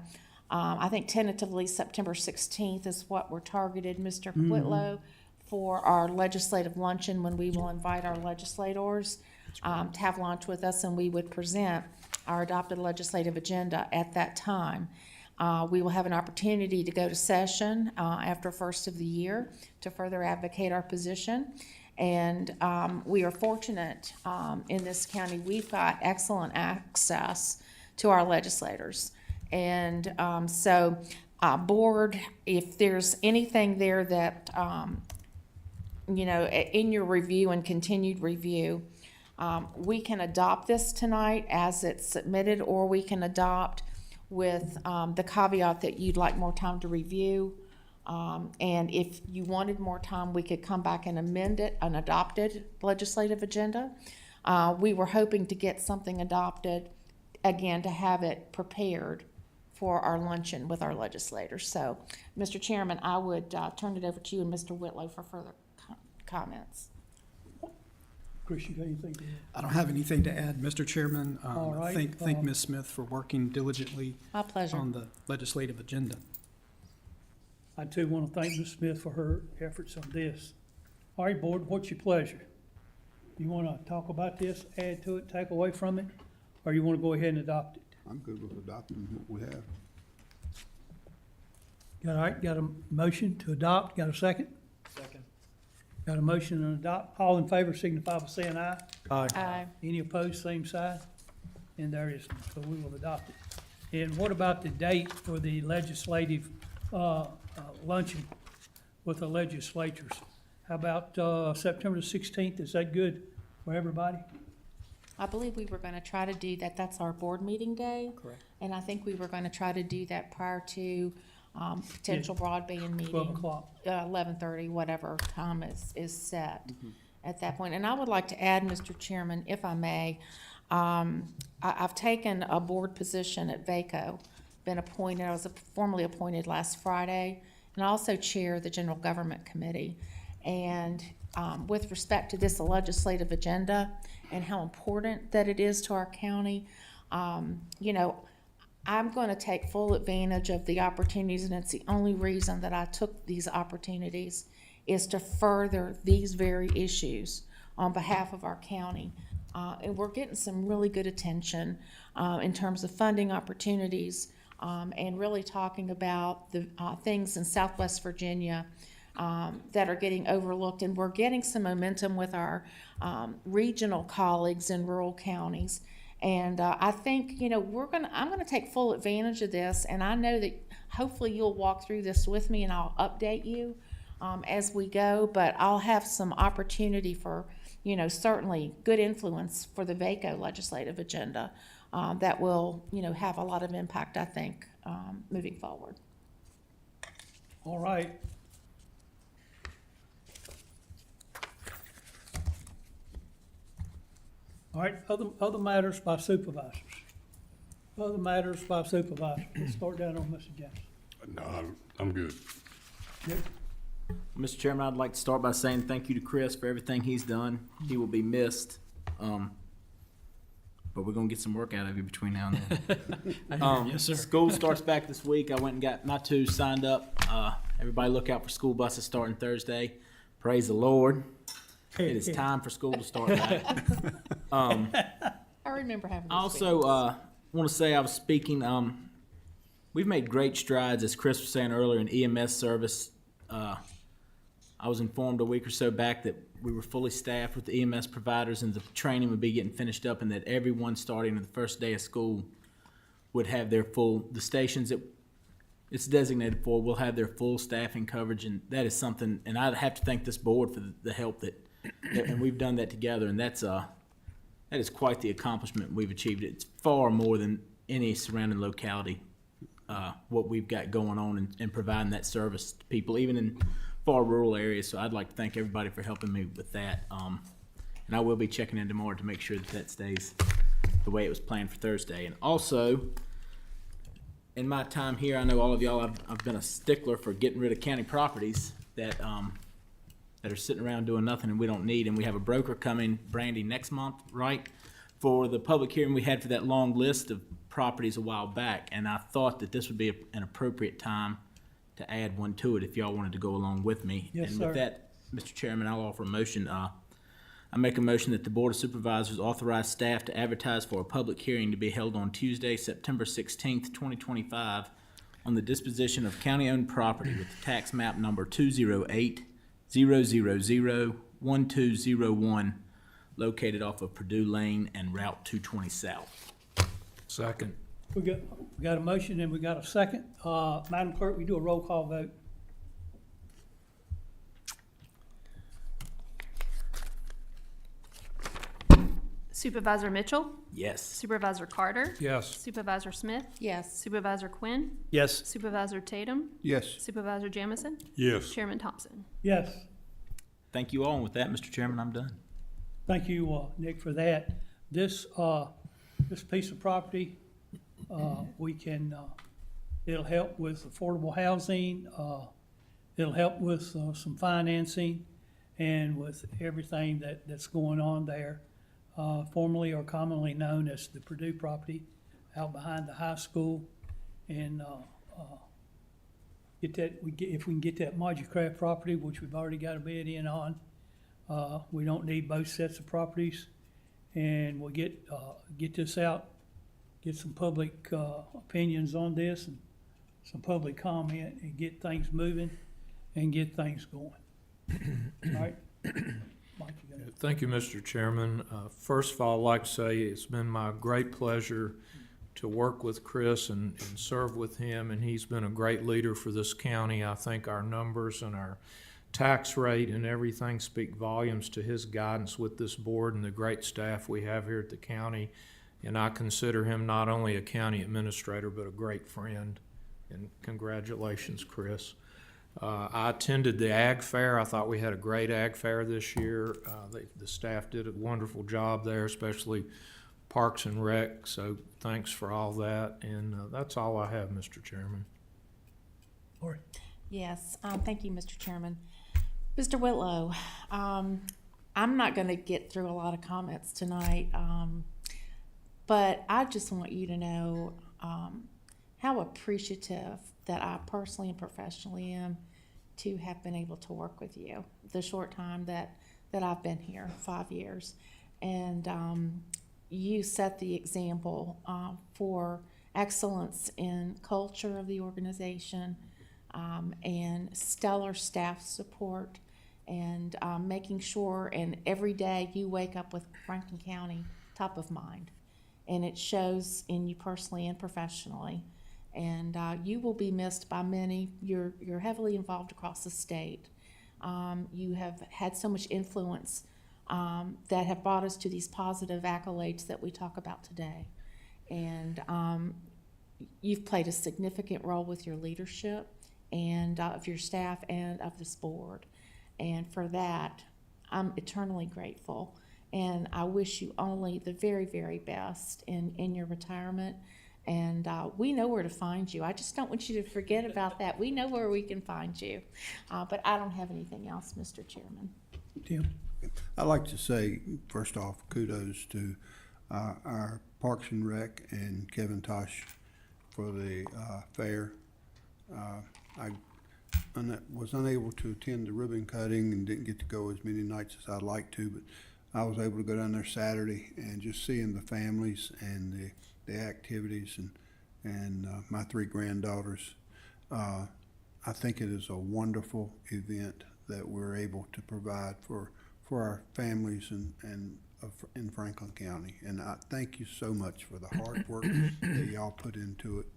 I think tentatively September 16th is what we're targeted, Mr. Whitlow, for our legislative luncheon, when we will invite our legislators to have lunch with us, and we would present our adopted legislative agenda at that time. We will have an opportunity to go to session after first of the year to further advocate our position. And we are fortunate in this county. We've got excellent access to our legislators. And board, if there's anything there that, in your review and continued review, we can adopt this tonight as it's submitted, or we can adopt with the caveat that you'd like more time to review. And if you wanted more time, we could come back and amend it, an adopted legislative agenda. We were hoping to get something adopted, again, to have it prepared for our luncheon with our legislators. So, Mr. Chairman, I would turn it over to you and Mr. Whitlow for further comments. Chris, you got anything to add? I don't have anything to add, Mr. Chairman. All right, Thank Ms. Smith for working diligently My pleasure. on the legislative agenda. I too want to thank Ms. Smith for her efforts on this. All right, board, what's your pleasure? You want to talk about this, add to it, take away from it, or you want to go ahead and adopt it? I'm good with adopting what we have. All right, got a motion to adopt, got a second? Second. Got a motion to adopt, all in favor signify by saying aye. Aye. Any opposed, same side. and there is, so we will adopt it. And what about the date for the legislative luncheon with the legislatures? How about September the 16th? Is that good for everybody? I believe we were gonna try to do that, that's our board meeting day. Correct. And I think we were gonna try to do that prior to, potential broadband meeting. 12 o'clock. 11:30, whatever time is set at that point. And I would like to add, Mr. Chairman, if I may, I've taken a board position at VACO, been appointed, I was formally appointed last Friday, and I also chair the General Government Committee. And with respect to this legislative agenda and how important that it is to our county, you know, I'm going to take full advantage of the opportunities, and it's the only reason that I took these opportunities is to further these very issues on behalf of our county. And we're getting some really good attention in terms of funding opportunities and really talking about the things in Southwest Virginia that are getting overlooked. And we're getting some momentum with our regional colleagues in rural counties. And I think, you know, I'm gonna take full advantage of this, and I know that hopefully you'll walk through this with me and I'll update you as we go, but I'll have some opportunity for, you know, certainly good influence for the VACO legislative agenda that will, you know, have a lot of impact, I think, moving forward. All right. All right, other matters by supervisors. Other matters by supervisors. Let's start down on Mr. Jackson. No, I'm good. Nick? Mr. Chairman, I'd like to start by saying thank you to Chris for everything he's done. He will be missed. But we're gonna get some work out of you between now and then. Yes, sir. School starts back this week. I went and got my two signed up. Everybody look out for school buses starting Thursday. Praise the Lord. It is time for school to start back. I remember having. Also, want to say I was speaking. We've made great strides, as Chris was saying earlier, in EMS service. I was informed a week or so back that we were fully staffed with the EMS providers, and the training would be getting finished up, and that everyone starting on the first day of school would have their the stations that it's designated for will have their full staffing coverage, and that is something. And I'd have to thank this board for the help and we've done that together, and that is quite the accomplishment we've achieved. It's far more than any surrounding locality, what we've got going on and providing that service to people, even in far rural areas. So I'd like to thank everybody for helping me with that. And I will be checking in tomorrow to make sure that stays the way it was planned for Thursday. And also, in my time here, I know all of y'all, I've been a stickler for getting rid of county properties that are sitting around doing nothing and we don't need. And we have a broker coming, Brandy, next month, right, for the public hearing we had for that long list of properties a while back. And I thought that this would be an appropriate time to add one to it if y'all wanted to go along with me. Yes, and sir. with that, Mr. Chairman, I'll offer a motion. I make a motion that the Board of Supervisors authorize staff to advertise for a public hearing to be held on Tuesday, September 16th, 2025, on the disposition of county-owned property with the tax map number 208-000-1201, located off of Purdue Lane and Route 220 South. Second. We got a motion and we got a second. Madam Clerk, we do a roll call vote. Supervisor Mitchell, Yes. Supervisor Carter, Yes. Supervisor Smith, Yes. Supervisor Quinn, Yes. Supervisor Tatum, Yes. Supervisor Jamison, Yes. Chairman Thompson. Yes. Thank you all, and with that, Mr. Chairman, I'm done. Thank you, Nick, for that. This piece of property, we can, it'll help with affordable housing, it'll help with some financing and with everything that's going on there. Formerly or commonly known as the Purdue property out behind the high school. And if we can get that Moducraft property, which we've already got a bid in on, we don't need both sets of properties. And we'll get this out, get some public opinions on this and some public comment and get things moving and get things going. All right? Mike, you got it. Thank you, Mr. Chairman. First of all, I'd like to say it's been my great pleasure to work with Chris and serve with him, and he's been a great leader for this county. I think our numbers and our tax rate and everything speak volumes to his guidance with this board and the great staff we have here at the county. And I consider him not only a county administrator, but a great friend. And congratulations, Chris. I attended the Ag Fair. I thought we had a great Ag Fair this year. The staff did a wonderful job there, especially Parks and Rec. So thanks for all that. And that's all I have, Mr. Chairman. Lori? Yes, thank you, Mr. Chairman. Mr. Whitlow, I'm not going to get through a lot of comments tonight, but I just want you to know how appreciative that I personally and professionally am to have been able to work with you the short time that I've been here, 5 years. And you set the example for excellence in culture of the organization, and stellar staff support, and making sure and every day you wake up with Franklin County top of mind. And it shows in you personally and professionally. And you will be missed by many. You're heavily involved across the state. You have had so much influence that have brought us to these positive accolades that we talk about today. And you've played a significant role with your leadership and of your staff and of this board. And for that, I'm eternally grateful. And I wish you only the very, very best in your retirement. And we know where to find you. I just don't want you to forget about that. We know where we can find you. But I don't have anything else, Mr. Chairman. Tim? I'd like to say, first off, kudos to our Parks and Rec and Kevin Tosh for the fair. I was unable to attend the ribbon cutting and didn't get to go as many nights as I'd like to, but I was able to go down there Saturday and just seeing the families and the activities and my 3 granddaughters. I think it is a wonderful event that we're able to provide for our families in Franklin County. And I thank you so much for the hard work that y'all put into it.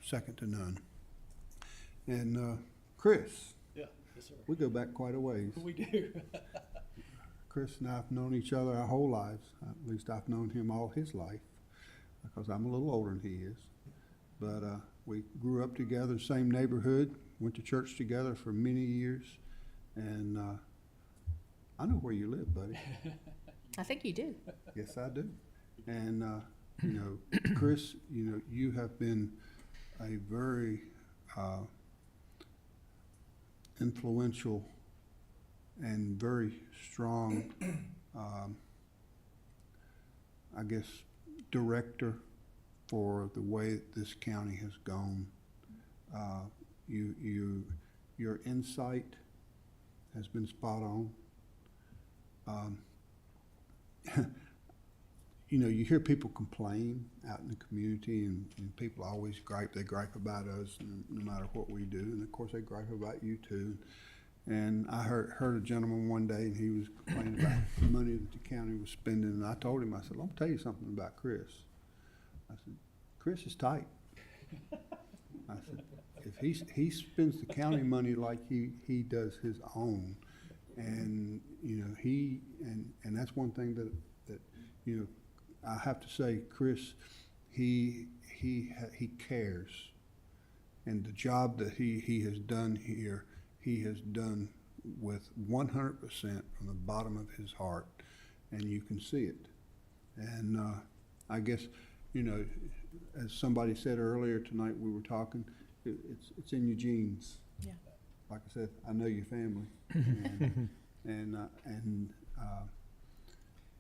Second to none. And Chris. Yeah, yes, sir. We go back quite a ways. We do. Chris and I have known each other our whole lives. At least I've known him all his life, because I'm a little older than he is. But we grew up together, same neighborhood, went to church together for many years. And I know where you live, buddy. I think you do. Yes, I do. And, you know, Chris, you know, you have been a very influential and very strong, I guess, director for the way this county has gone. Your insight has been spot on. You know, you hear people complain out in the community, and people always gripe. They gripe about us no matter what we do, and of course they gripe about you too. And I heard a gentleman one day, and he was complaining about the money that the county was spending, and I told him, I said, let me tell you something about Chris. I said, Chris is tight. I said, if he spends the county money like he does his own, and you know and that's one thing that you know, I have to say, Chris, he cares, and the job that he has done here, he has done with 100% from the bottom of his heart, and you can see it. And I guess, you know, as somebody said earlier tonight, we were talking, it's in your genes. Yeah. Like I said, I know your family, and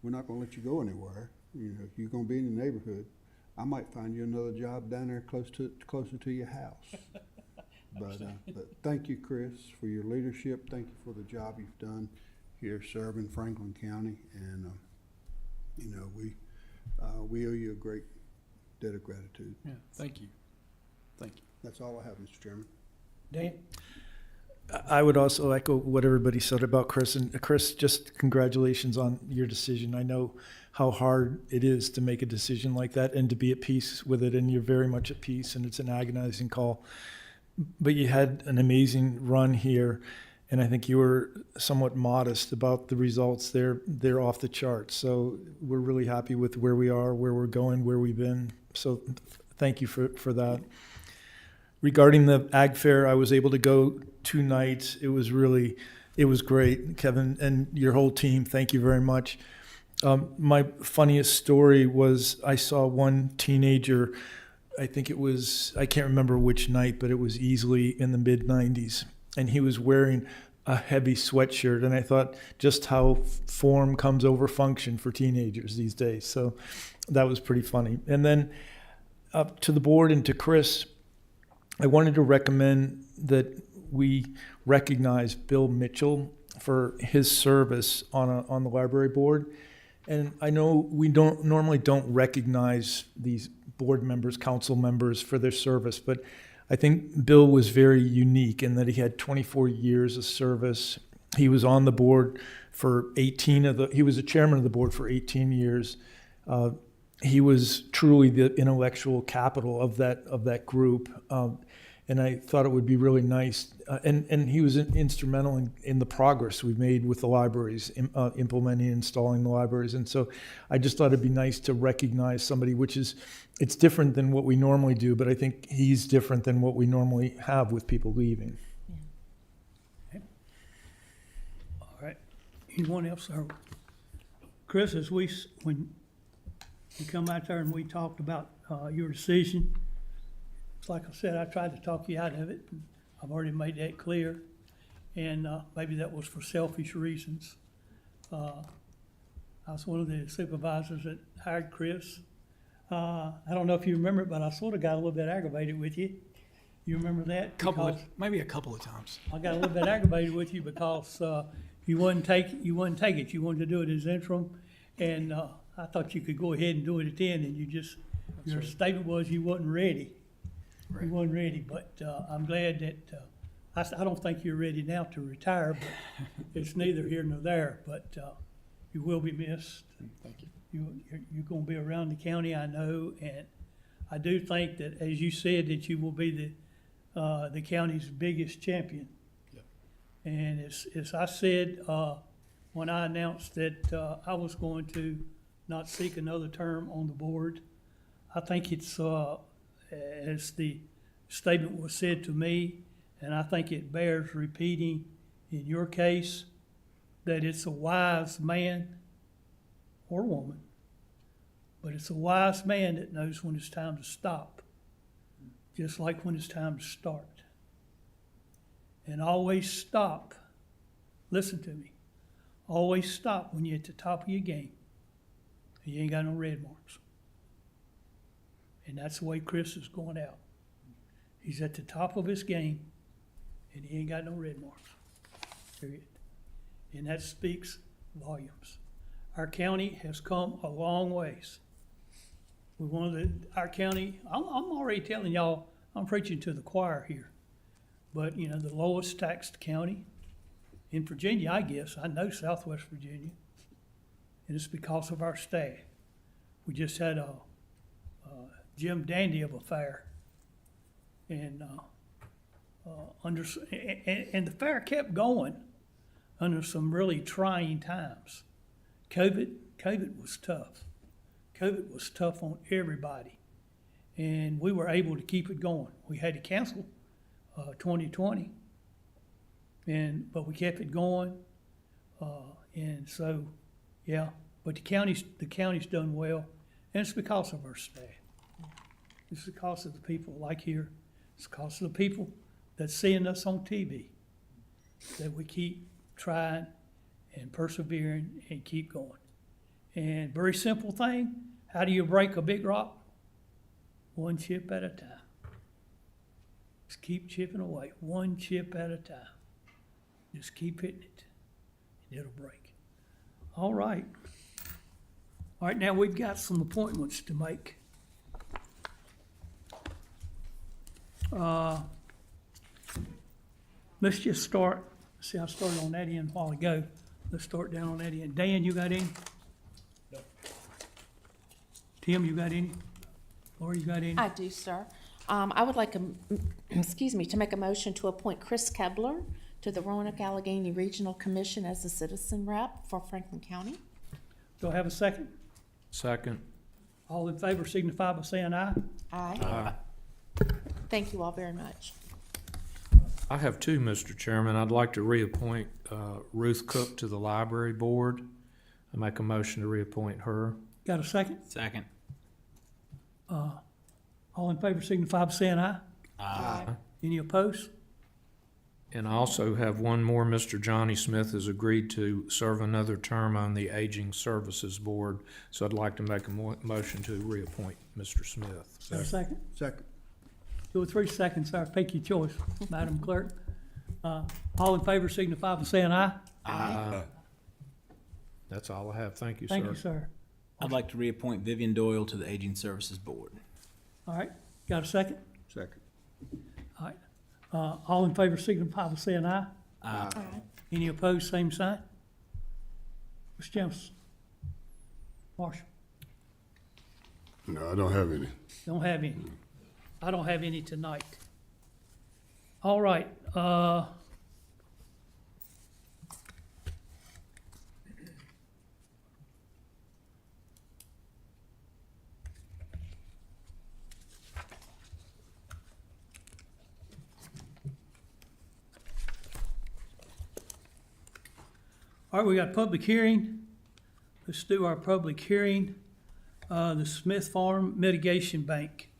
we're not going to let you go anywhere. You know, if you're going to be in the neighborhood, I might find you another job down there closer to your house. But thank you, Chris, for your leadership. Thank you for the job you've done here serving Franklin County, and you know, we owe you a great debt of gratitude. Yeah, thank you. Thank you. That's all I have, Mr. Chairman. Dan? I would also echo what everybody said about Chris. And Chris, just congratulations on your decision. I know how hard it is to make a decision like that and to be at peace with it. And you're very much at peace, and it's an agonizing call. But you had an amazing run here, and I think you were somewhat modest about the results. They're off the charts. So we're really happy with where we are, where we're going, where we've been. So thank you for that. Regarding the Ag Fair, I was able to go 2 nights. It was great. Kevin and your whole team, thank you very much. My funniest story was I saw one teenager, I can't remember which night, but it was easily in the mid-90s. And he was wearing a heavy sweatshirt. And I thought just how form comes over function for teenagers these days. So that was pretty funny. And then up to the board and to Chris, I wanted to recommend that we recognize Bill Mitchell for his service on the library board. And I know we normally don't recognize these board members, council members for their service, but I think Bill was very unique in that he had 24 years of service. He was on the board for he was the chairman of the board for 18 years. He was truly the intellectual capital of that group. And I thought it would be really nice. And he was instrumental in the progress we've made with the libraries, implementing and installing the libraries. And so I just thought it'd be nice to recognize somebody, it's different than what we normally do, but I think he's different than what we normally have with people leaving. All right. Anyone else? Chris, when you come out there and we talked about your decision, like I said, I tried to talk you out of it. I've already made that clear. And maybe that was for selfish reasons. I was one of the supervisors that hired Chris. I don't know if you remember it, but I sort of got a little bit aggravated with you. You remember that? Maybe a couple of times. I got a little bit aggravated with you because you wouldn't take it. You wanted to do it as interim. And I thought you could go ahead and do it at the end, and your statement was you wasn't ready. Right. You wasn't ready, but I'm glad that I don't think you're ready now to retire, but it's neither here nor there. But you will be missed. Thank you. You're going to be around the county, I know, and I do think that, as you said, that you will be the county's biggest champion. Yep. And as I said when I announced that I was going to not seek another term on the board, I think it's. As the statement was said to me, and I think it bears repeating in your case, that it's a wise man or woman, but it's a wise man that knows when it's time to stop, just like when it's time to start. And always stop. Listen to me. Always stop when you're at the top of your game and you ain't got no red marks. And that's the way Chris is going out. He's at the top of his game, and he ain't got no red marks, period. And that speaks volumes. Our county has come a long ways. Our county, I'm already telling y'all, I'm preaching to the choir here, but the lowest taxed county in Virginia, I guess. I know Southwest Virginia, and it's because of our staff. We just had a Jim Dandy of a fair, and the fair kept going under some really trying times. COVID was tough. COVID was tough on everybody, and we were able to keep it going. We had to cancel 2020, but we kept it going, and so yeah. But the county's done well, and it's because of our staff. It's because of the people like here. It's because of the people that's seeing us on TV that we keep trying and persevering and keep going. And very simple thing, how do you break a big rock? One chip at a time. Just keep chipping away, one chip at a time. Just keep hitting it, and it'll break. All right. All right, now we've got some appointments to make. let's just start, see, I started on that end a while ago. Let's start down on that end. Dan, you got any? Tim, you got any? Laura, you got any? I do, sir. I would like, to make a motion to appoint Chris Kebler to the Roanoke Allegheny Regional Commission as a citizen rep for Franklin County. Do I have a second? Second. All in favor signify by saying aye. Aye. Thank you all very much. I have two, Mr. Chairman. I'd like to reappoint Ruth Cook to the Library Board. I make a motion to reappoint her. Got a second? Second. All in favor signify by saying aye. Aye. Any opposed? And I also have one more. Mr. Johnny Smith has agreed to serve another term on the Aging Services Board, so I'd like to make a motion to reappoint Mr. Smith. Got a second? Second. 2 or 3 seconds, sir. Pick your choice, Madam Clerk. All in favor signify by saying aye. Aye. That's all I have. Thank you, sir. Thank you, sir. I'd like to reappoint Vivian Doyle to the Aging Services Board. All right, got a second? Second. All right. All in favor signify by saying aye. Aye. Any opposed, same sign? Mr. Jameson? Marshall? No, I don't have any. Don't have any. I don't have any tonight. All right, all right, we got public hearing. Let's do our public hearing. The Smith Farm Mitigation Bank.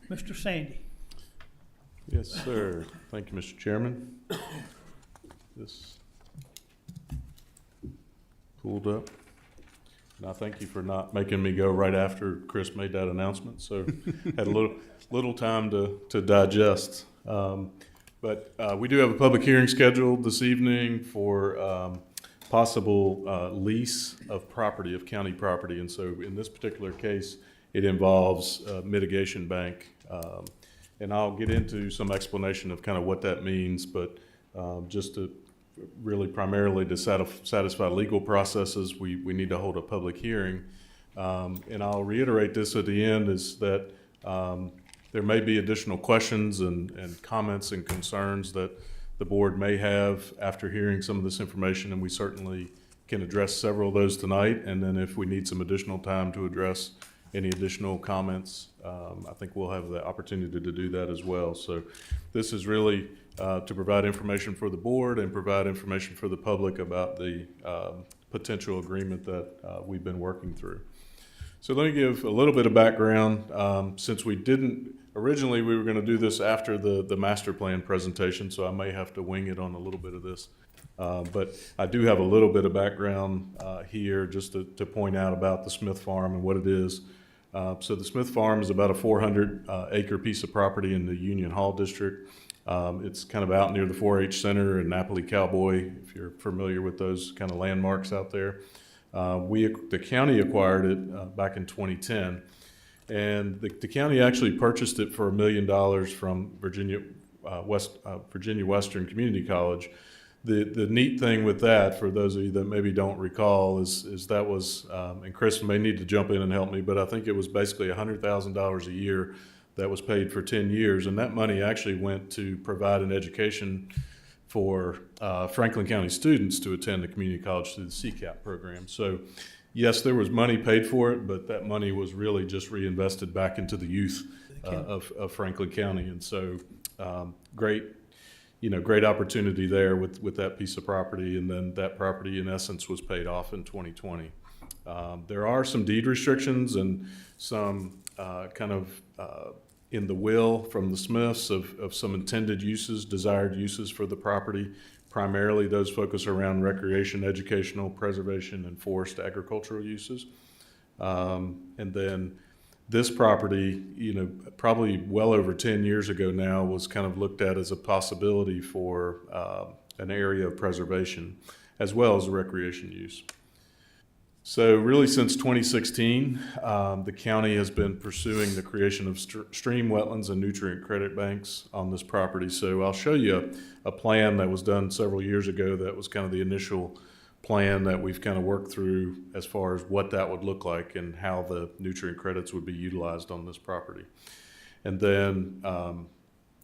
Mr. Sandy. Yes, sir. Thank you, Mr. Chairman. This pulled up. And I thank you for not making me go right after Chris made that announcement, so had a little time to digest. But we do have a public hearing scheduled this evening for possible lease of property, of county property. And so in this particular case, it involves mitigation bank. And I'll get into some explanation of kind of what that means, but just to really primarily to satisfy legal processes, we need to hold a public hearing. And I'll reiterate this at the end, is that there may be additional questions and comments and concerns that the board may have after hearing some of this information, and we certainly can address several of those tonight. And then if we need some additional time to address any additional comments, I think we'll have the opportunity to do that as well. So this is really to provide information for the board and provide information for the public about the potential agreement that we've been working through. So let me give a little bit of background. Since we didn't, originally we were going to do this after the master plan presentation, so I may have to wing it on a little bit of this. But I do have a little bit of background here just to point out about the Smith Farm and what it is. So the Smith Farm is about a 400 acre piece of property in the Union Hall district. It's kind of out near the 4-H Center and Napoli Cowboy, if you're familiar with those kind of landmarks out there. The county acquired it back in 2010, and the county actually purchased it for $1 million from Virginia Western Community College. The neat thing with that, for those of you that maybe don't recall, is that was, and Chris may need to jump in and help me, but I think it was basically $100,000 a year that was paid for 10 years, and that money actually went to provide an education for Franklin County students to attend the community college through the CCAP program. So yes, there was money paid for it, but that money was really just reinvested back into the youth of Franklin County. And so great opportunity there with that piece of property. And then that property in essence was paid off in 2020. There are some deed restrictions and some in the will from the Smiths of some intended uses, desired uses for the property. Primarily those focus around recreation, educational, preservation, and forest agricultural uses. And then this property, probably well over 10 years ago now, was kind of looked at as a possibility for an area of preservation as well as recreation use. So really since 2016, the county has been pursuing the creation of stream wetlands and nutrient credit banks on this property. So I'll show you a plan that was done several years ago that was kind of the initial plan that we've kind of worked through as far as what that would look like and how the nutrient credits would be utilized on this property. And then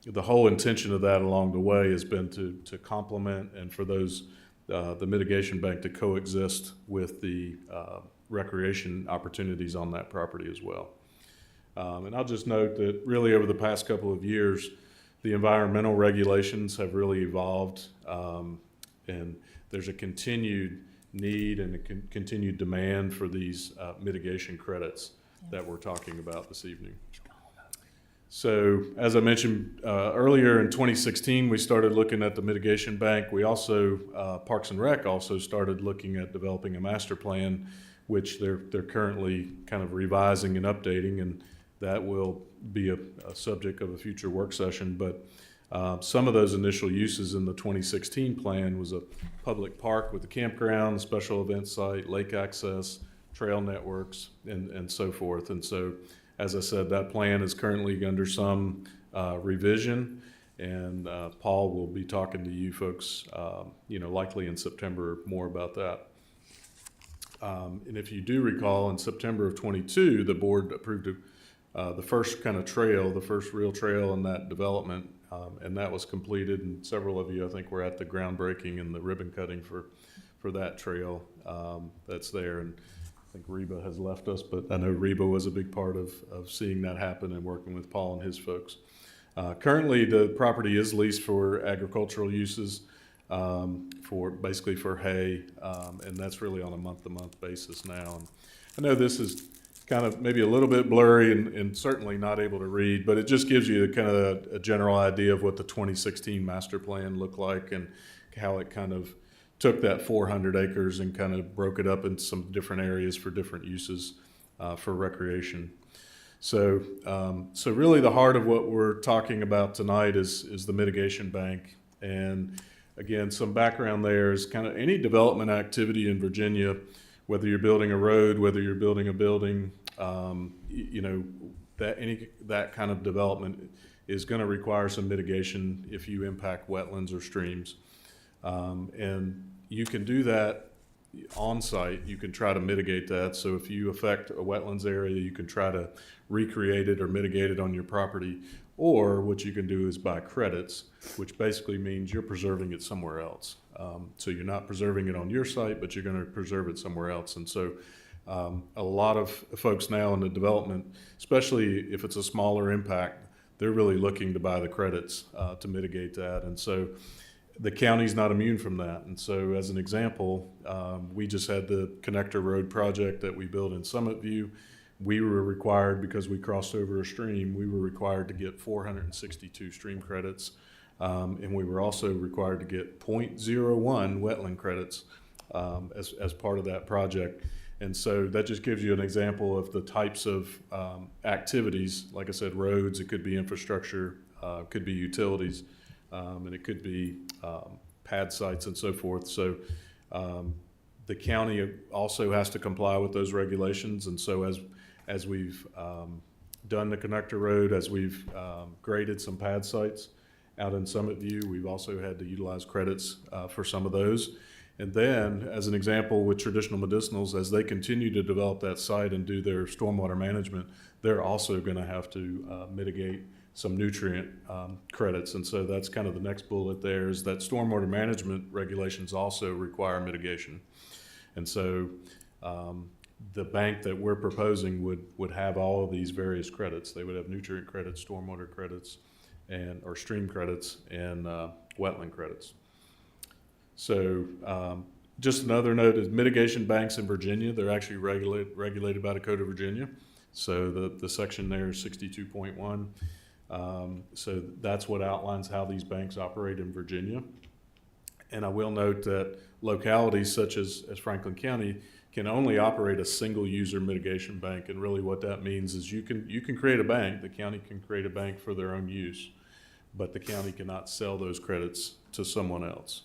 the whole intention of that along the way has been to complement and for those the mitigation bank to coexist with the recreation opportunities on that property as well. And I'll just note that really over the past couple of years, the environmental regulations have really evolved, and there's a continued need and a continued demand for these mitigation credits that we're talking about this evening. So as I mentioned earlier, in 2016, we started looking at the mitigation bank. We also, Parks and Rec also started looking at developing a master plan, which they're currently kind of revising and updating, and that will be a subject of a future work session. But some of those initial uses in the 2016 plan was a public park with a campground, special event site, lake access, trail networks, and so forth. And so, as I said, that plan is currently under some revision, and Paul will be talking to you folks, likely in September more about that. And if you do recall, in September of 22, the board approved the first kind of trail, the first real trail in that development, and that was completed. And several of you, I think, were at the groundbreaking and the ribbon cutting for that trail that's there. And I think Reba has left us, but I know Reba was a big part of seeing that happen and working with Paul and his folks. Currently, the property is leased for agricultural uses, basically for hay, and that's really on a month-to-month basis now. And I know this is kind of maybe a little bit blurry and certainly not able to read, but it just gives you kind of a general idea of what the 2016 master plan looked like and how it kind of took that 400 acres and kind of broke it up into some different areas for different uses for recreation. So really the heart of what we're talking about tonight is the mitigation bank. And again, some background there is kind of any development activity in Virginia, whether you're building a road, whether you're building a building, that kind of development is going to require some mitigation if you impact wetlands or streams. And you can do that on site. You can try to mitigate that. So if you affect a wetlands area, you can try to recreate it or mitigate it on your property. Or what you can do is buy credits, which basically means you're preserving it somewhere else. So you're not preserving it on your site, but you're going to preserve it somewhere else. And so a lot of folks now in the development, especially if it's a smaller impact, they're really looking to buy the credits to mitigate that. And so the county's not immune from that. And so as an example, we just had the connector road project that we built in Summit View. We were required, because we crossed over a stream, we were required to get 462 stream credits. And we were also required to get 0.01 wetland credits as part of that project. And so that just gives you an example of the types of activities. Like I said, roads, it could be infrastructure, it could be utilities, and it could be pad sites and so forth. So the county also has to comply with those regulations. And so as we've done the connector road, as we've graded some pad sites out in Summit View, we've also had to utilize credits for some of those. And then, as an example, with traditional medicinals, as they continue to develop that site and do their stormwater management, they're also going to have to mitigate some nutrient credits. And so that's kind of the next bullet there, is that stormwater management regulations also require mitigation. And so the bank that we're proposing would have all of these various credits. They would have nutrient credits, stormwater credits, or stream credits, and wetland credits. So just another note is mitigation banks in Virginia, they're actually regulated by the Code of Virginia. So the section there is 62.1. So that's what outlines how these banks operate in Virginia. And I will note that localities such as Franklin County can only operate a single user mitigation bank. And really what that means is you can create a bank, the county can create a bank for their own use, but the county cannot sell those credits to someone else.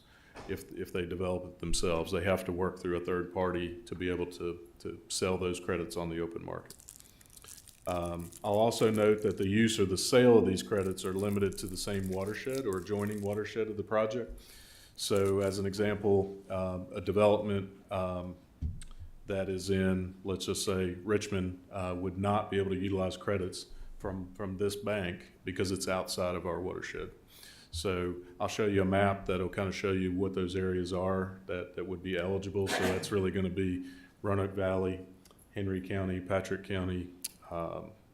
if they develop it themselves. They have to work through a third party to be able to sell those credits on the open market. I'll also note that the use or the sale of these credits are limited to the same watershed or adjoining watershed of the project. So as an example, a development that is in, let's just say, Richmond, would not be able to utilize credits from this bank because it's outside of our watershed. So I'll show you a map that'll kind of show you what those areas are that would be eligible. So that's really going to be Roanoke Valley, Henry County, Patrick County,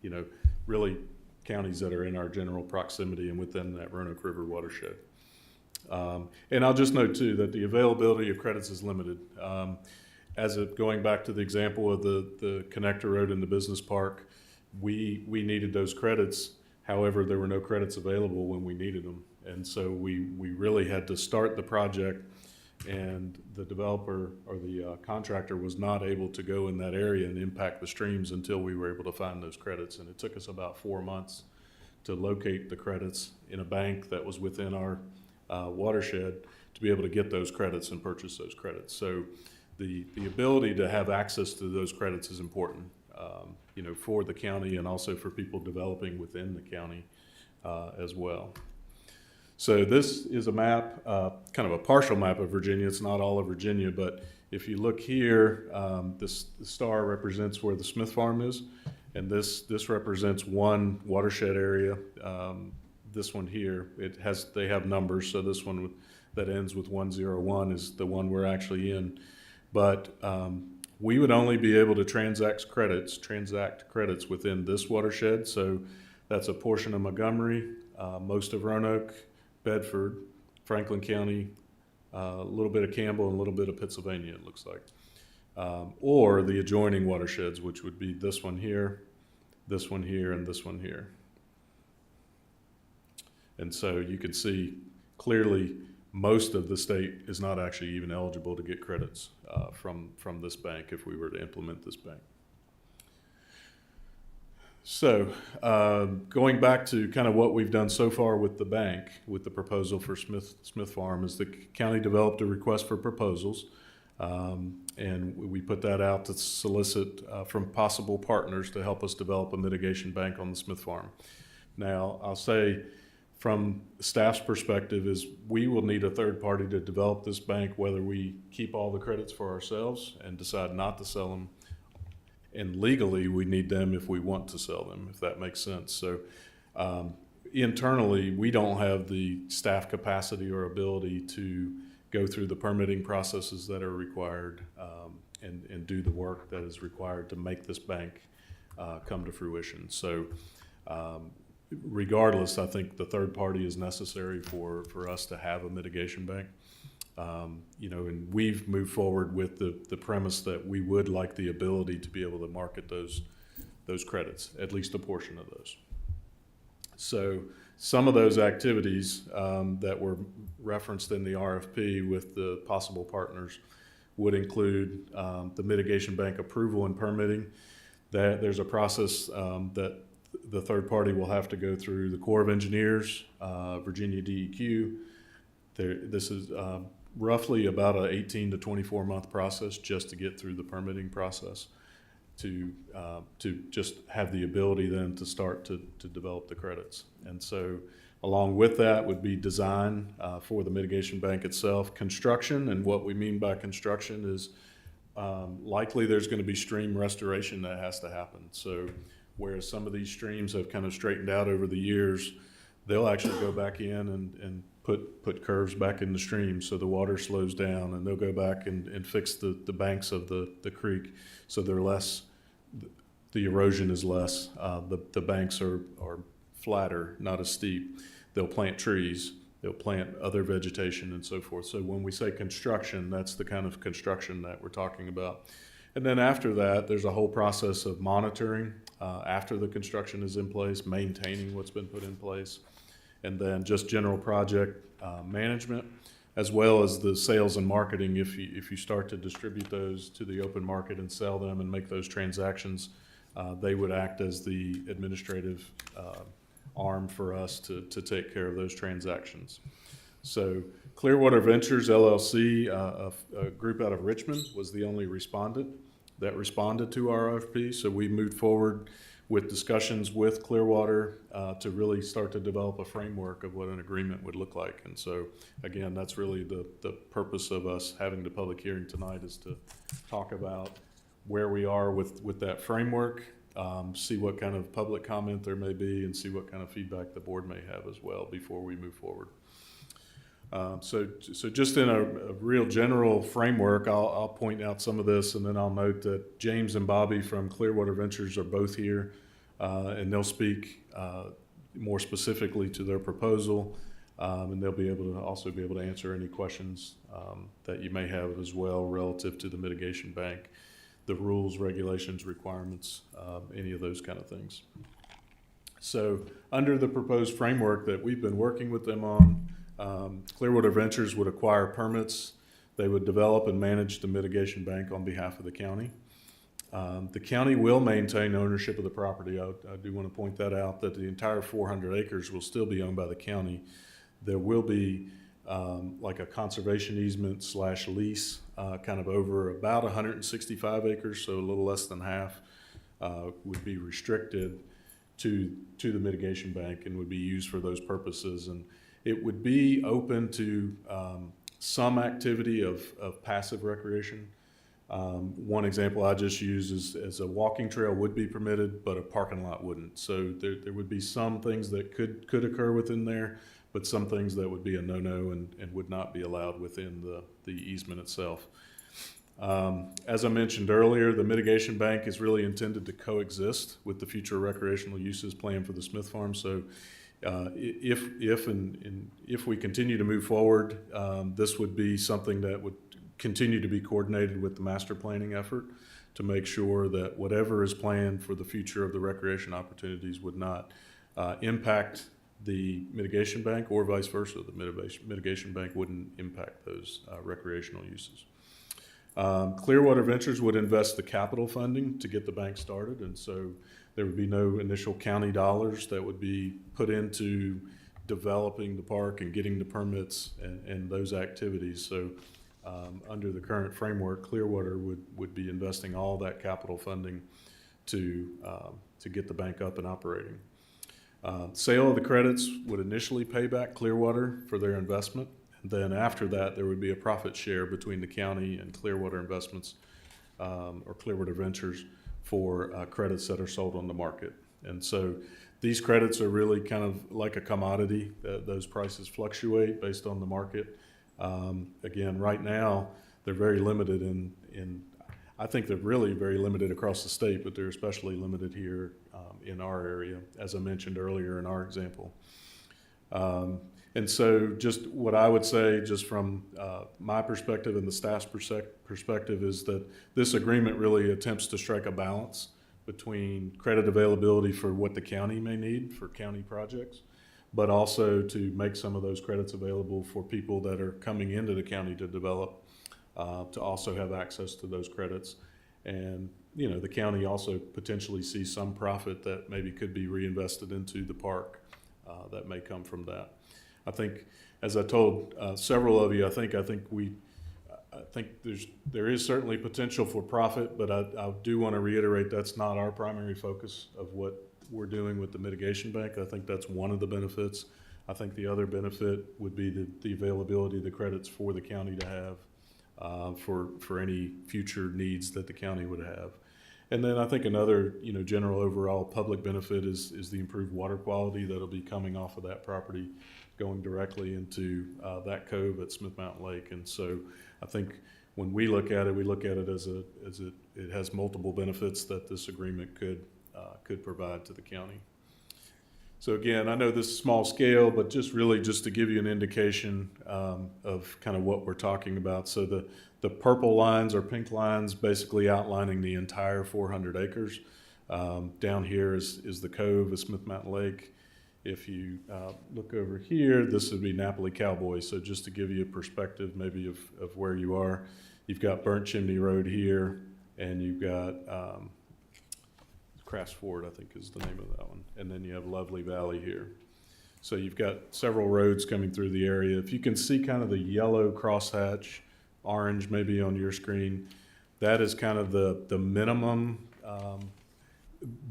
you know, really counties that are in our general proximity and within that Roanoke River watershed. And I'll just note too that the availability of credits is limited. Going back to the example of the connector road in the business park, we needed those credits. However, there were no credits available when we needed them. And so we really had to start the project, and the developer or the contractor was not able to go in that area and impact the streams until we were able to find those credits. And it took us about 4 months to locate the credits in a bank that was within our watershed to be able to get those credits and purchase those credits. So the ability to have access to those credits is important, you know, for the county and also for people developing within the county as well. So this is a map, kind of a partial map of Virginia. It's not all of Virginia, but if you look here, the star represents where the Smith Farm is, and this represents one watershed area. This one here, they have numbers, so this one that ends with 101 is the one we're actually in. But we would only be able to transact credits within this watershed. So that's a portion of Montgomery, most of Roanoke, Bedford, Franklin County, a little bit of Campbell, and a little bit of Pennsylvania, it looks like. Or the adjoining watersheds, which would be this one here, and this one here. And so you can see clearly most of the state is not actually even eligible to get credits from this bank if we were to implement this bank. So going back to kind of what we've done so far with the bank, with the proposal for Smith Farm, is the county developed a request for proposals, and we put that out to solicit from possible partners to help us develop a mitigation bank on the Smith Farm. Now, I'll say from staff's perspective is we will need a third party to develop this bank, whether we keep all the credits for ourselves and decide not to sell them. And legally, we need them if we want to sell them, if that makes sense. So internally, we don't have the staff capacity or ability to go through the permitting processes that are required and do the work that is required to make this bank come to fruition. So regardless, I think the third party is necessary for us to have a mitigation bank. You know, and we've moved forward with the premise that we would like the ability to be able to market those credits, at least a portion of those. So some of those activities that were referenced in the RFP with the possible partners would include the mitigation bank approval and permitting. That there's a process that the third party will have to go through the Corps of Engineers, Virginia DEQ. This is roughly about an 18 to 24 month process just to get through the permitting process to just have the ability then to start to develop the credits. And so along with that would be design for the mitigation bank itself, construction, and what we mean by construction is likely there's going to be stream restoration that has to happen. So whereas some of these streams have kind of straightened out over the years, they'll actually go back in and put curves back in the stream so the water slows down, and they'll go back and fix the banks of the creek so they're less, the erosion is less, the banks are flatter, not as steep. They'll plant trees, they'll plant other vegetation and so forth. So when we say construction, that's the kind of construction that we're talking about. And then after that, there's a whole process of monitoring after the construction is in place, maintaining what's been put in place, and then just general project management, as well as the sales and marketing. If you start to distribute those to the open market and sell them and make those transactions, they would act as the administrative arm for us to take care of those transactions. So Clearwater Ventures LLC, a group out of Richmond, was the only respondent that responded to our RFP. So we moved forward with discussions with Clearwater to really start to develop a framework of what an agreement would look like. And so, again, that's really the purpose of us having the public hearing tonight, is to talk about where we are with that framework, see what kind of public comment there may be, and see what kind of feedback the board may have as well before we move forward. So just in a real general framework, I'll point out some of this, and then I'll note that James and Bobby from Clearwater Ventures are both here, and they'll speak more specifically to their proposal, and they'll be able to also be able to answer any questions that you may have as well relative to the mitigation bank, the rules, regulations, requirements, any of those kind of things. So under the proposed framework that we've been working with them on, Clearwater Ventures would acquire permits. They would develop and manage the mitigation bank on behalf of the county. The county will maintain ownership of the property. I do want to point that out, that the entire 400 acres will still be owned by the county. There will be like a conservation easement / lease kind of over about 165 acres, so a little less than half would be restricted to the mitigation bank and would be used for those purposes. And it would be open to some activity of passive recreation. One example I just used is a walking trail would be permitted, but a parking lot wouldn't. So there would be some things that could occur within there, but some things that would be a no-no and would not be allowed within the easement itself. As I mentioned earlier, the mitigation bank is really intended to coexist with the future recreational uses planned for the Smith Farm. So if we continue to move forward, this would be something that would continue to be coordinated with the master planning effort to make sure that whatever is planned for the future of the recreation opportunities would not impact the mitigation bank, or vice versa. The mitigation bank wouldn't impact those recreational uses. Clearwater Ventures would invest the capital funding to get the bank started, and so there would be no initial county dollars that would be put into developing the park and getting the permits and those activities. So under the current framework, Clearwater would be investing all that capital funding to get the bank up and operating. Sale of the credits would initially pay back Clearwater for their investment. And then after that, there would be a profit share between the county and Clearwater Investments or Clearwater Ventures for credits that are sold on the market. And so these credits are really kind of like a commodity. Those prices fluctuate based on the market. Again, right now, they're very limited I think they're really very limited across the state, but they're especially limited here in our area, as I mentioned earlier in our example. And so just what I would say, just from my perspective and the staff's perspective, is that this agreement really attempts to strike a balance between credit availability for what the county may need for county projects, but also to make some of those credits available for people that are coming into the county to develop, to also have access to those credits. And, you know, the county also potentially sees some profit that maybe could be reinvested into the park that may come from that. I think, as I told several of you, I think there is certainly potential for profit, but I do want to reiterate that's not our primary focus of what we're doing with the mitigation bank. I think that's one of the benefits. I think the other benefit would be the availability of the credits for the county to have for any future needs that the county would have. And then I think another, general overall public benefit is the improved water quality that'll be coming off of that property, going directly into that cove at Smith Mountain Lake. And so I think when we look at it as it has multiple benefits that this agreement could provide to the county. So again, I know this is small scale, but just to give you an indication of kind of what we're talking about. So the purple lines or pink lines basically outlining the entire 400 acres. Down here is the cove of Smith Mountain Lake. If you look over here, this would be Napoli Cowboy. So just to give you a perspective maybe of where you are, you've got Burnt Chimney Road here, and you've got Crafts Ford, I think is the name of that one. And then you have Lovely Valley here. So you've got several roads coming through the area. If you can see kind of the yellow crosshatch, orange maybe on your screen, that is kind of the minimum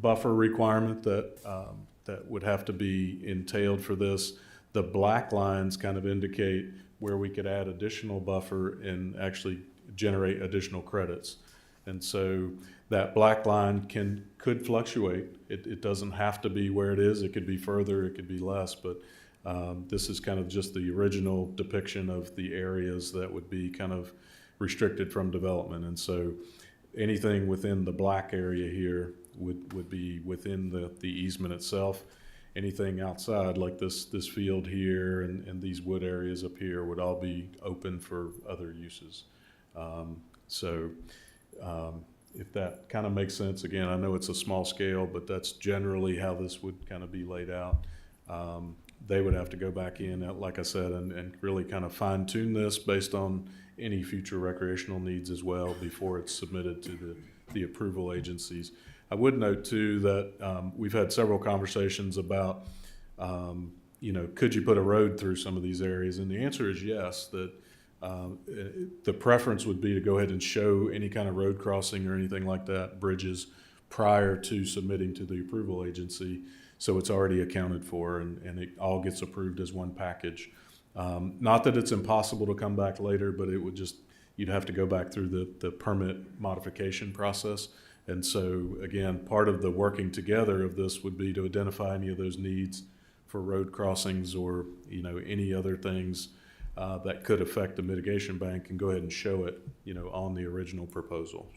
buffer requirement that would have to be entailed for this. The black lines kind of indicate where we could add additional buffer and actually generate additional credits. And so that black line could fluctuate. It doesn't have to be where it is. It could be further, it could be less, but this is kind of just the original depiction of the areas that would be kind of restricted from development. And so anything within the black area here would be within the easement itself. Anything outside, like this field here and these wood areas up here, would all be open for other uses. If that kind of makes sense, again, I know it's a small scale, but that's generally how this would kind of be laid out. They would have to go back in, like I said, and really kind of fine tune this based on any future recreational needs as well before it's submitted to the approval agencies. I would note too that we've had several conversations about, could you put a road through some of these areas? And the answer is yes, that the preference would be to go ahead and show any kind of road crossing or anything like that, bridges, prior to submitting to the approval agency. So it's already accounted for and it all gets approved as one package. Not that it's impossible to come back later, but it would you'd have to go back through the permit modification process. And so, again, part of the working together of this would be to identify any of those needs for road crossings or, any other things that could affect the mitigation bank and go ahead and show it, on the original proposal.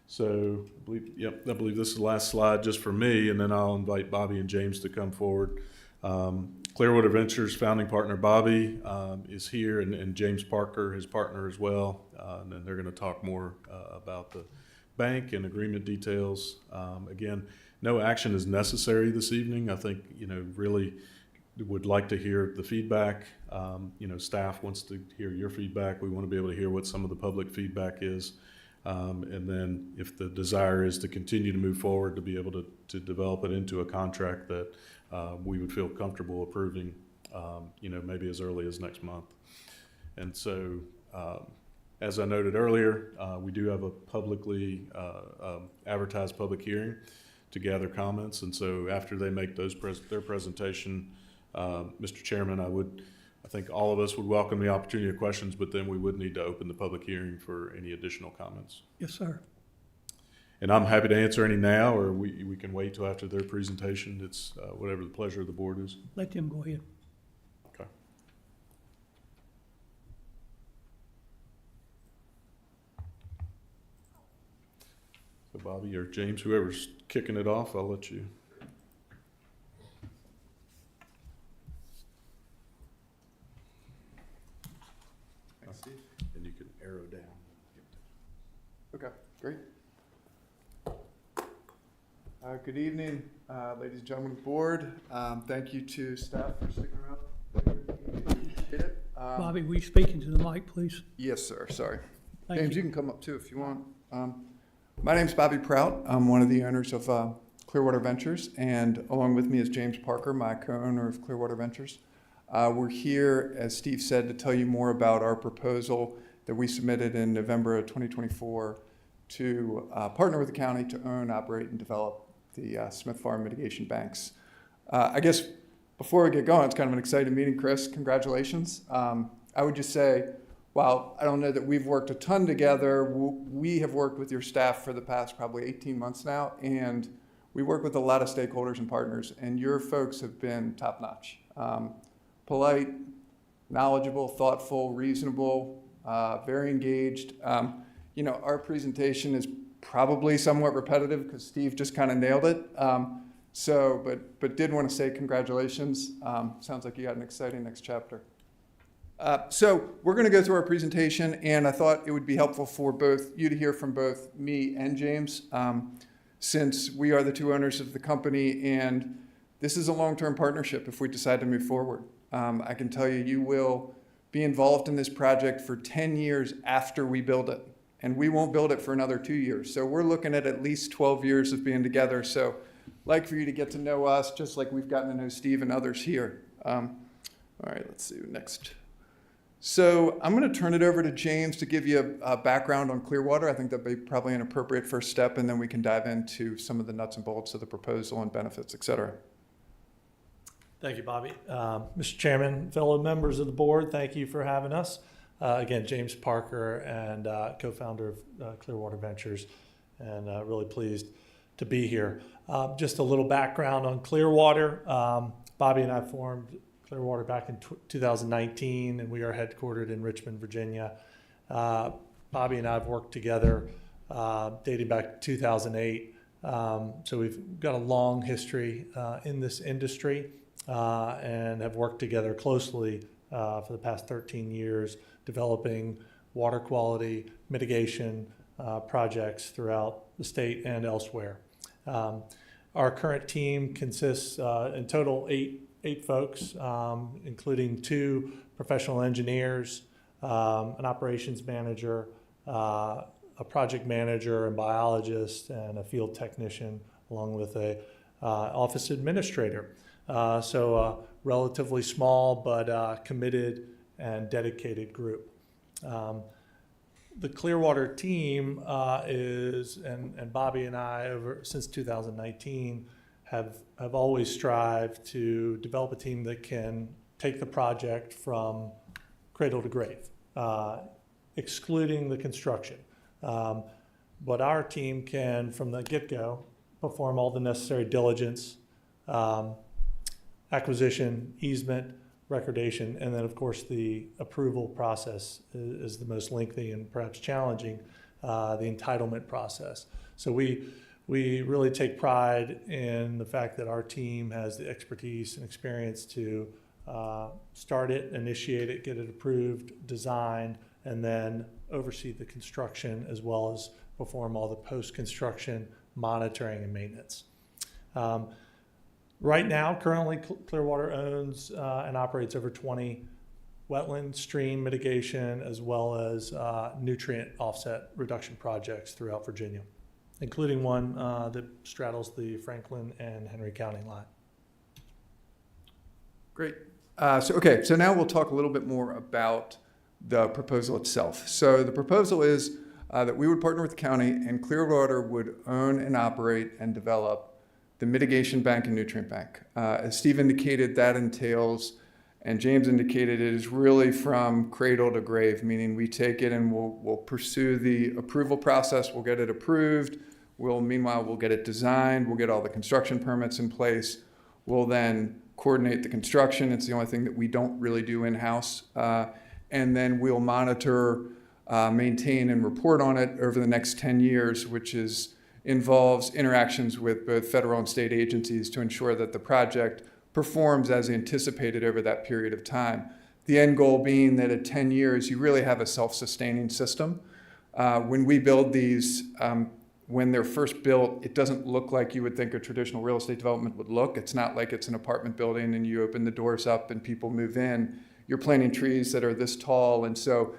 So I believe this is the last slide just for me, and then I'll invite Bobby and James to come forward. Clearwater Ventures founding partner Bobby is here, and James Parker, his partner as well. And then they're going to talk more about the bank and agreement details. Again, no action is necessary this evening. I think, really would like to hear the feedback. Staff wants to hear your feedback. We want to be able to hear what some of the public feedback is. And then if the desire is to continue to move forward, to be able to develop it into a contract that we would feel comfortable approving, maybe as early as next month. And so, as I noted earlier, we do have a publicly advertised public hearing to gather comments. And so after they make their presentation, Mr. Chairman, I think all of us would welcome the opportunity of questions, but then we would need to open the public hearing for any additional comments. Yes, sir. And I'm happy to answer any now, or we can wait till after their presentation. It's whatever the pleasure of the board is. Let them go ahead. Okay. So Bobby or James, whoever's kicking it off, I'll let you. Thanks, Steve. And you can arrow down. Okay, great. Good evening, ladies and gentlemen of the board. Thank you to staff for sticking around. Appreciate it. Bobby, will you speak into the mic, please? Yes, sir. Sorry. Thank James, you. you can come up too if you want. My name's Bobby Prout. I'm one of the owners of Clearwater Ventures, and along with me is James Parker, my co-owner of Clearwater Ventures. We're here, as Steve said, to tell you more about our proposal that we submitted in November of 2024 to partner with the county to own, operate, and develop the Smith Farm mitigation banks. I guess before we get going, it's kind of an exciting meeting, Chris. Congratulations. I would just say, while I don't know that we've worked a ton together, we have worked with your staff for the past probably 18 months now, and we work with a lot of stakeholders and partners, and your folks have been top-notch. Polite, knowledgeable, thoughtful, reasonable, very engaged. Our presentation is probably somewhat repetitive because Steve just kind of nailed it. But did want to say congratulations. Sounds like you got an exciting next chapter. So we're going to go through our presentation, and I thought it would be helpful for both you to hear from both me and James, since we are the two owners of the company, and this is a long-term partnership if we decide to move forward. I can tell you, you will be involved in this project for 10 years after we build it, and we won't build it for another 2 years. So we're looking at least 12 years of being together. So like for you to get to know us, just like we've gotten to know Steve and others here. All right, let's see, next. So I'm going to turn it over to James to give you a background on Clearwater. I think that'd be probably an appropriate first step, and then we can dive into some of the nuts and bolts of the proposal and benefits, et cetera. Thank you, Bobby. Mr. Chairman, fellow members of the board, thank you for having us. Again, James Parker, and co-founder of Clearwater Ventures, and really pleased to be here. Just a little background on Clearwater. Bobby and I formed Clearwater back in 2019, and we are headquartered in Richmond, Virginia. Bobby and I have worked together dating back to 2008. So we've got a long history in this industry and have worked together closely for the past 13 years, developing water quality mitigation projects throughout the state and elsewhere. Our current team consists in total eight folks, including 2 professional engineers, an operations manager, a project manager and biologist, and a field technician, along with a office administrator. So a relatively small but committed and dedicated group. The Clearwater team and Bobby and I, since 2019, have always strived to develop a team that can take the project from cradle to grave, excluding the construction. But our team can, from the get-go, perform all the necessary diligence, acquisition, easement, recordation, and then, of course, the approval process is the most lengthy and perhaps challenging, the entitlement process. So we really take pride in the fact that our team has the expertise and experience to start it, initiate it, get it approved, designed, and then oversee the construction, as well as perform all the post-construction monitoring and maintenance. Right now, currently, Clearwater owns and operates over 20 wetland stream mitigation as well as nutrient offset reduction projects throughout Virginia, including one that straddles the Franklin and Henry County line. Great. So now we'll talk a little bit more about the proposal itself. So the proposal is that we would partner with the county, and Clearwater would own and operate and develop the mitigation bank and nutrient bank. As Steve indicated, that entails, and James indicated, it is really from cradle to grave, meaning we take it and we'll pursue the approval process, we'll get it approved, meanwhile we'll get it designed, we'll get all the construction permits in place, we'll then coordinate the construction. It's the only thing that we don't really do in-house. And then we'll monitor, maintain, and report on it over the next 10 years, which involves interactions with both federal and state agencies to ensure that the project performs as anticipated over that period of time. The end goal being that at 10 years, you really have a self-sustaining system. When we build these, when they're first built, it doesn't look like you would think a traditional real estate development would look. It's not like it's an apartment building and you open the doors up and people move in. You're planting trees that are this tall, and so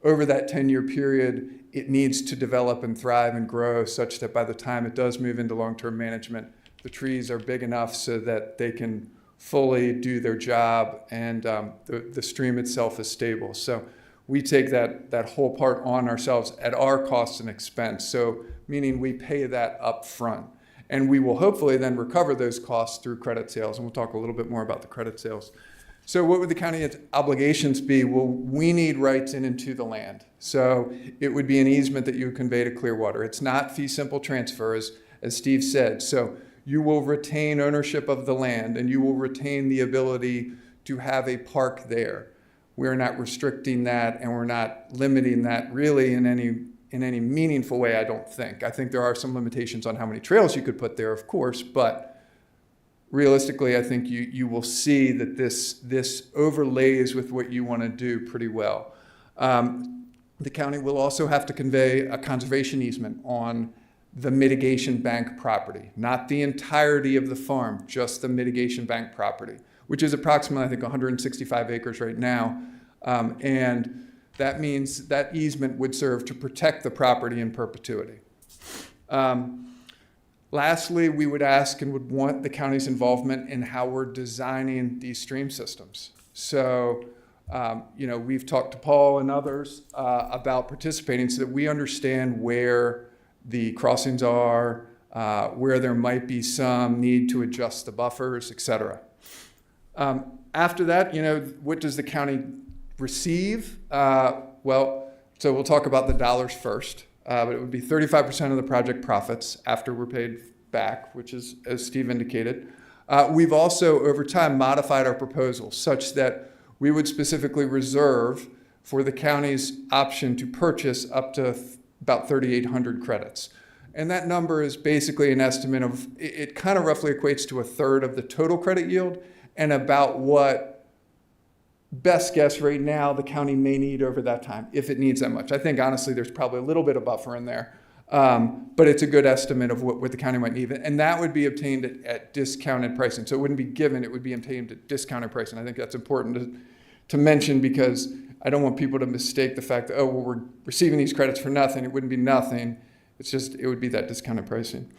over that 10-year period, it needs to develop and thrive and grow such that by the time it does move into long-term management, the trees are big enough so that they can fully do their job, and the stream itself is stable. So we take that whole part on ourselves at our cost and expense, so meaning we pay that up front. And we will hopefully then recover those costs through credit sales, and we'll talk a little bit more about the credit sales. So what would the county obligations be? Well, we need rights in and to the land. So it would be an easement that you would convey to Clearwater. It's not fee simple transfer, as Steve said. So you will retain ownership of the land, and you will retain the ability to have a park there. We're not restricting that, and we're not limiting that really in any meaningful way, I don't think. I think there are some limitations on how many trails you could put there, of course, but realistically, I think you will see that this overlays with what you want to do pretty well. The county will also have to convey a conservation easement on the mitigation bank property, not the entirety of the farm, just the mitigation bank property, which is approximately, I think, 165 acres right now. And that means that easement would serve to protect the property in perpetuity. Lastly, we would ask and would want the county's involvement in how we're designing these stream systems. So, we've talked to Paul and others about participating so that we understand where the crossings are, where there might be some need to adjust the buffers, et cetera. After that, what does the county receive? So we'll talk about the dollars first, but it would be 35% of the project profits after we're paid back, which is, as Steve indicated. We've also, over time, modified our proposal such that we would specifically reserve for the county's option to purchase up to about 3,800 credits. And that number is basically an estimate of, it kind of roughly equates to a third of the total credit yield and about what, best guess right now, the county may need over that time, if it needs that much. I think honestly there's probably a little bit of buffer in there, but it's a good estimate of what the county might need. And that would be obtained at discounted pricing. So it wouldn't be given, it would be obtained at discounted pricing. I think that's important to mention because I don't want people to mistake the fact that, we're receiving these credits for nothing. It wouldn't be nothing. It's just, it would be that discounted pricing.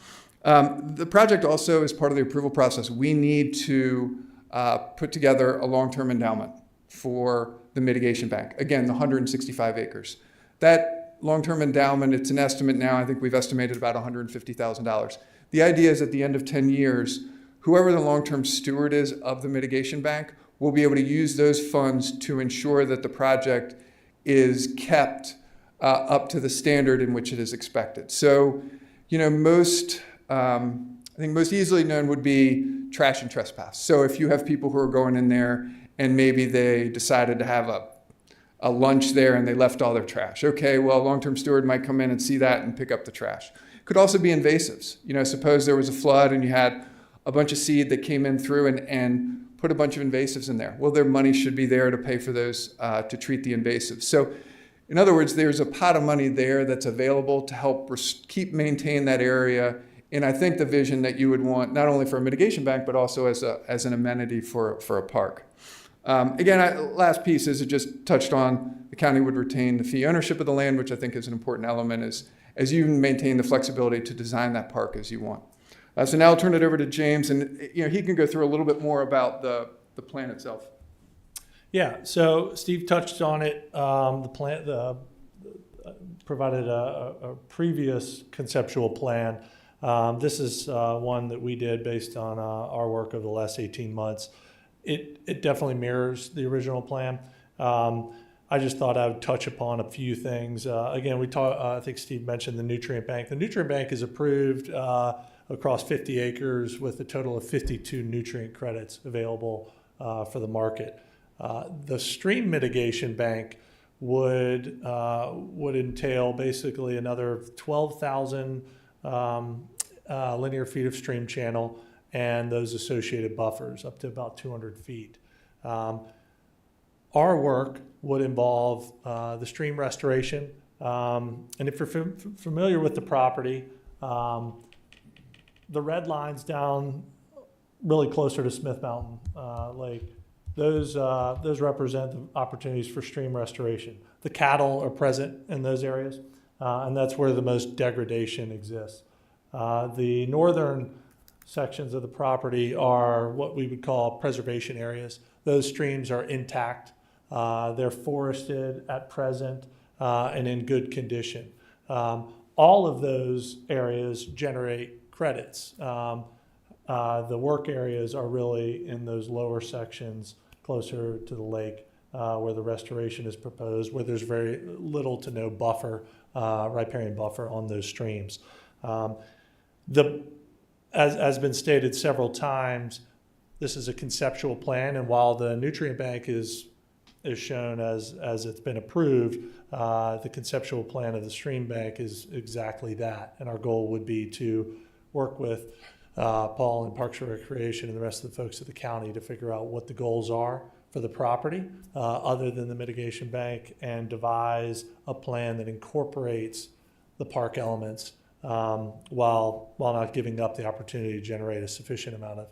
The project also is part of the approval process. We need to put together a long-term endowment for the mitigation bank. Again, the 165 acres. That long-term endowment, it's an estimate now, I think we've estimated about $150,000. The idea is at the end of 10 years, whoever the long-term steward is of the mitigation bank will be able to use those funds to ensure that the project is kept up to the standard in which it is expected. So, I think most easily known would be trash and trespass. So if you have people who are going in there and maybe they decided to have a lunch there and they left all their trash. Okay, well, a long-term steward might come in and see that and pick up the trash. Could also be invasives. Suppose there was a flood and you had a bunch of seed that came in through and put a bunch of invasives in there. Well, their money should be there to pay for those, to treat the invasives. So in other words, there's a pot of money there that's available to help maintain that area. And I think the vision that you would want, not only for a mitigation bank, but also as an amenity for a park. Last piece is it just touched on the county would retain the fee ownership of the land, which I think is an important element as you maintain the flexibility to design that park as you want. So now I'll turn it over to James, and he can go through a little bit more about the plan itself. Yeah, so Steve touched on it. The plan provided a previous conceptual plan. This is one that we did based on our work over the last 18 months. It definitely mirrors the original plan. I just thought I would touch upon a few things. Again, I think Steve mentioned the nutrient bank. The nutrient bank is approved across 50 acres with a total of 52 nutrient credits available for the market. The stream mitigation bank would entail basically another 12,000 linear feet of stream channel and those associated buffers up to about 200 feet. Our work would involve the stream restoration. And if you're familiar with the property, the red lines down really closer to Smith Mountain Lake, those represent the opportunities for stream restoration. The cattle are present in those areas, and that's where the most degradation exists. The northern sections of the property are what we would call preservation areas. Those streams are intact. They're forested at present and in good condition. All of those areas generate credits. The work areas are really in those lower sections closer to the lake where the restoration is proposed, where there's very little to no buffer, riparian buffer on those streams. As been stated several times, this is a conceptual plan, and while the nutrient bank is shown as it's been approved, the conceptual plan of the stream bank is exactly that. And our goal would be to work with Paul and Parks and Recreation and the rest of the folks at the county to figure out what the goals are for the property other than the mitigation bank, and devise a plan that incorporates the park elements while not giving up the opportunity to generate a sufficient amount of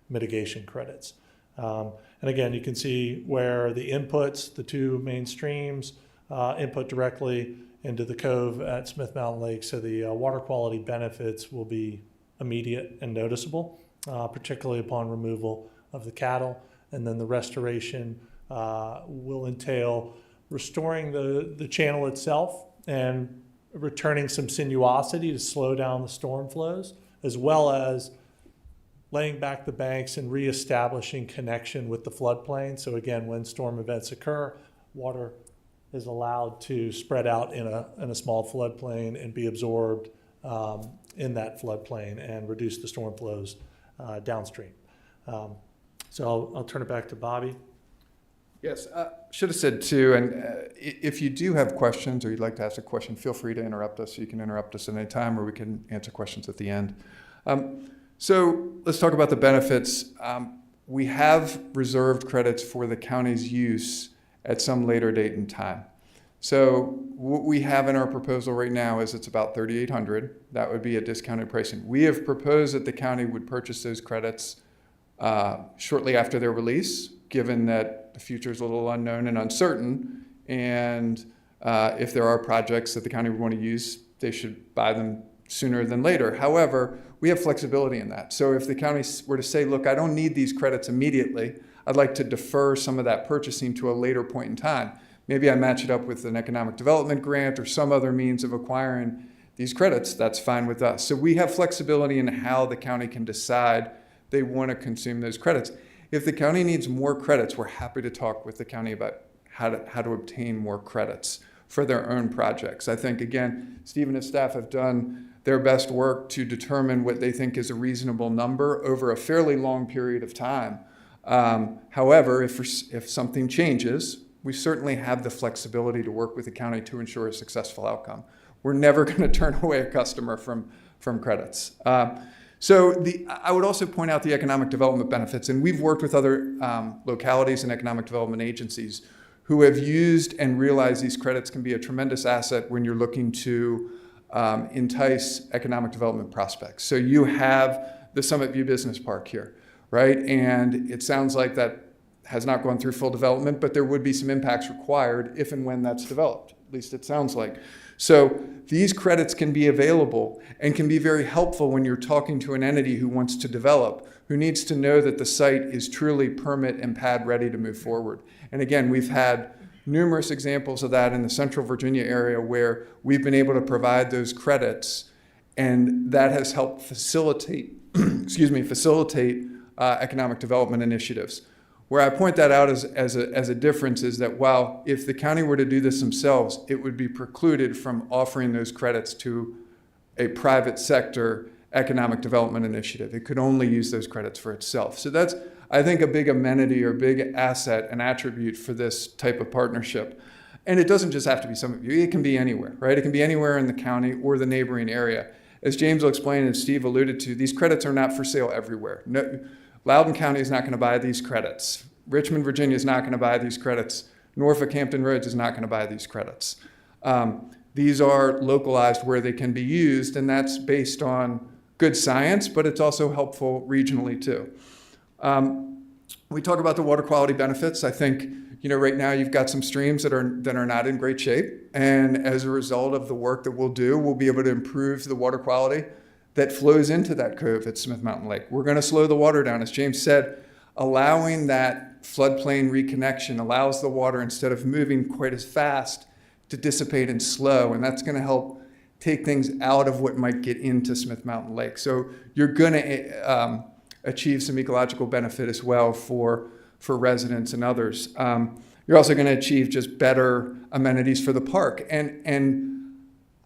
mitigation credits. And again, you can see where the inputs, the two main streams, input directly into the cove at Smith Mountain Lake, so the water quality benefits will be immediate and noticeable, particularly upon removal of the cattle. And then the restoration will entail restoring the channel itself and returning some sinuosity to slow down the storm flows, as well as laying back the banks and reestablishing connection with the floodplain. So again, when storm events occur, water is allowed to spread out in a small floodplain and be absorbed in that floodplain and reduce the storm flows downstream. So I'll turn it back to Bobby. Yes, should have said too, and if you do have questions or you'd like to ask a question, feel free to interrupt us. You can interrupt us at any time, or we can answer questions at the end. So let's talk about the benefits. We have reserved credits for the county's use at some later date and time. So what we have in our proposal right now is it's about $3,800. That would be a discounted pricing. We have proposed that the county would purchase those credits shortly after their release, given that the future is a little unknown and uncertain, and if there are projects that the county would want to use, they should buy them sooner than later. However, we have flexibility in that. So if the county were to say, look, I don't need these credits immediately, I'd like to defer some of that purchasing to a later point in time. Maybe I match it up with an economic development grant or some other means of acquiring these credits, that's fine with us. So we have flexibility in how the county can decide they want to consume those credits. If the county needs more credits, we're happy to talk with the county about how to obtain more credits for their own projects. I think, again, Steve and his staff have done their best work to determine what they think is a reasonable number over a fairly long period of time. However, if something changes, we certainly have the flexibility to work with the county to ensure a successful outcome. We're never going to turn away a customer from credits. So I would also point out the economic development benefits, and we've worked with other localities and economic development agencies who have used and realized these credits can be a tremendous asset when you're looking to entice economic development prospects. So you have the Summit View Business Park here, right? And it sounds like that has not gone through full development, but there would be some impacts required if and when that's developed. At least it sounds like. So these credits can be available and can be very helpful when you're talking to an entity who wants to develop, who needs to know that the site is truly permit and pad ready to move forward. And again, we've had numerous examples of that in the Central Virginia area where we've been able to provide those credits, and that has helped facilitate, economic development initiatives. Where I point that out as a difference is that while if the county were to do this themselves, it would be precluded from offering those credits to a private sector economic development initiative. It could only use those credits for itself. So that's, I think, a big amenity or big asset and attribute for this type of partnership. And it doesn't just have to be Summit View. It can be anywhere, right? It can be anywhere in the county or the neighboring area. As James will explain and Steve alluded to, these credits are not for sale everywhere. No, Loudoun County is not going to buy these credits. Richmond, Virginia is not going to buy these credits. Norfolk Hampton Roads is not going to buy these credits. These are localized where they can be used, and that's based on good science, but it's also helpful regionally too. We talk about the water quality benefits. I think, right now you've got some streams that are not in great shape, and as a result of the work that we'll do, we'll be able to improve the water quality that flows into that cove at Smith Mountain Lake. We're going to slow the water down. As James said, allowing that floodplain reconnection allows the water, instead of moving quite as fast, to dissipate and slow, and that's going to help take things out of what might get into Smith Mountain Lake. So you're going to achieve some ecological benefit as well for residents and others. You're also going to achieve just better amenities for the park, and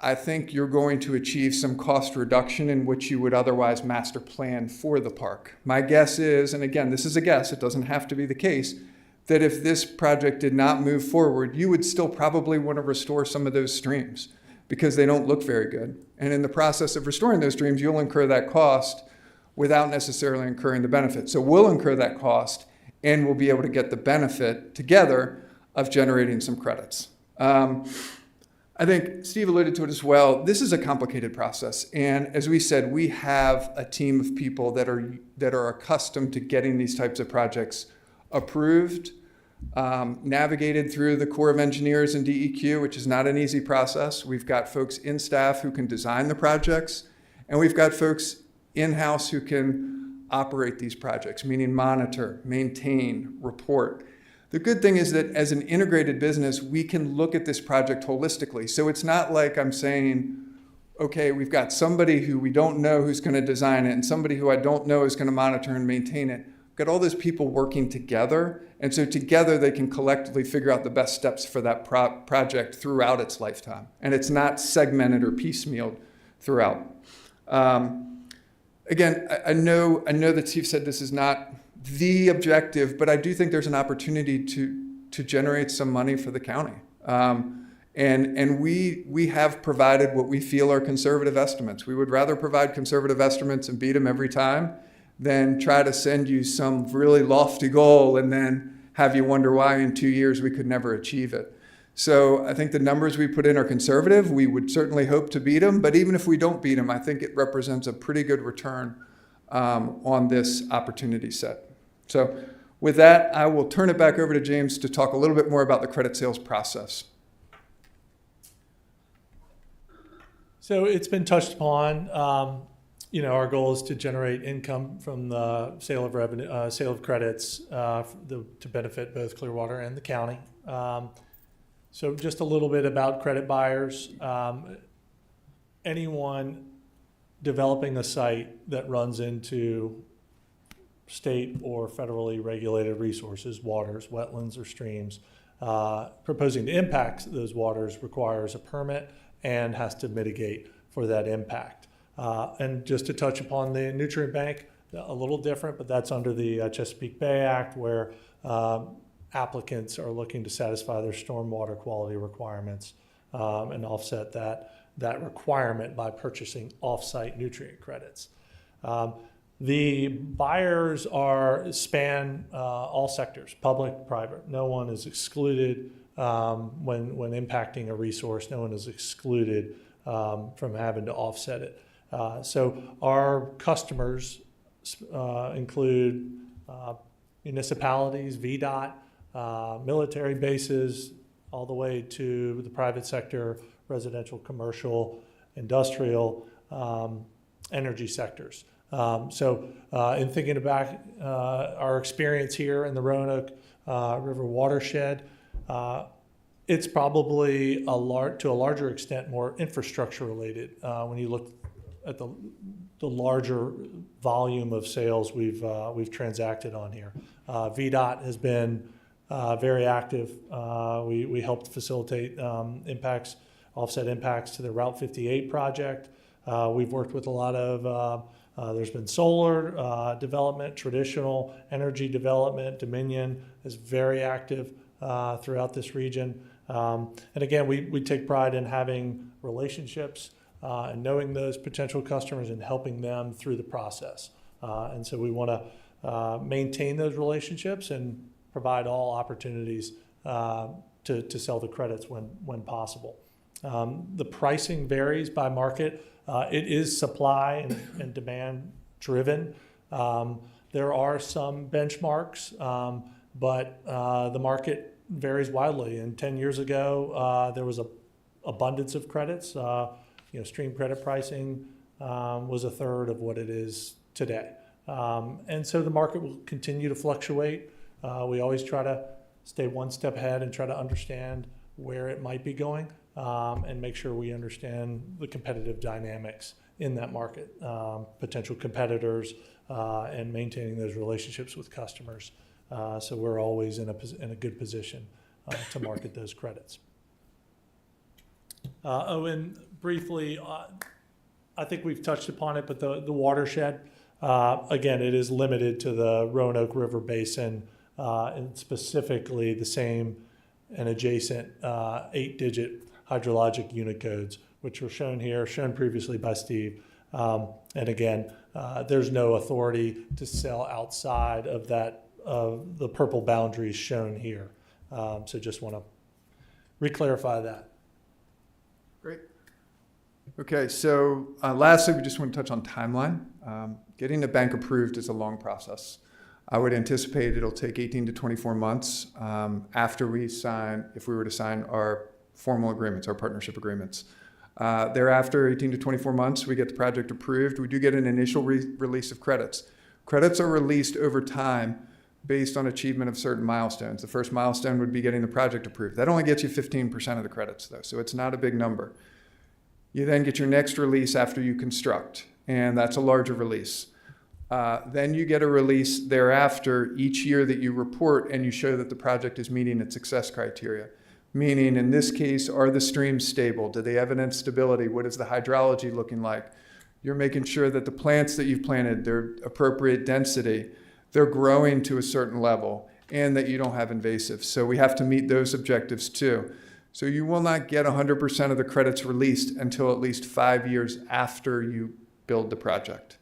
I think you're going to achieve some cost reduction in which you would otherwise master plan for the park. My guess is, and again, this is a guess, it doesn't have to be the case, that if this project did not move forward, you would still probably want to restore some of those streams because they don't look very good. And in the process of restoring those streams, you'll incur that cost without necessarily incurring the benefit. So we'll incur that cost, and we'll be able to get the benefit together of generating some credits. I think Steve alluded to it as well. This is a complicated process. And as we said, we have a team of people that are accustomed to getting these types of projects approved, navigated through the Corps of Engineers and DEQ, which is not an easy process. We've got folks in staff who can design the projects, and we've got folks in-house who can operate these projects, meaning monitor, maintain, report. The good thing is that as an integrated business, we can look at this project holistically. So it's not like I'm saying, okay, we've got somebody who we don't know who's going to design it and somebody who I don't know is going to monitor and maintain it. We've got all those people working together. And so together they can collectively figure out the best steps for that project throughout its lifetime. And it's not segmented or piecemealed throughout. Again, I know that Steve said this is not the objective, but I do think there's an opportunity to generate some money for the county. And we have provided what we feel are conservative estimates. We would rather provide conservative estimates and beat them every time than try to send you some really lofty goal and then have you wonder why in 2 years we could never achieve it. So I think the numbers we put in are conservative. We would certainly hope to beat them, but even if we don't beat them, I think it represents a pretty good return on this opportunity set. So with that, I will turn it back over to James to talk a little bit more about the credit sales process. So it's been touched upon. Our goal is to generate income from the sale of revenue, sale of credits to benefit both Clearwater and the county. So just a little bit about credit buyers. Anyone developing a site that runs into state or federally regulated resources, waters, wetlands, or streams, proposing to impact those waters requires a permit and has to mitigate for that impact. And just to touch upon the nutrient bank, a little different, but that's under the Chesapeake Bay Act, where applicants are looking to satisfy their stormwater quality requirements and offset that requirement by purchasing off-site nutrient credits. The buyers span all sectors, public, private. No one is excluded when impacting a resource. No one is excluded from having to offset it. So our customers include municipalities, VDOT, military bases, all the way to the private sector, residential, commercial, industrial, energy sectors. In thinking about our experience here in the Roanoke River watershed, it's probably to a larger extent more infrastructure related when you look at the larger volume of sales we've transacted on here. VDOT has been very active. We helped facilitate offset impacts to the Route 58 project. We've worked with a lot of there's been solar development, traditional energy development. Dominion is very active throughout this region. And again, we take pride in having relationships and knowing those potential customers and helping them through the process. And so we want to maintain those relationships and provide all opportunities to sell the credits when possible. The pricing varies by market. It is supply and demand driven. There are some benchmarks, but the market varies widely. And 10 years ago, there was an abundance of credits. Stream credit pricing was a third of what it is today. And so the market will continue to fluctuate. We always try to stay one step ahead and try to understand where it might be going and make sure we understand the competitive dynamics in that market, potential competitors, and maintaining those relationships with customers. So we're always in a good position to market those credits. And briefly, I think we've touched upon it, but the watershed, again, it is limited to the Roanoke River Basin and specifically the same and adjacent 8-digit hydrologic unit codes, which were shown here, shown previously by Steve. And again, there's no authority to sell outside of the purple boundaries shown here. So just want to re-clarify that. Great. Okay, so lastly, we just want to touch on timeline. Getting the bank approved is a long process. I would anticipate it'll take 18 to 24 months after we sign, if we were to sign our formal agreements, our partnership agreements. Thereafter, 18 to 24 months, we get the project approved. We do get an initial release of credits. Credits are released over time based on achievement of certain milestones. The first milestone would be getting the project approved. That only gets you 15% of the credits, though, so it's not a big number. You then get your next release after you construct, and that's a larger release. Then you get a release thereafter each year that you report and you show that the project is meeting its success criteria. Meaning, in this case, are the streams stable? Do they evidence stability? What is the hydrology looking like? You're making sure that the plants that you've planted, they're appropriate density, they're growing to a certain level, and that you don't have invasives. So we have to meet those objectives too. So you will not get 100% of the credits released until at least 5 years after you build the project.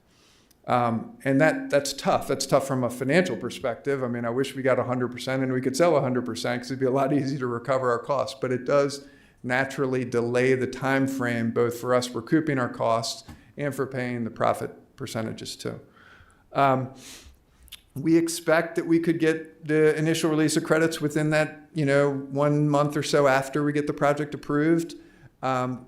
And that's tough. That's tough from a financial perspective. I mean, I wish we got 100% and we could sell 100% because it'd be a lot easier to recover our costs. But it does naturally delay the time frame, both for us recouping our costs and for paying the profit percentages too. We expect that we could get the initial release of credits within that, 1 month or so after we get the project approved.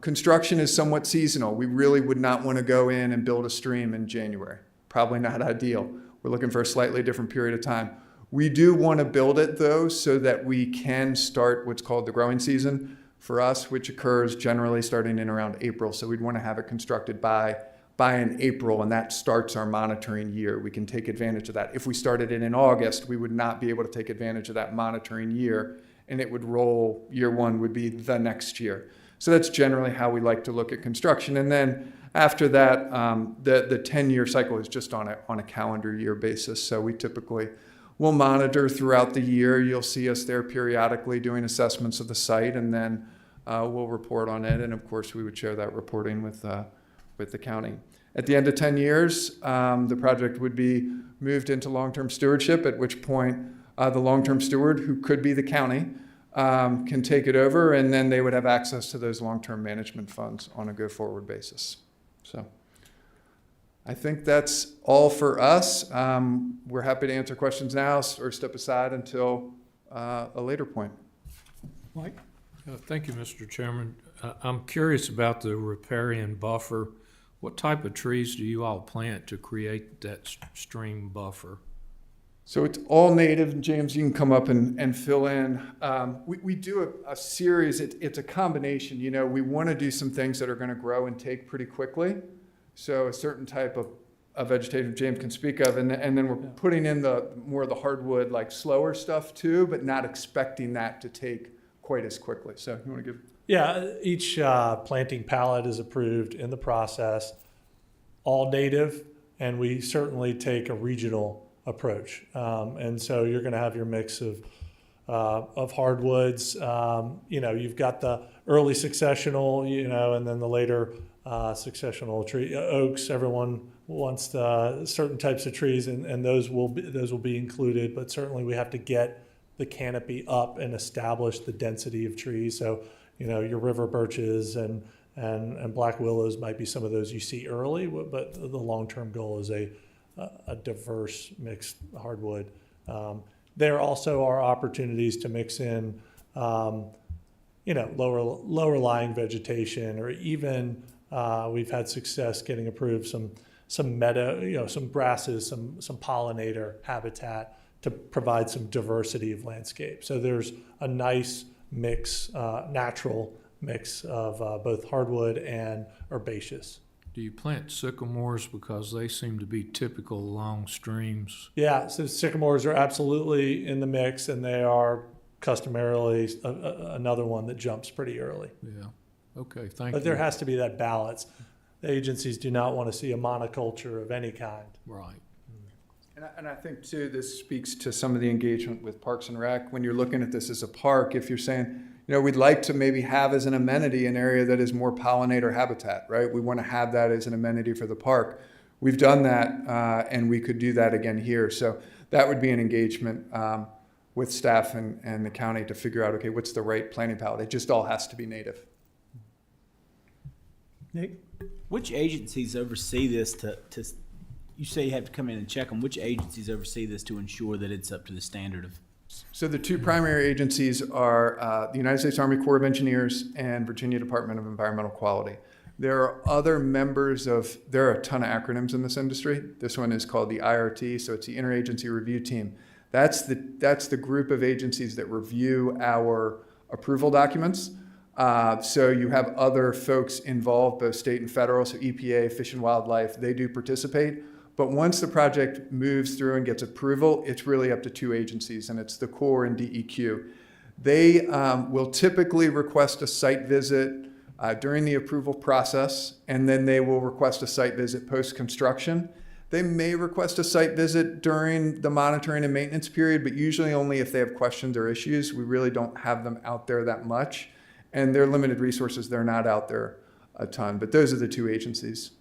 Construction is somewhat seasonal. We really would not want to go in and build a stream in January. Probably not ideal. We're looking for a slightly different period of time. We do want to build it though, so that we can start what's called the growing season for us, which occurs generally starting in around April. So we'd want to have it constructed by in April, and that starts our monitoring year. We can take advantage of that. If we started it in August, we would not be able to take advantage of that monitoring year, and it would roll, year one would be the next year. So that's generally how we like to look at construction. And then after that, the 10-year cycle is just on a calendar year basis. So we typically will monitor throughout the year. You'll see us there periodically doing assessments of the site, and then we'll report on it. And of course, we would share that reporting with the county. At the end of 10 years, the project would be moved into long-term stewardship, at which point the long-term steward, who could be the county, can take it over, and then they would have access to those long-term management funds on a go-forward basis. So I think that's all for us. We're happy to answer questions now or step aside until a later point. Mike? Thank you, Mr. Chairman. I'm curious about the riparian buffer. What type of trees do you all plant to create that stream buffer? So it's all native. James, you can come up and fill in. We do a series. It's a combination. We want to do some things that are going to grow and take pretty quickly. So a certain type of vegetation James can speak of. And then we're putting in more of the hardwood, like slower stuff too, but not expecting that to take quite as quickly. So you want to give? Yeah, each planting pallet is approved in the process, all native, and we certainly take a regional approach. And so you're going to have your mix of hardwoods. You've got the early successional, and then the later successional tree oaks. Everyone wants certain types of trees, and those will be included. But certainly we have to get the canopy up and establish the density of trees. So your river birches and black willows might be some of those you see early, but the long-term goal is a diverse mixed hardwood. There also are opportunities to mix in, lower lying vegetation, or even we've had success getting approved some meadow, some grasses, some pollinator habitat to provide some diversity of landscape. So there's a nice mix, natural mix of both hardwood and herbaceous. Do you plant sycamores because they seem to be typical along streams? Yeah, so sycamores are absolutely in the mix, and they are customarily another one that jumps pretty early. Yeah. Okay, thank you. But there has to be that balance. The agencies do not want to see a monoculture of any kind. Right. And I think too, this speaks to some of the engagement with Parks and Rec. When you're looking at this as a park, if you're saying, we'd like to maybe have as an amenity an area that is more pollinator habitat, right? We want to have that as an amenity for the park. We've done that, and we could do that again here. So that would be an engagement with staff and the county to figure out, okay, what's the right planting palette? It just all has to be native. Nick? Which agencies oversee this you say you have to come in and check them. Which agencies oversee this to ensure that it's up to the standard of So the two primary agencies are the United States Army Corps of Engineers and Virginia Department of Environmental Quality. There are other members of, there are a ton of acronyms in this industry. This one is called the IRT, so it's the Interagency Review Team. That's the group of agencies that review our approval documents. So you have other folks involved, both state and federal, so EPA, Fish and Wildlife, they do participate. But once the project moves through and gets approval, it's really up to two agencies, and it's the Corps and DEQ. They will typically request a site visit during the approval process, and then they will request a site visit post-construction. They may request a site visit during the monitoring and maintenance period, but usually only if they have questions or issues. We really don't have them out there that much. And they're limited resources, they're not out there a ton. But those are the two agencies.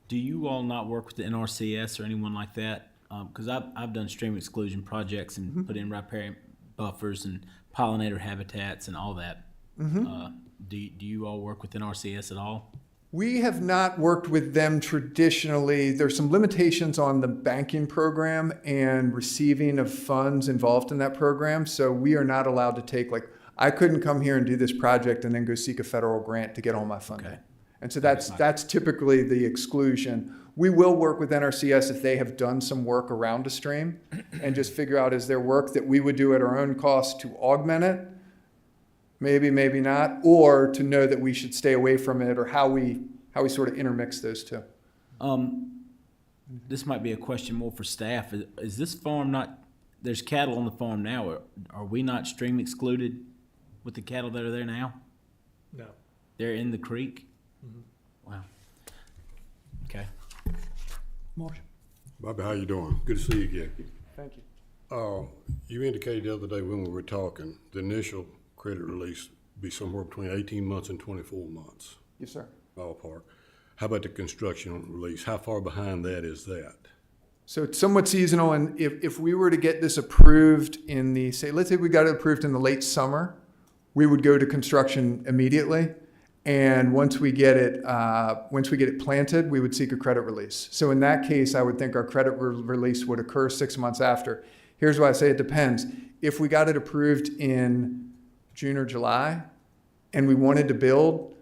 Do you all not work with the NRCS or anyone like that? Because I've done stream exclusion projects and put in riparian buffers and pollinator habitats and all that. Do you all work with NRCS at all? We have not worked with them traditionally. There's some limitations on the banking program and receiving of funds involved in that program. So we are not allowed to take, like, I couldn't come here and do this project and then go seek a federal grant to get all my funding. Okay. And so that's typically the exclusion. We will work with NRCS if they have done some work around a stream and just figure out, is there work that we would do at our own cost to augment it? Maybe, maybe not, or to know that we should stay away from it, or how we sort of intermix those two. This might be a question more for staff. Is this farm not, there's cattle on the farm now. Are we not stream excluded with the cattle that are there now? No. They're in the creek? Wow. Okay. Marshall. Bobby, how you doing? Good to see you again. Thank you. You indicated the other day when we were talking, the initial credit release be somewhere between 18 months and 24 months. Yes, sir. Ballpark. How about the construction release? How far behind that is that? So it's somewhat seasonal, and if we were to get this approved in the, let's say we got it approved in the late summer, we would go to construction immediately. And once we get it planted, we would seek a credit release. So in that case, I would think our credit release would occur 6 months after. Here's why I say it depends. If we got it approved in June or July, and we wanted to build,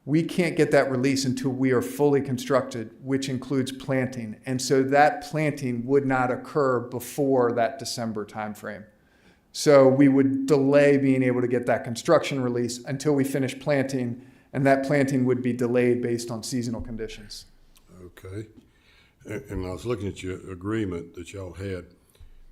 we can't get that release until we are fully constructed, which includes planting. And so that planting would not occur before that December timeframe. So we would delay being able to get that construction release until we finish planting, and that planting would be delayed based on seasonal conditions. Okay. And I was looking at your agreement that y'all had.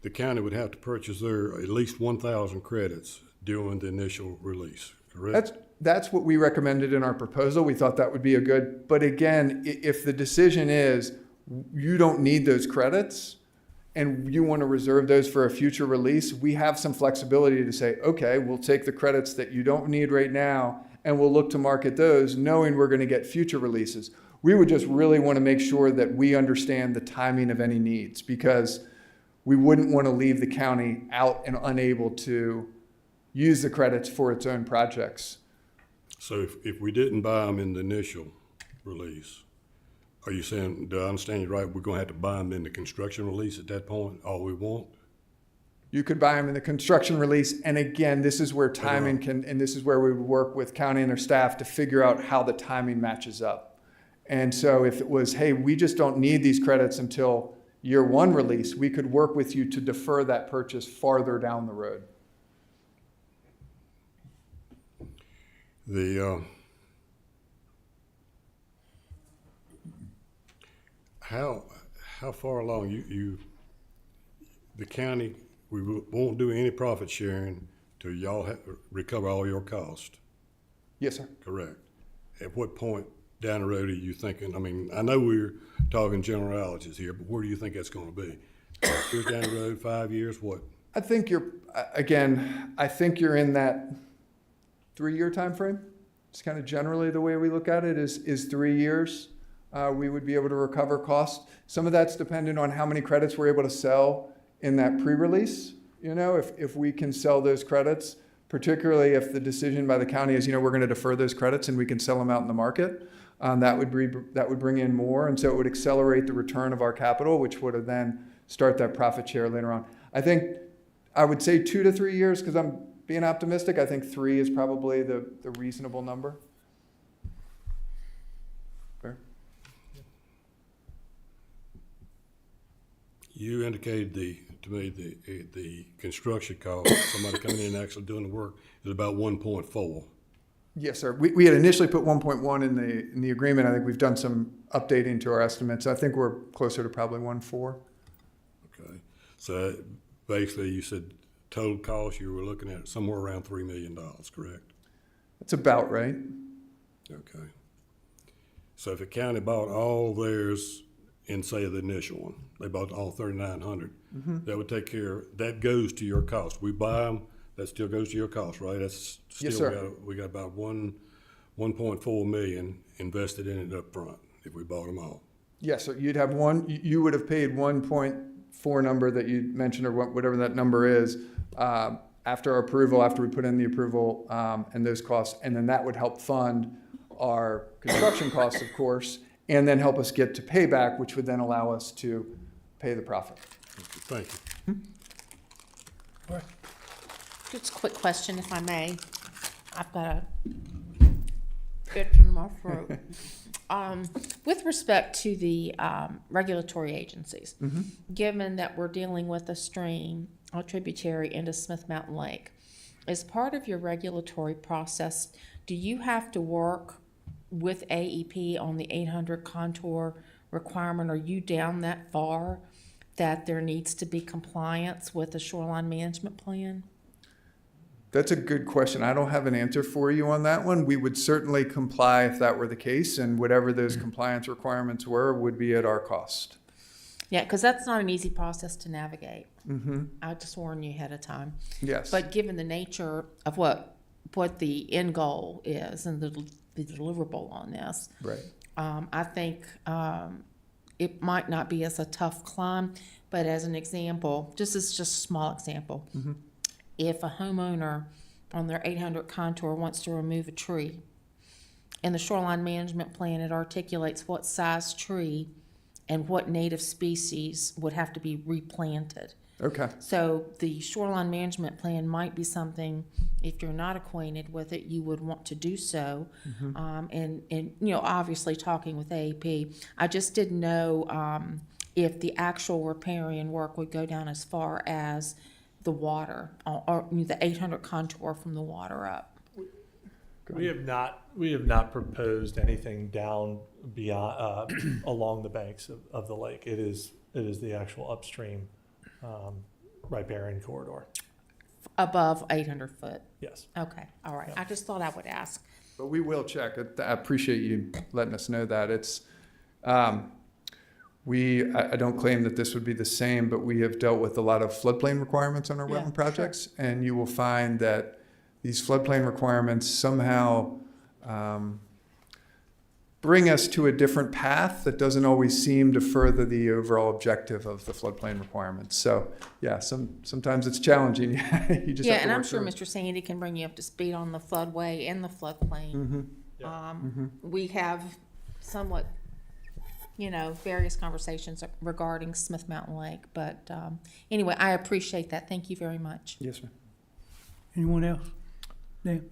The county would have to purchase there at least 1,000 credits during the initial release, correct? That's what we recommended in our proposal. We thought that would be a good, but again, if the decision is you don't need those credits and you want to reserve those for a future release, we have some flexibility to say, okay, we'll take the credits that you don't need right now and we'll look to market those knowing we're going to get future releases. We would just really want to make sure that we understand the timing of any needs, because we wouldn't want to leave the county out and unable to use the credits for its own projects. So if we didn't buy them in the initial release, are you saying, do I understand you right, we're going to have to buy them in the construction release at that point, all we want? You could buy them in the construction release, and again, this is where timing can, and this is where we would work with county and their staff to figure out how the timing matches up. And so if it was, hey, we just don't need these credits until year one release, we could work with you to defer that purchase farther down the road. How far along the county, we won't do any profit sharing till y'all recover all your cost? Yes, sir. Correct. At what point down the road are you thinking, I mean, I know we're talking generalities here, but where do you think that's going to be? 2 years down the road, 5 years, what? I think you're in that 3-year time frame. It's kind of generally the way we look at it is 3 years. We would be able to recover costs. Some of that's dependent on how many credits we're able to sell in that pre-release. You know, if we can sell those credits, particularly if the decision by the county is, we're going to defer those credits and we can sell them out in the market, that would bring in more. And so it would accelerate the return of our capital, which would have then start that profit share later on. I think I would say 2 to 3 years because I'm being optimistic. I think 3 is probably the reasonable number. Fair? You indicated to me the construction cost, somebody coming in and actually doing the work, is about 1.4. Yes, sir. We had initially put 1.1 in the agreement. I think we've done some updating to our estimates. I think we're closer to probably 1.4. Okay. So basically, you said total cost, you were looking at somewhere around $3 million, correct? That's about right. Okay. So if the county bought all theirs in, say, the initial one, they bought all 3,900, that would take care, that goes to your cost. We buy them, that still goes to your cost, right? That's still, Yes, sir. we got about 1.4 million invested in it up front if we bought them all. Yes, sir. You'd have you would have paid 1.4 number that you mentioned, or whatever that number is, after our approval, after we put in the approval, and those costs, and then that would help fund our construction costs, of course, and then help us get to payback, which would then allow us to pay the profit. Thank you. Just a quick question, if I may. I've got a bit in my throat. With respect to the regulatory agencies, given that we're dealing with a stream, a tributary into Smith Mountain Lake, as part of your regulatory process, do you have to work with AEP on the 800 contour requirement? Are you down that far that there needs to be compliance with the shoreline management plan? That's a good question. I don't have an answer for you on that one. We would certainly comply if that were the case, and whatever those compliance requirements were would be at our cost. Yeah, because that's not an easy process to navigate. I'll just warn you ahead of time. Yes. But given the nature of what the end goal is and the deliverable on this, Right. I think it might not be as a tough climb, but as an example, just a small example, if a homeowner on their 800 contour wants to remove a tree, in the shoreline management plan, it articulates what size tree and what native species would have to be replanted. Okay. So the shoreline management plan might be something, if you're not acquainted with it, you would want to do so. And obviously talking with AEP, I just didn't know if the actual riparian work would go down as far as the water, or the 800 contour from the water up. We have not proposed anything down beyond along the banks of the lake. It is the actual upstream riparian corridor. Above 800 foot? Yes. Okay, all right. Yeah. I just thought I would ask. But we will check. I appreciate you letting us know that. It's, I don't claim that this would be the same, but we have dealt with a lot of floodplain requirements on our Yeah, wetland projects, and you will find that these floodplain requirements somehow bring us to a different path that doesn't always seem to further the overall objective of the floodplain requirements. So, yeah, sometimes it's challenging. You just Yeah, have to and I'm work sure through it. Mr. Sandy can bring you up to speed on the floodway and the floodplain. We have somewhat, various conversations regarding Smith Mountain Lake, but anyway, I appreciate that. Thank you very much. Yes, ma'am. Anyone else? Dan?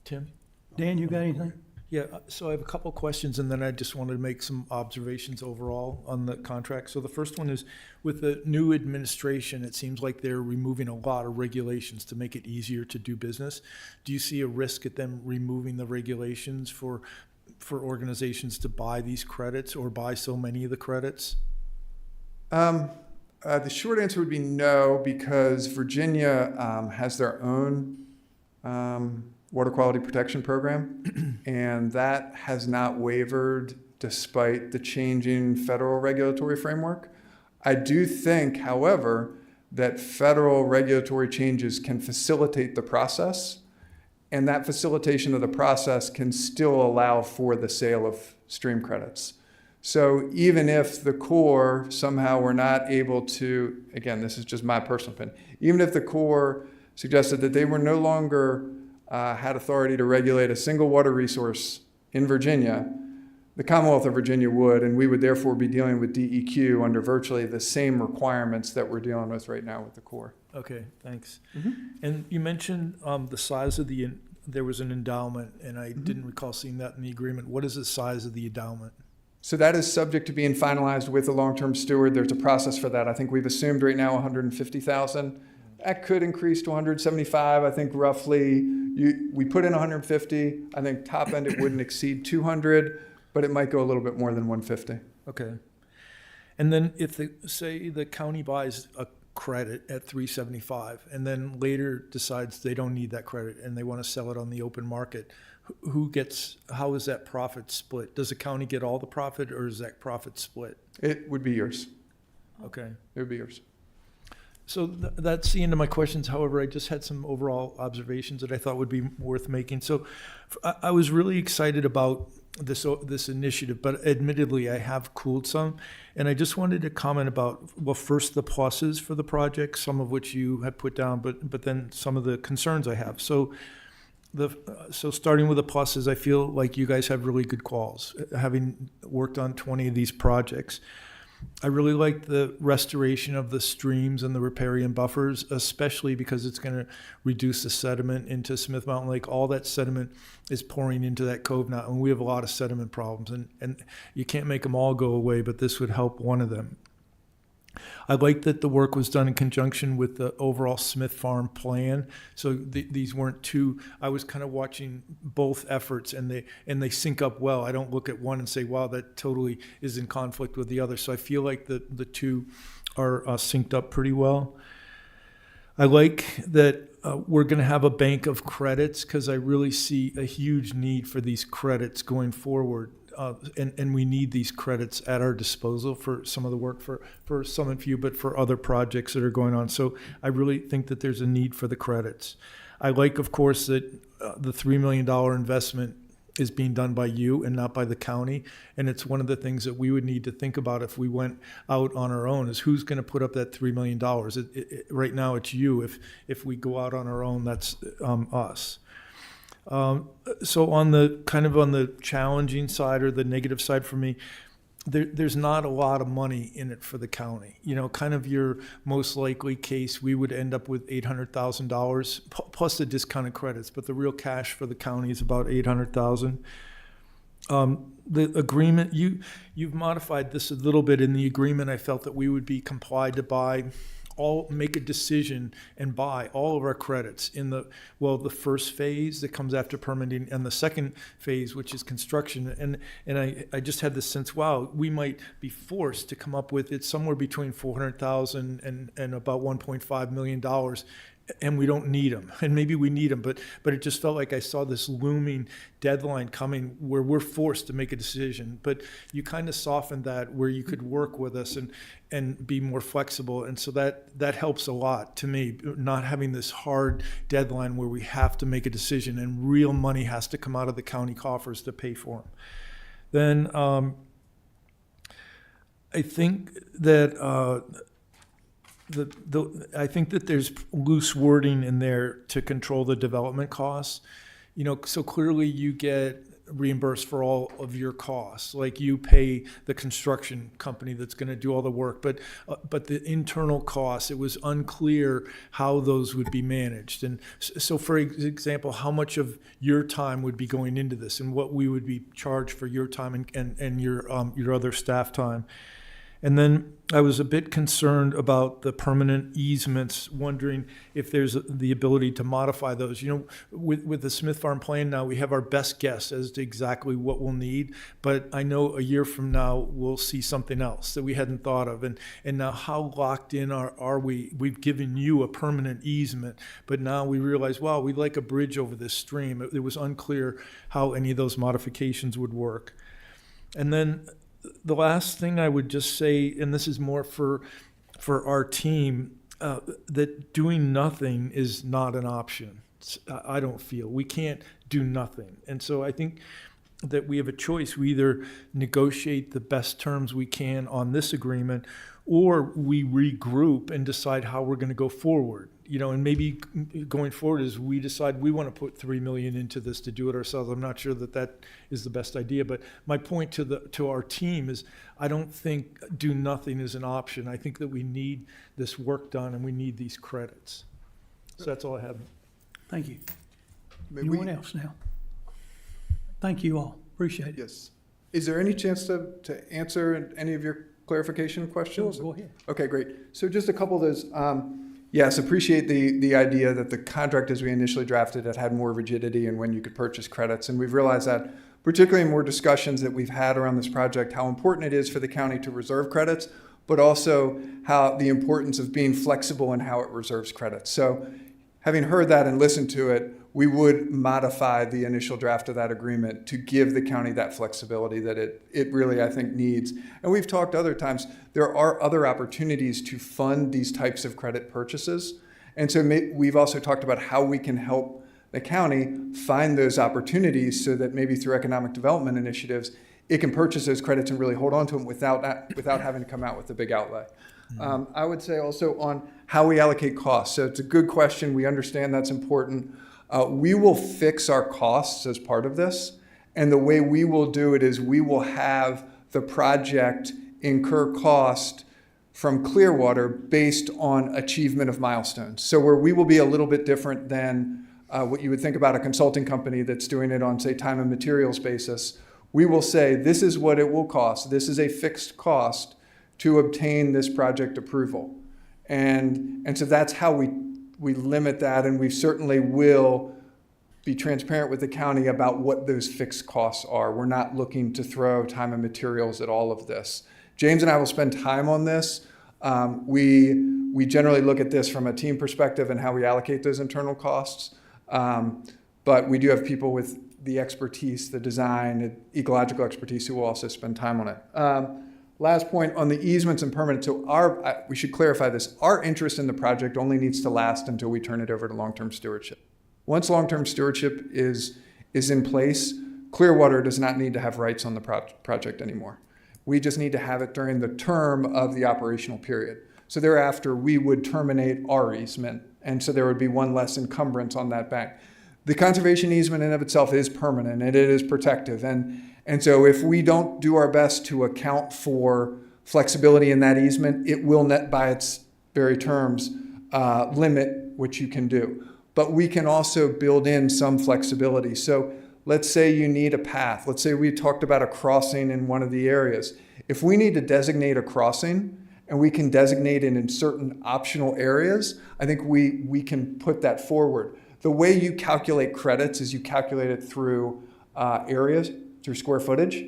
Tim? Dan, you got anything? Yeah, so I have a couple questions, and then I just wanted to make some observations overall on the contract. So the first one is, with the new administration, it seems like they're removing a lot of regulations to make it easier to do business. Do you see a risk at them removing the regulations for organizations to buy these credits or buy so many of the credits? The short answer would be no, because Virginia has their own water quality protection program, and that has not wavered despite the changing federal regulatory framework. I do think, however, that federal regulatory changes can facilitate the process, and that facilitation of the process can still allow for the sale of stream credits. So even if the Corps somehow were not able to, again, this is just my personal opinion, even if the Corps suggested that they were no longer had authority to regulate a single water resource in Virginia, The Commonwealth of Virginia would, and we would therefore be dealing with DEQ under virtually the same requirements that we're dealing with right now with the Corps. Okay, thanks. And you mentioned the size of there was an endowment, and I didn't recall seeing that in the agreement. What is the size of the endowment? So that is subject to being finalized with the long-term steward. There's a process for that. I think we've assumed right now 150,000. That could increase to 175. I think roughly we put in 150. I think top end it wouldn't exceed 200, but it might go a little bit more than 150. Okay. And then if say the county buys a credit at 375 and then later decides they don't need that credit and they want to sell it on the open market, how is that profit split? Does the county get all the profit, or is that profit split? It would be yours. Okay. It would be yours. So that's the end of my questions. However, I just had some overall observations that I thought would be worth making. So I was really excited about this initiative, but admittedly I have cooled some. And I just wanted to comment about, well, first the pluses for the project, some of which you had put down, but then some of the concerns I have. So starting with the pluses, I feel like you guys have really good calls, having worked on 20 of these projects. I really like the restoration of the streams and the riparian buffers, especially because it's going to reduce the sediment into Smith Mountain Lake. All that sediment is pouring into that cove now, and we have a lot of sediment problems, and you can't make them all go away, but this would help one of them. I like that the work was done in conjunction with the overall Smith Farm plan. So these weren't two. I was kind of watching both efforts, and they sync up well. I don't look at one and say, wow, that totally is in conflict with the other. So I feel like the two are synced up pretty well. I like that we're going to have a bank of credits, because I really see a huge need for these credits going forward. And we need these credits at our disposal for some of the work for Summit View, but for other projects that are going on. So I really think that there's a need for the credits. I like, of course, that the $3 million investment is being done by you and not by the county. And it's one of the things that we would need to think about if we went out on our own, is who's going to put up that $3 million. Right now it's you. If we go out on our own, that's us. So on the challenging side, or the negative side for me, there's not a lot of money in it for the county. You know, kind of your most likely case, we would end up with $800,000 plus the discounted credits, but the real cash for the county is about $800,000. The agreement, you've modified this a little bit. In the agreement, I felt that we would be complied to make a decision and buy all of our credits in the first phase that comes after permitting, and the second phase, which is construction. And I just had this sense, wow, we might be forced to come up with it somewhere between $400,000 and about $1.5 million. And we don't need them, and maybe we need them, but it just felt like I saw this looming deadline coming where we're forced to make a decision. But you kind of softened that, where you could work with us and be more flexible, and so that helps a lot to me, not having this hard deadline where we have to make a decision and real money has to come out of the county coffers to pay for them. Then I think that. I think that there's loose wording in there to control the development costs. You know, so clearly you get reimbursed for all of your costs. Like, you pay the construction company that's going to do all the work, but the internal costs, it was unclear how those would be managed. And so, for example, how much of your time would be going into this, and what we would be charged for your time and your other staff time. And then I was a bit concerned about the permanent easements, wondering if there's the ability to modify those. You know, with the Smith Farm plan now, we have our best guess as to exactly what we'll need, but I know a year from now we'll see something else that we hadn't thought of. And now, how locked in are we? We've given you a permanent easement, but now we realize, wow, we'd like a bridge over this stream. It was unclear how any of those modifications would work. And then the last thing I would just say, and this is more for our team, that doing nothing is not an option. I don't feel. We can't do nothing. And so I think that we have a choice. We either negotiate the best terms we can on this agreement, or we regroup and decide how we're going to go forward. and maybe going forward as we decide we want to put 3 million into this to do it ourselves. I'm not sure that is the best idea, but my point to our team is I don't think do nothing is an option. I think that we need this work done and we need these credits. So that's all I have. Thank you. May Anyone we- else now? Thank you all. Appreciate it. Yes. Is there any chance to answer any of your clarification questions? Sure, go ahead. Okay, great. So just a couple of those. Yes, appreciate the idea that the contract as we initially drafted it had more rigidity and when you could purchase credits. And we've realized that, particularly in more discussions that we've had around this project, how important it is for the county to reserve credits, but also how the importance of being flexible in how it reserves credits. So having heard that and listened to it, we would modify the initial draft of that agreement to give the county that flexibility that it really, I think, needs. And we've talked other times, there are other opportunities to fund these types of credit purchases. And so we've also talked about how we can help the county find those opportunities so that maybe through economic development initiatives, it can purchase those credits and really hold on to them without having to come out with a big outlay. I would say also on how we allocate costs. So it's a good question. We understand that's important. We will fix our costs as part of this. And the way we will do it is we will have the project incur cost from Clearwater based on achievement of milestones. So where we will be a little bit different than what you would think about a consulting company that's doing it on, say, time and materials basis, we will say this is what it will cost. This is a fixed cost to obtain this project approval. And so that's how we limit that, and we certainly will be transparent with the county about what those fixed costs are. We're not looking to throw time and materials at all of this. James and I will spend time on this. We generally look at this from a team perspective and how we allocate those internal costs. But we do have people with the expertise, the design, ecological expertise who will also spend time on it. Last point on the easements and permanent. So we should clarify this. Our interest in the project only needs to last until we turn it over to long-term stewardship. Once long-term stewardship is in place, Clearwater does not need to have rights on the project anymore. We just need to have it during the term of the operational period. So thereafter, we would terminate our easement, and so there would be one less encumbrance on that bank. The conservation easement in of itself is permanent, and it is protective. And so if we don't do our best to account for flexibility in that easement, it will net by its very terms limit what you can do. But we can also build in some flexibility. So let's say you need a path. Let's say we talked about a crossing in one of the areas. If we need to designate a crossing and we can designate it in certain optional areas, I think we can put that forward. The way you calculate credits is you calculate it through areas, through square footage.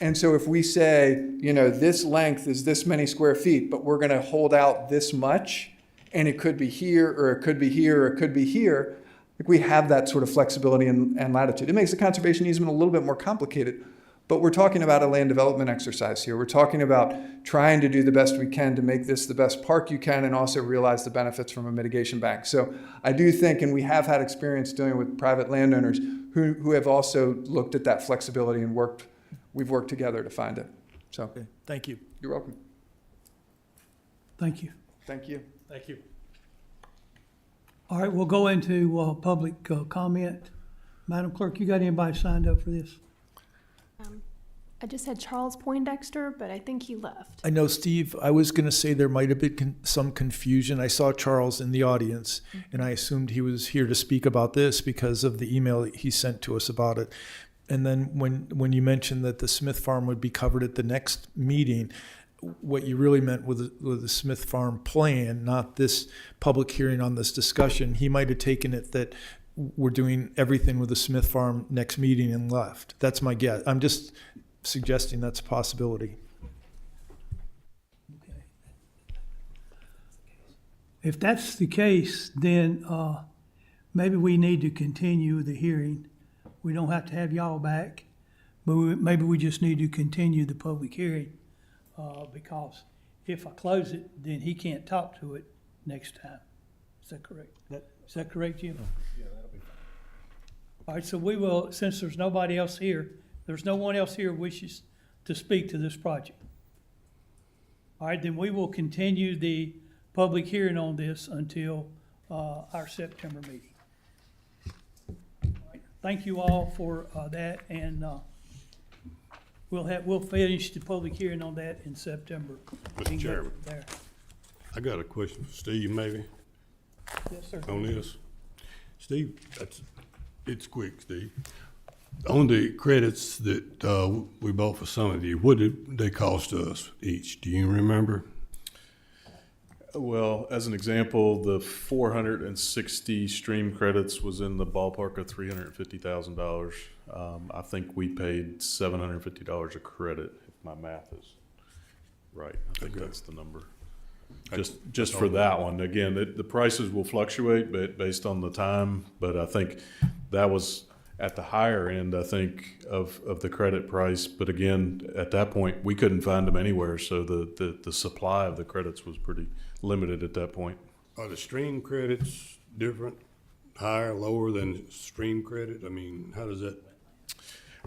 And so if we say, this length is this many square feet, but we're going to hold out this much, and it could be here, or it could be here, or it could be here, I think we have that sort of flexibility and latitude. It makes the conservation easement a little bit more complicated, but we're talking about a land development exercise here. We're talking about trying to do the best we can to make this the best park you can and also realize the benefits from a mitigation bank. So I do think, and we have had experience dealing with private landowners who have also looked at that flexibility and we've worked together to find it. So Okay, thank you. you're welcome. Thank you. Thank you. Thank you. All right, we'll go into public comment. Madam Clerk, you got anybody signed up for this? I just had Charles Poindexter, but I think he left. I know, Steve, I was going to say there might have been some confusion. I saw Charles in the audience, and I assumed he was here to speak about this because of the email he sent to us about it. And then when you mentioned that the Smith Farm would be covered at the next meeting, what you really meant with the Smith Farm plan, not this public hearing on this discussion. He might have taken it that we're doing everything with the Smith Farm next meeting and left. That's my guess. I'm just suggesting that's a possibility. If that's the case, then maybe we need to continue the hearing. We don't have to have y'all back, but maybe we just need to continue the public hearing because if I close it, then he can't talk to it next time. Is that correct? Is that correct, Jim? Yeah, that'll be fine. All right, so we will, since there's nobody else here, there's no one else here wishes to speak to this project. All right, then we will continue the public hearing on this until our September meeting. Thank you all for that, and we'll finish the public hearing on that in September. Mr. Chairman. There. I got a question for Steve, maybe, Yes, sir. on this. Steve, it's quick, Steve. On the credits that we bought for some of you, what did they cost us each? Do you remember? Well, as an example, the 460 stream credits was in the ballpark of $350,000. I think we paid $750 a credit, if my math is right. I think that's the number. Just for that one. Again, the prices will fluctuate based on the time, but I think that was at the higher end, I think, of the credit price. But again, at that point, we couldn't find them anywhere, so the supply of the credits was pretty limited at that point. Are the stream credits different, higher, lower than stream credit? I mean, how does that?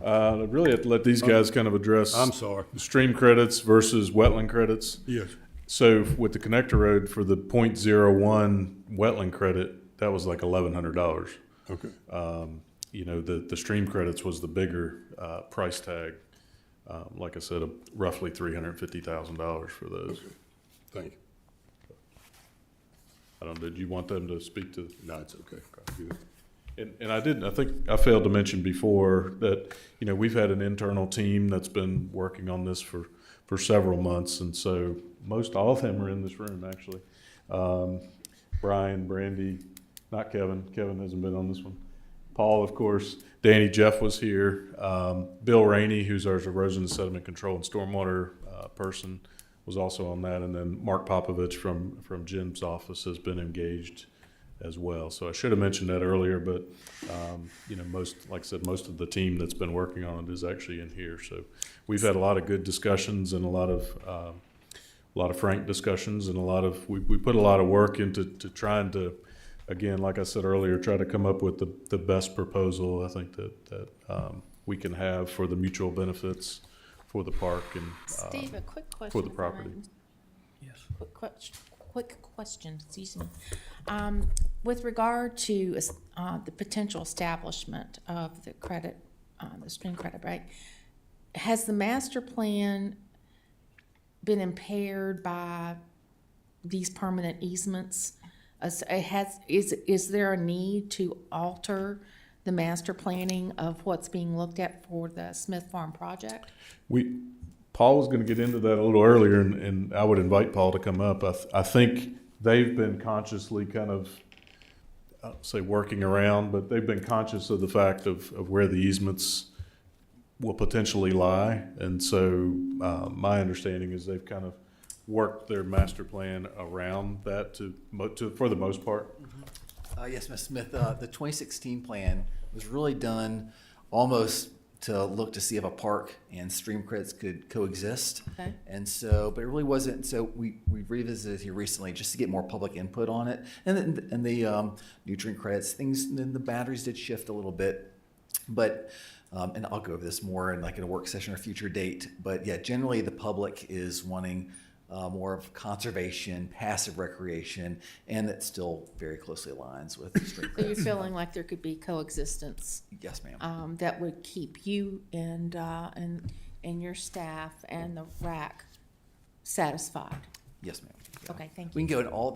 I'd really have to let these guys kind of address. I'm sorry. Stream credits versus wetland credits. Yes. So with the connector road for the .01 wetland credit, that was like $1,100. Okay. You know, the stream credits was the bigger price tag. Like I said, roughly $350,000 for those. Okay. Thank you. I don't know, did you want them to speak to? No, it's okay. And I think I failed to mention before that, you know, we've had an internal team that's been working on this for several months. And so all of them are in this room, actually. Brian, Brandy, not Kevin. Kevin hasn't been on this one. Paul, of course. Danny, Jeff was here. Bill Rainey, who's our erosion and sediment control and stormwater person, was also on that. And then Mark Popovich from Jim's office has been engaged as well. So I should have mentioned that earlier, but you know, like I said, most of the team that's been working on it is actually in here. So we've had a lot of good discussions and a lot of frank discussions, and we put a lot of work into trying to, again, like I said earlier, try to come up with the best proposal I think that we can have for the mutual benefits for the park and Steve, a quick question. for the property. Yes. Quick question, excuse me. With regard to the potential establishment of the credit, the stream credit break, has the master plan been impaired by these permanent easements? Is there a need to alter the master planning of what's being looked at for the Smith Farm project? Paul was going to get into that a little earlier, and I would invite Paul to come up. I think they've been consciously kind of, I don't say working around, but they've been conscious of the fact of where the easements will potentially lie. And so my understanding is they've kind of worked their master plan around that for the most part. Yes, Ms. Smith, the 2016 plan was really done almost to look to see if a park and stream credits could coexist. Okay. And so, but it really wasn't, so we revisited here recently just to get more public input on it. And the nutrient credits, then the boundaries did shift a little bit. But, and I'll go over this more in a work session or a future date. But yeah, generally the public is wanting more of conservation, passive recreation, and that still very closely aligns with stream So credits. you're feeling like there could be coexistence? Yes, ma'am. That would keep you and your staff and the RAC satisfied? Yes, ma'am. Yeah. Okay, thank We you. can go in all,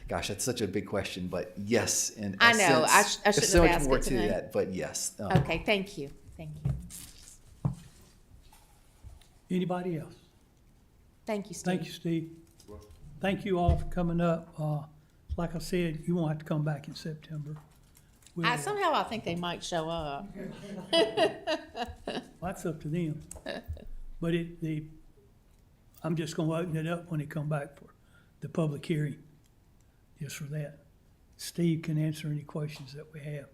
gosh, that's such a big question, but yes, in I know, I essence, shouldn't there's so have much asked more it to tonight. that, but yes. Okay, thank you, thank you. Anybody else? Thank you, Steve. Thank you, Steve. Thank you all for coming up. Like I said, you won't have to come back in September. Somehow I think they might show up. That's up to them. But I'm just gonna open it up when they come back for the public hearing, just for that. Steve can answer any questions that we have.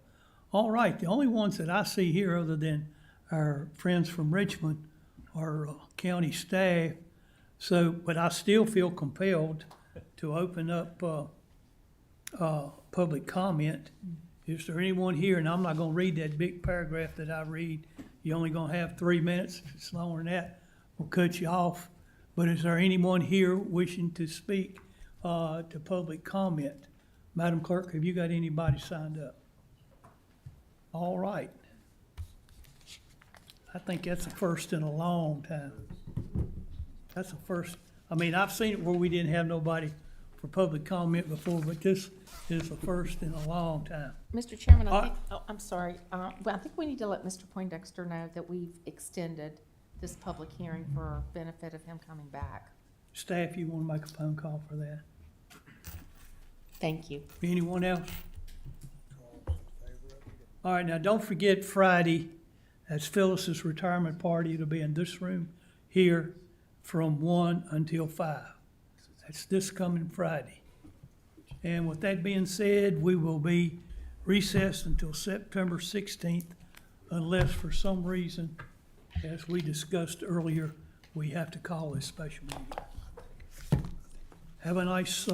All right, the only ones that I see here other than our friends from Richmond are county staff. So, but I still feel compelled to open up public comment. Is there anyone here, and I'm not gonna read that big paragraph that I read, you're only gonna have 3 minutes. If it's longer than that, we'll cut you off. But is there anyone here wishing to speak to public comment Madam Clerk, have you got anybody signed up? All right. I think that's a first in a long time. That's a first. I mean, I've seen it where we didn't have nobody for public comment before, but this is a first in a long time. Mr. Chairman, I think, I'm sorry, well, I think we need to let Mr. Poindexter know that we've extended this public hearing for benefit of him coming back. Staff, you want to make a phone call for that? Thank you. Anyone else? All right, now don't forget Friday, that's Phyllis's retirement party. It'll be in this room here from 1 until 5. That's this coming Friday. And with that being said, we will be recessed until September 16th, unless for some reason, as we discussed earlier, we have to call a special meeting. Have a nice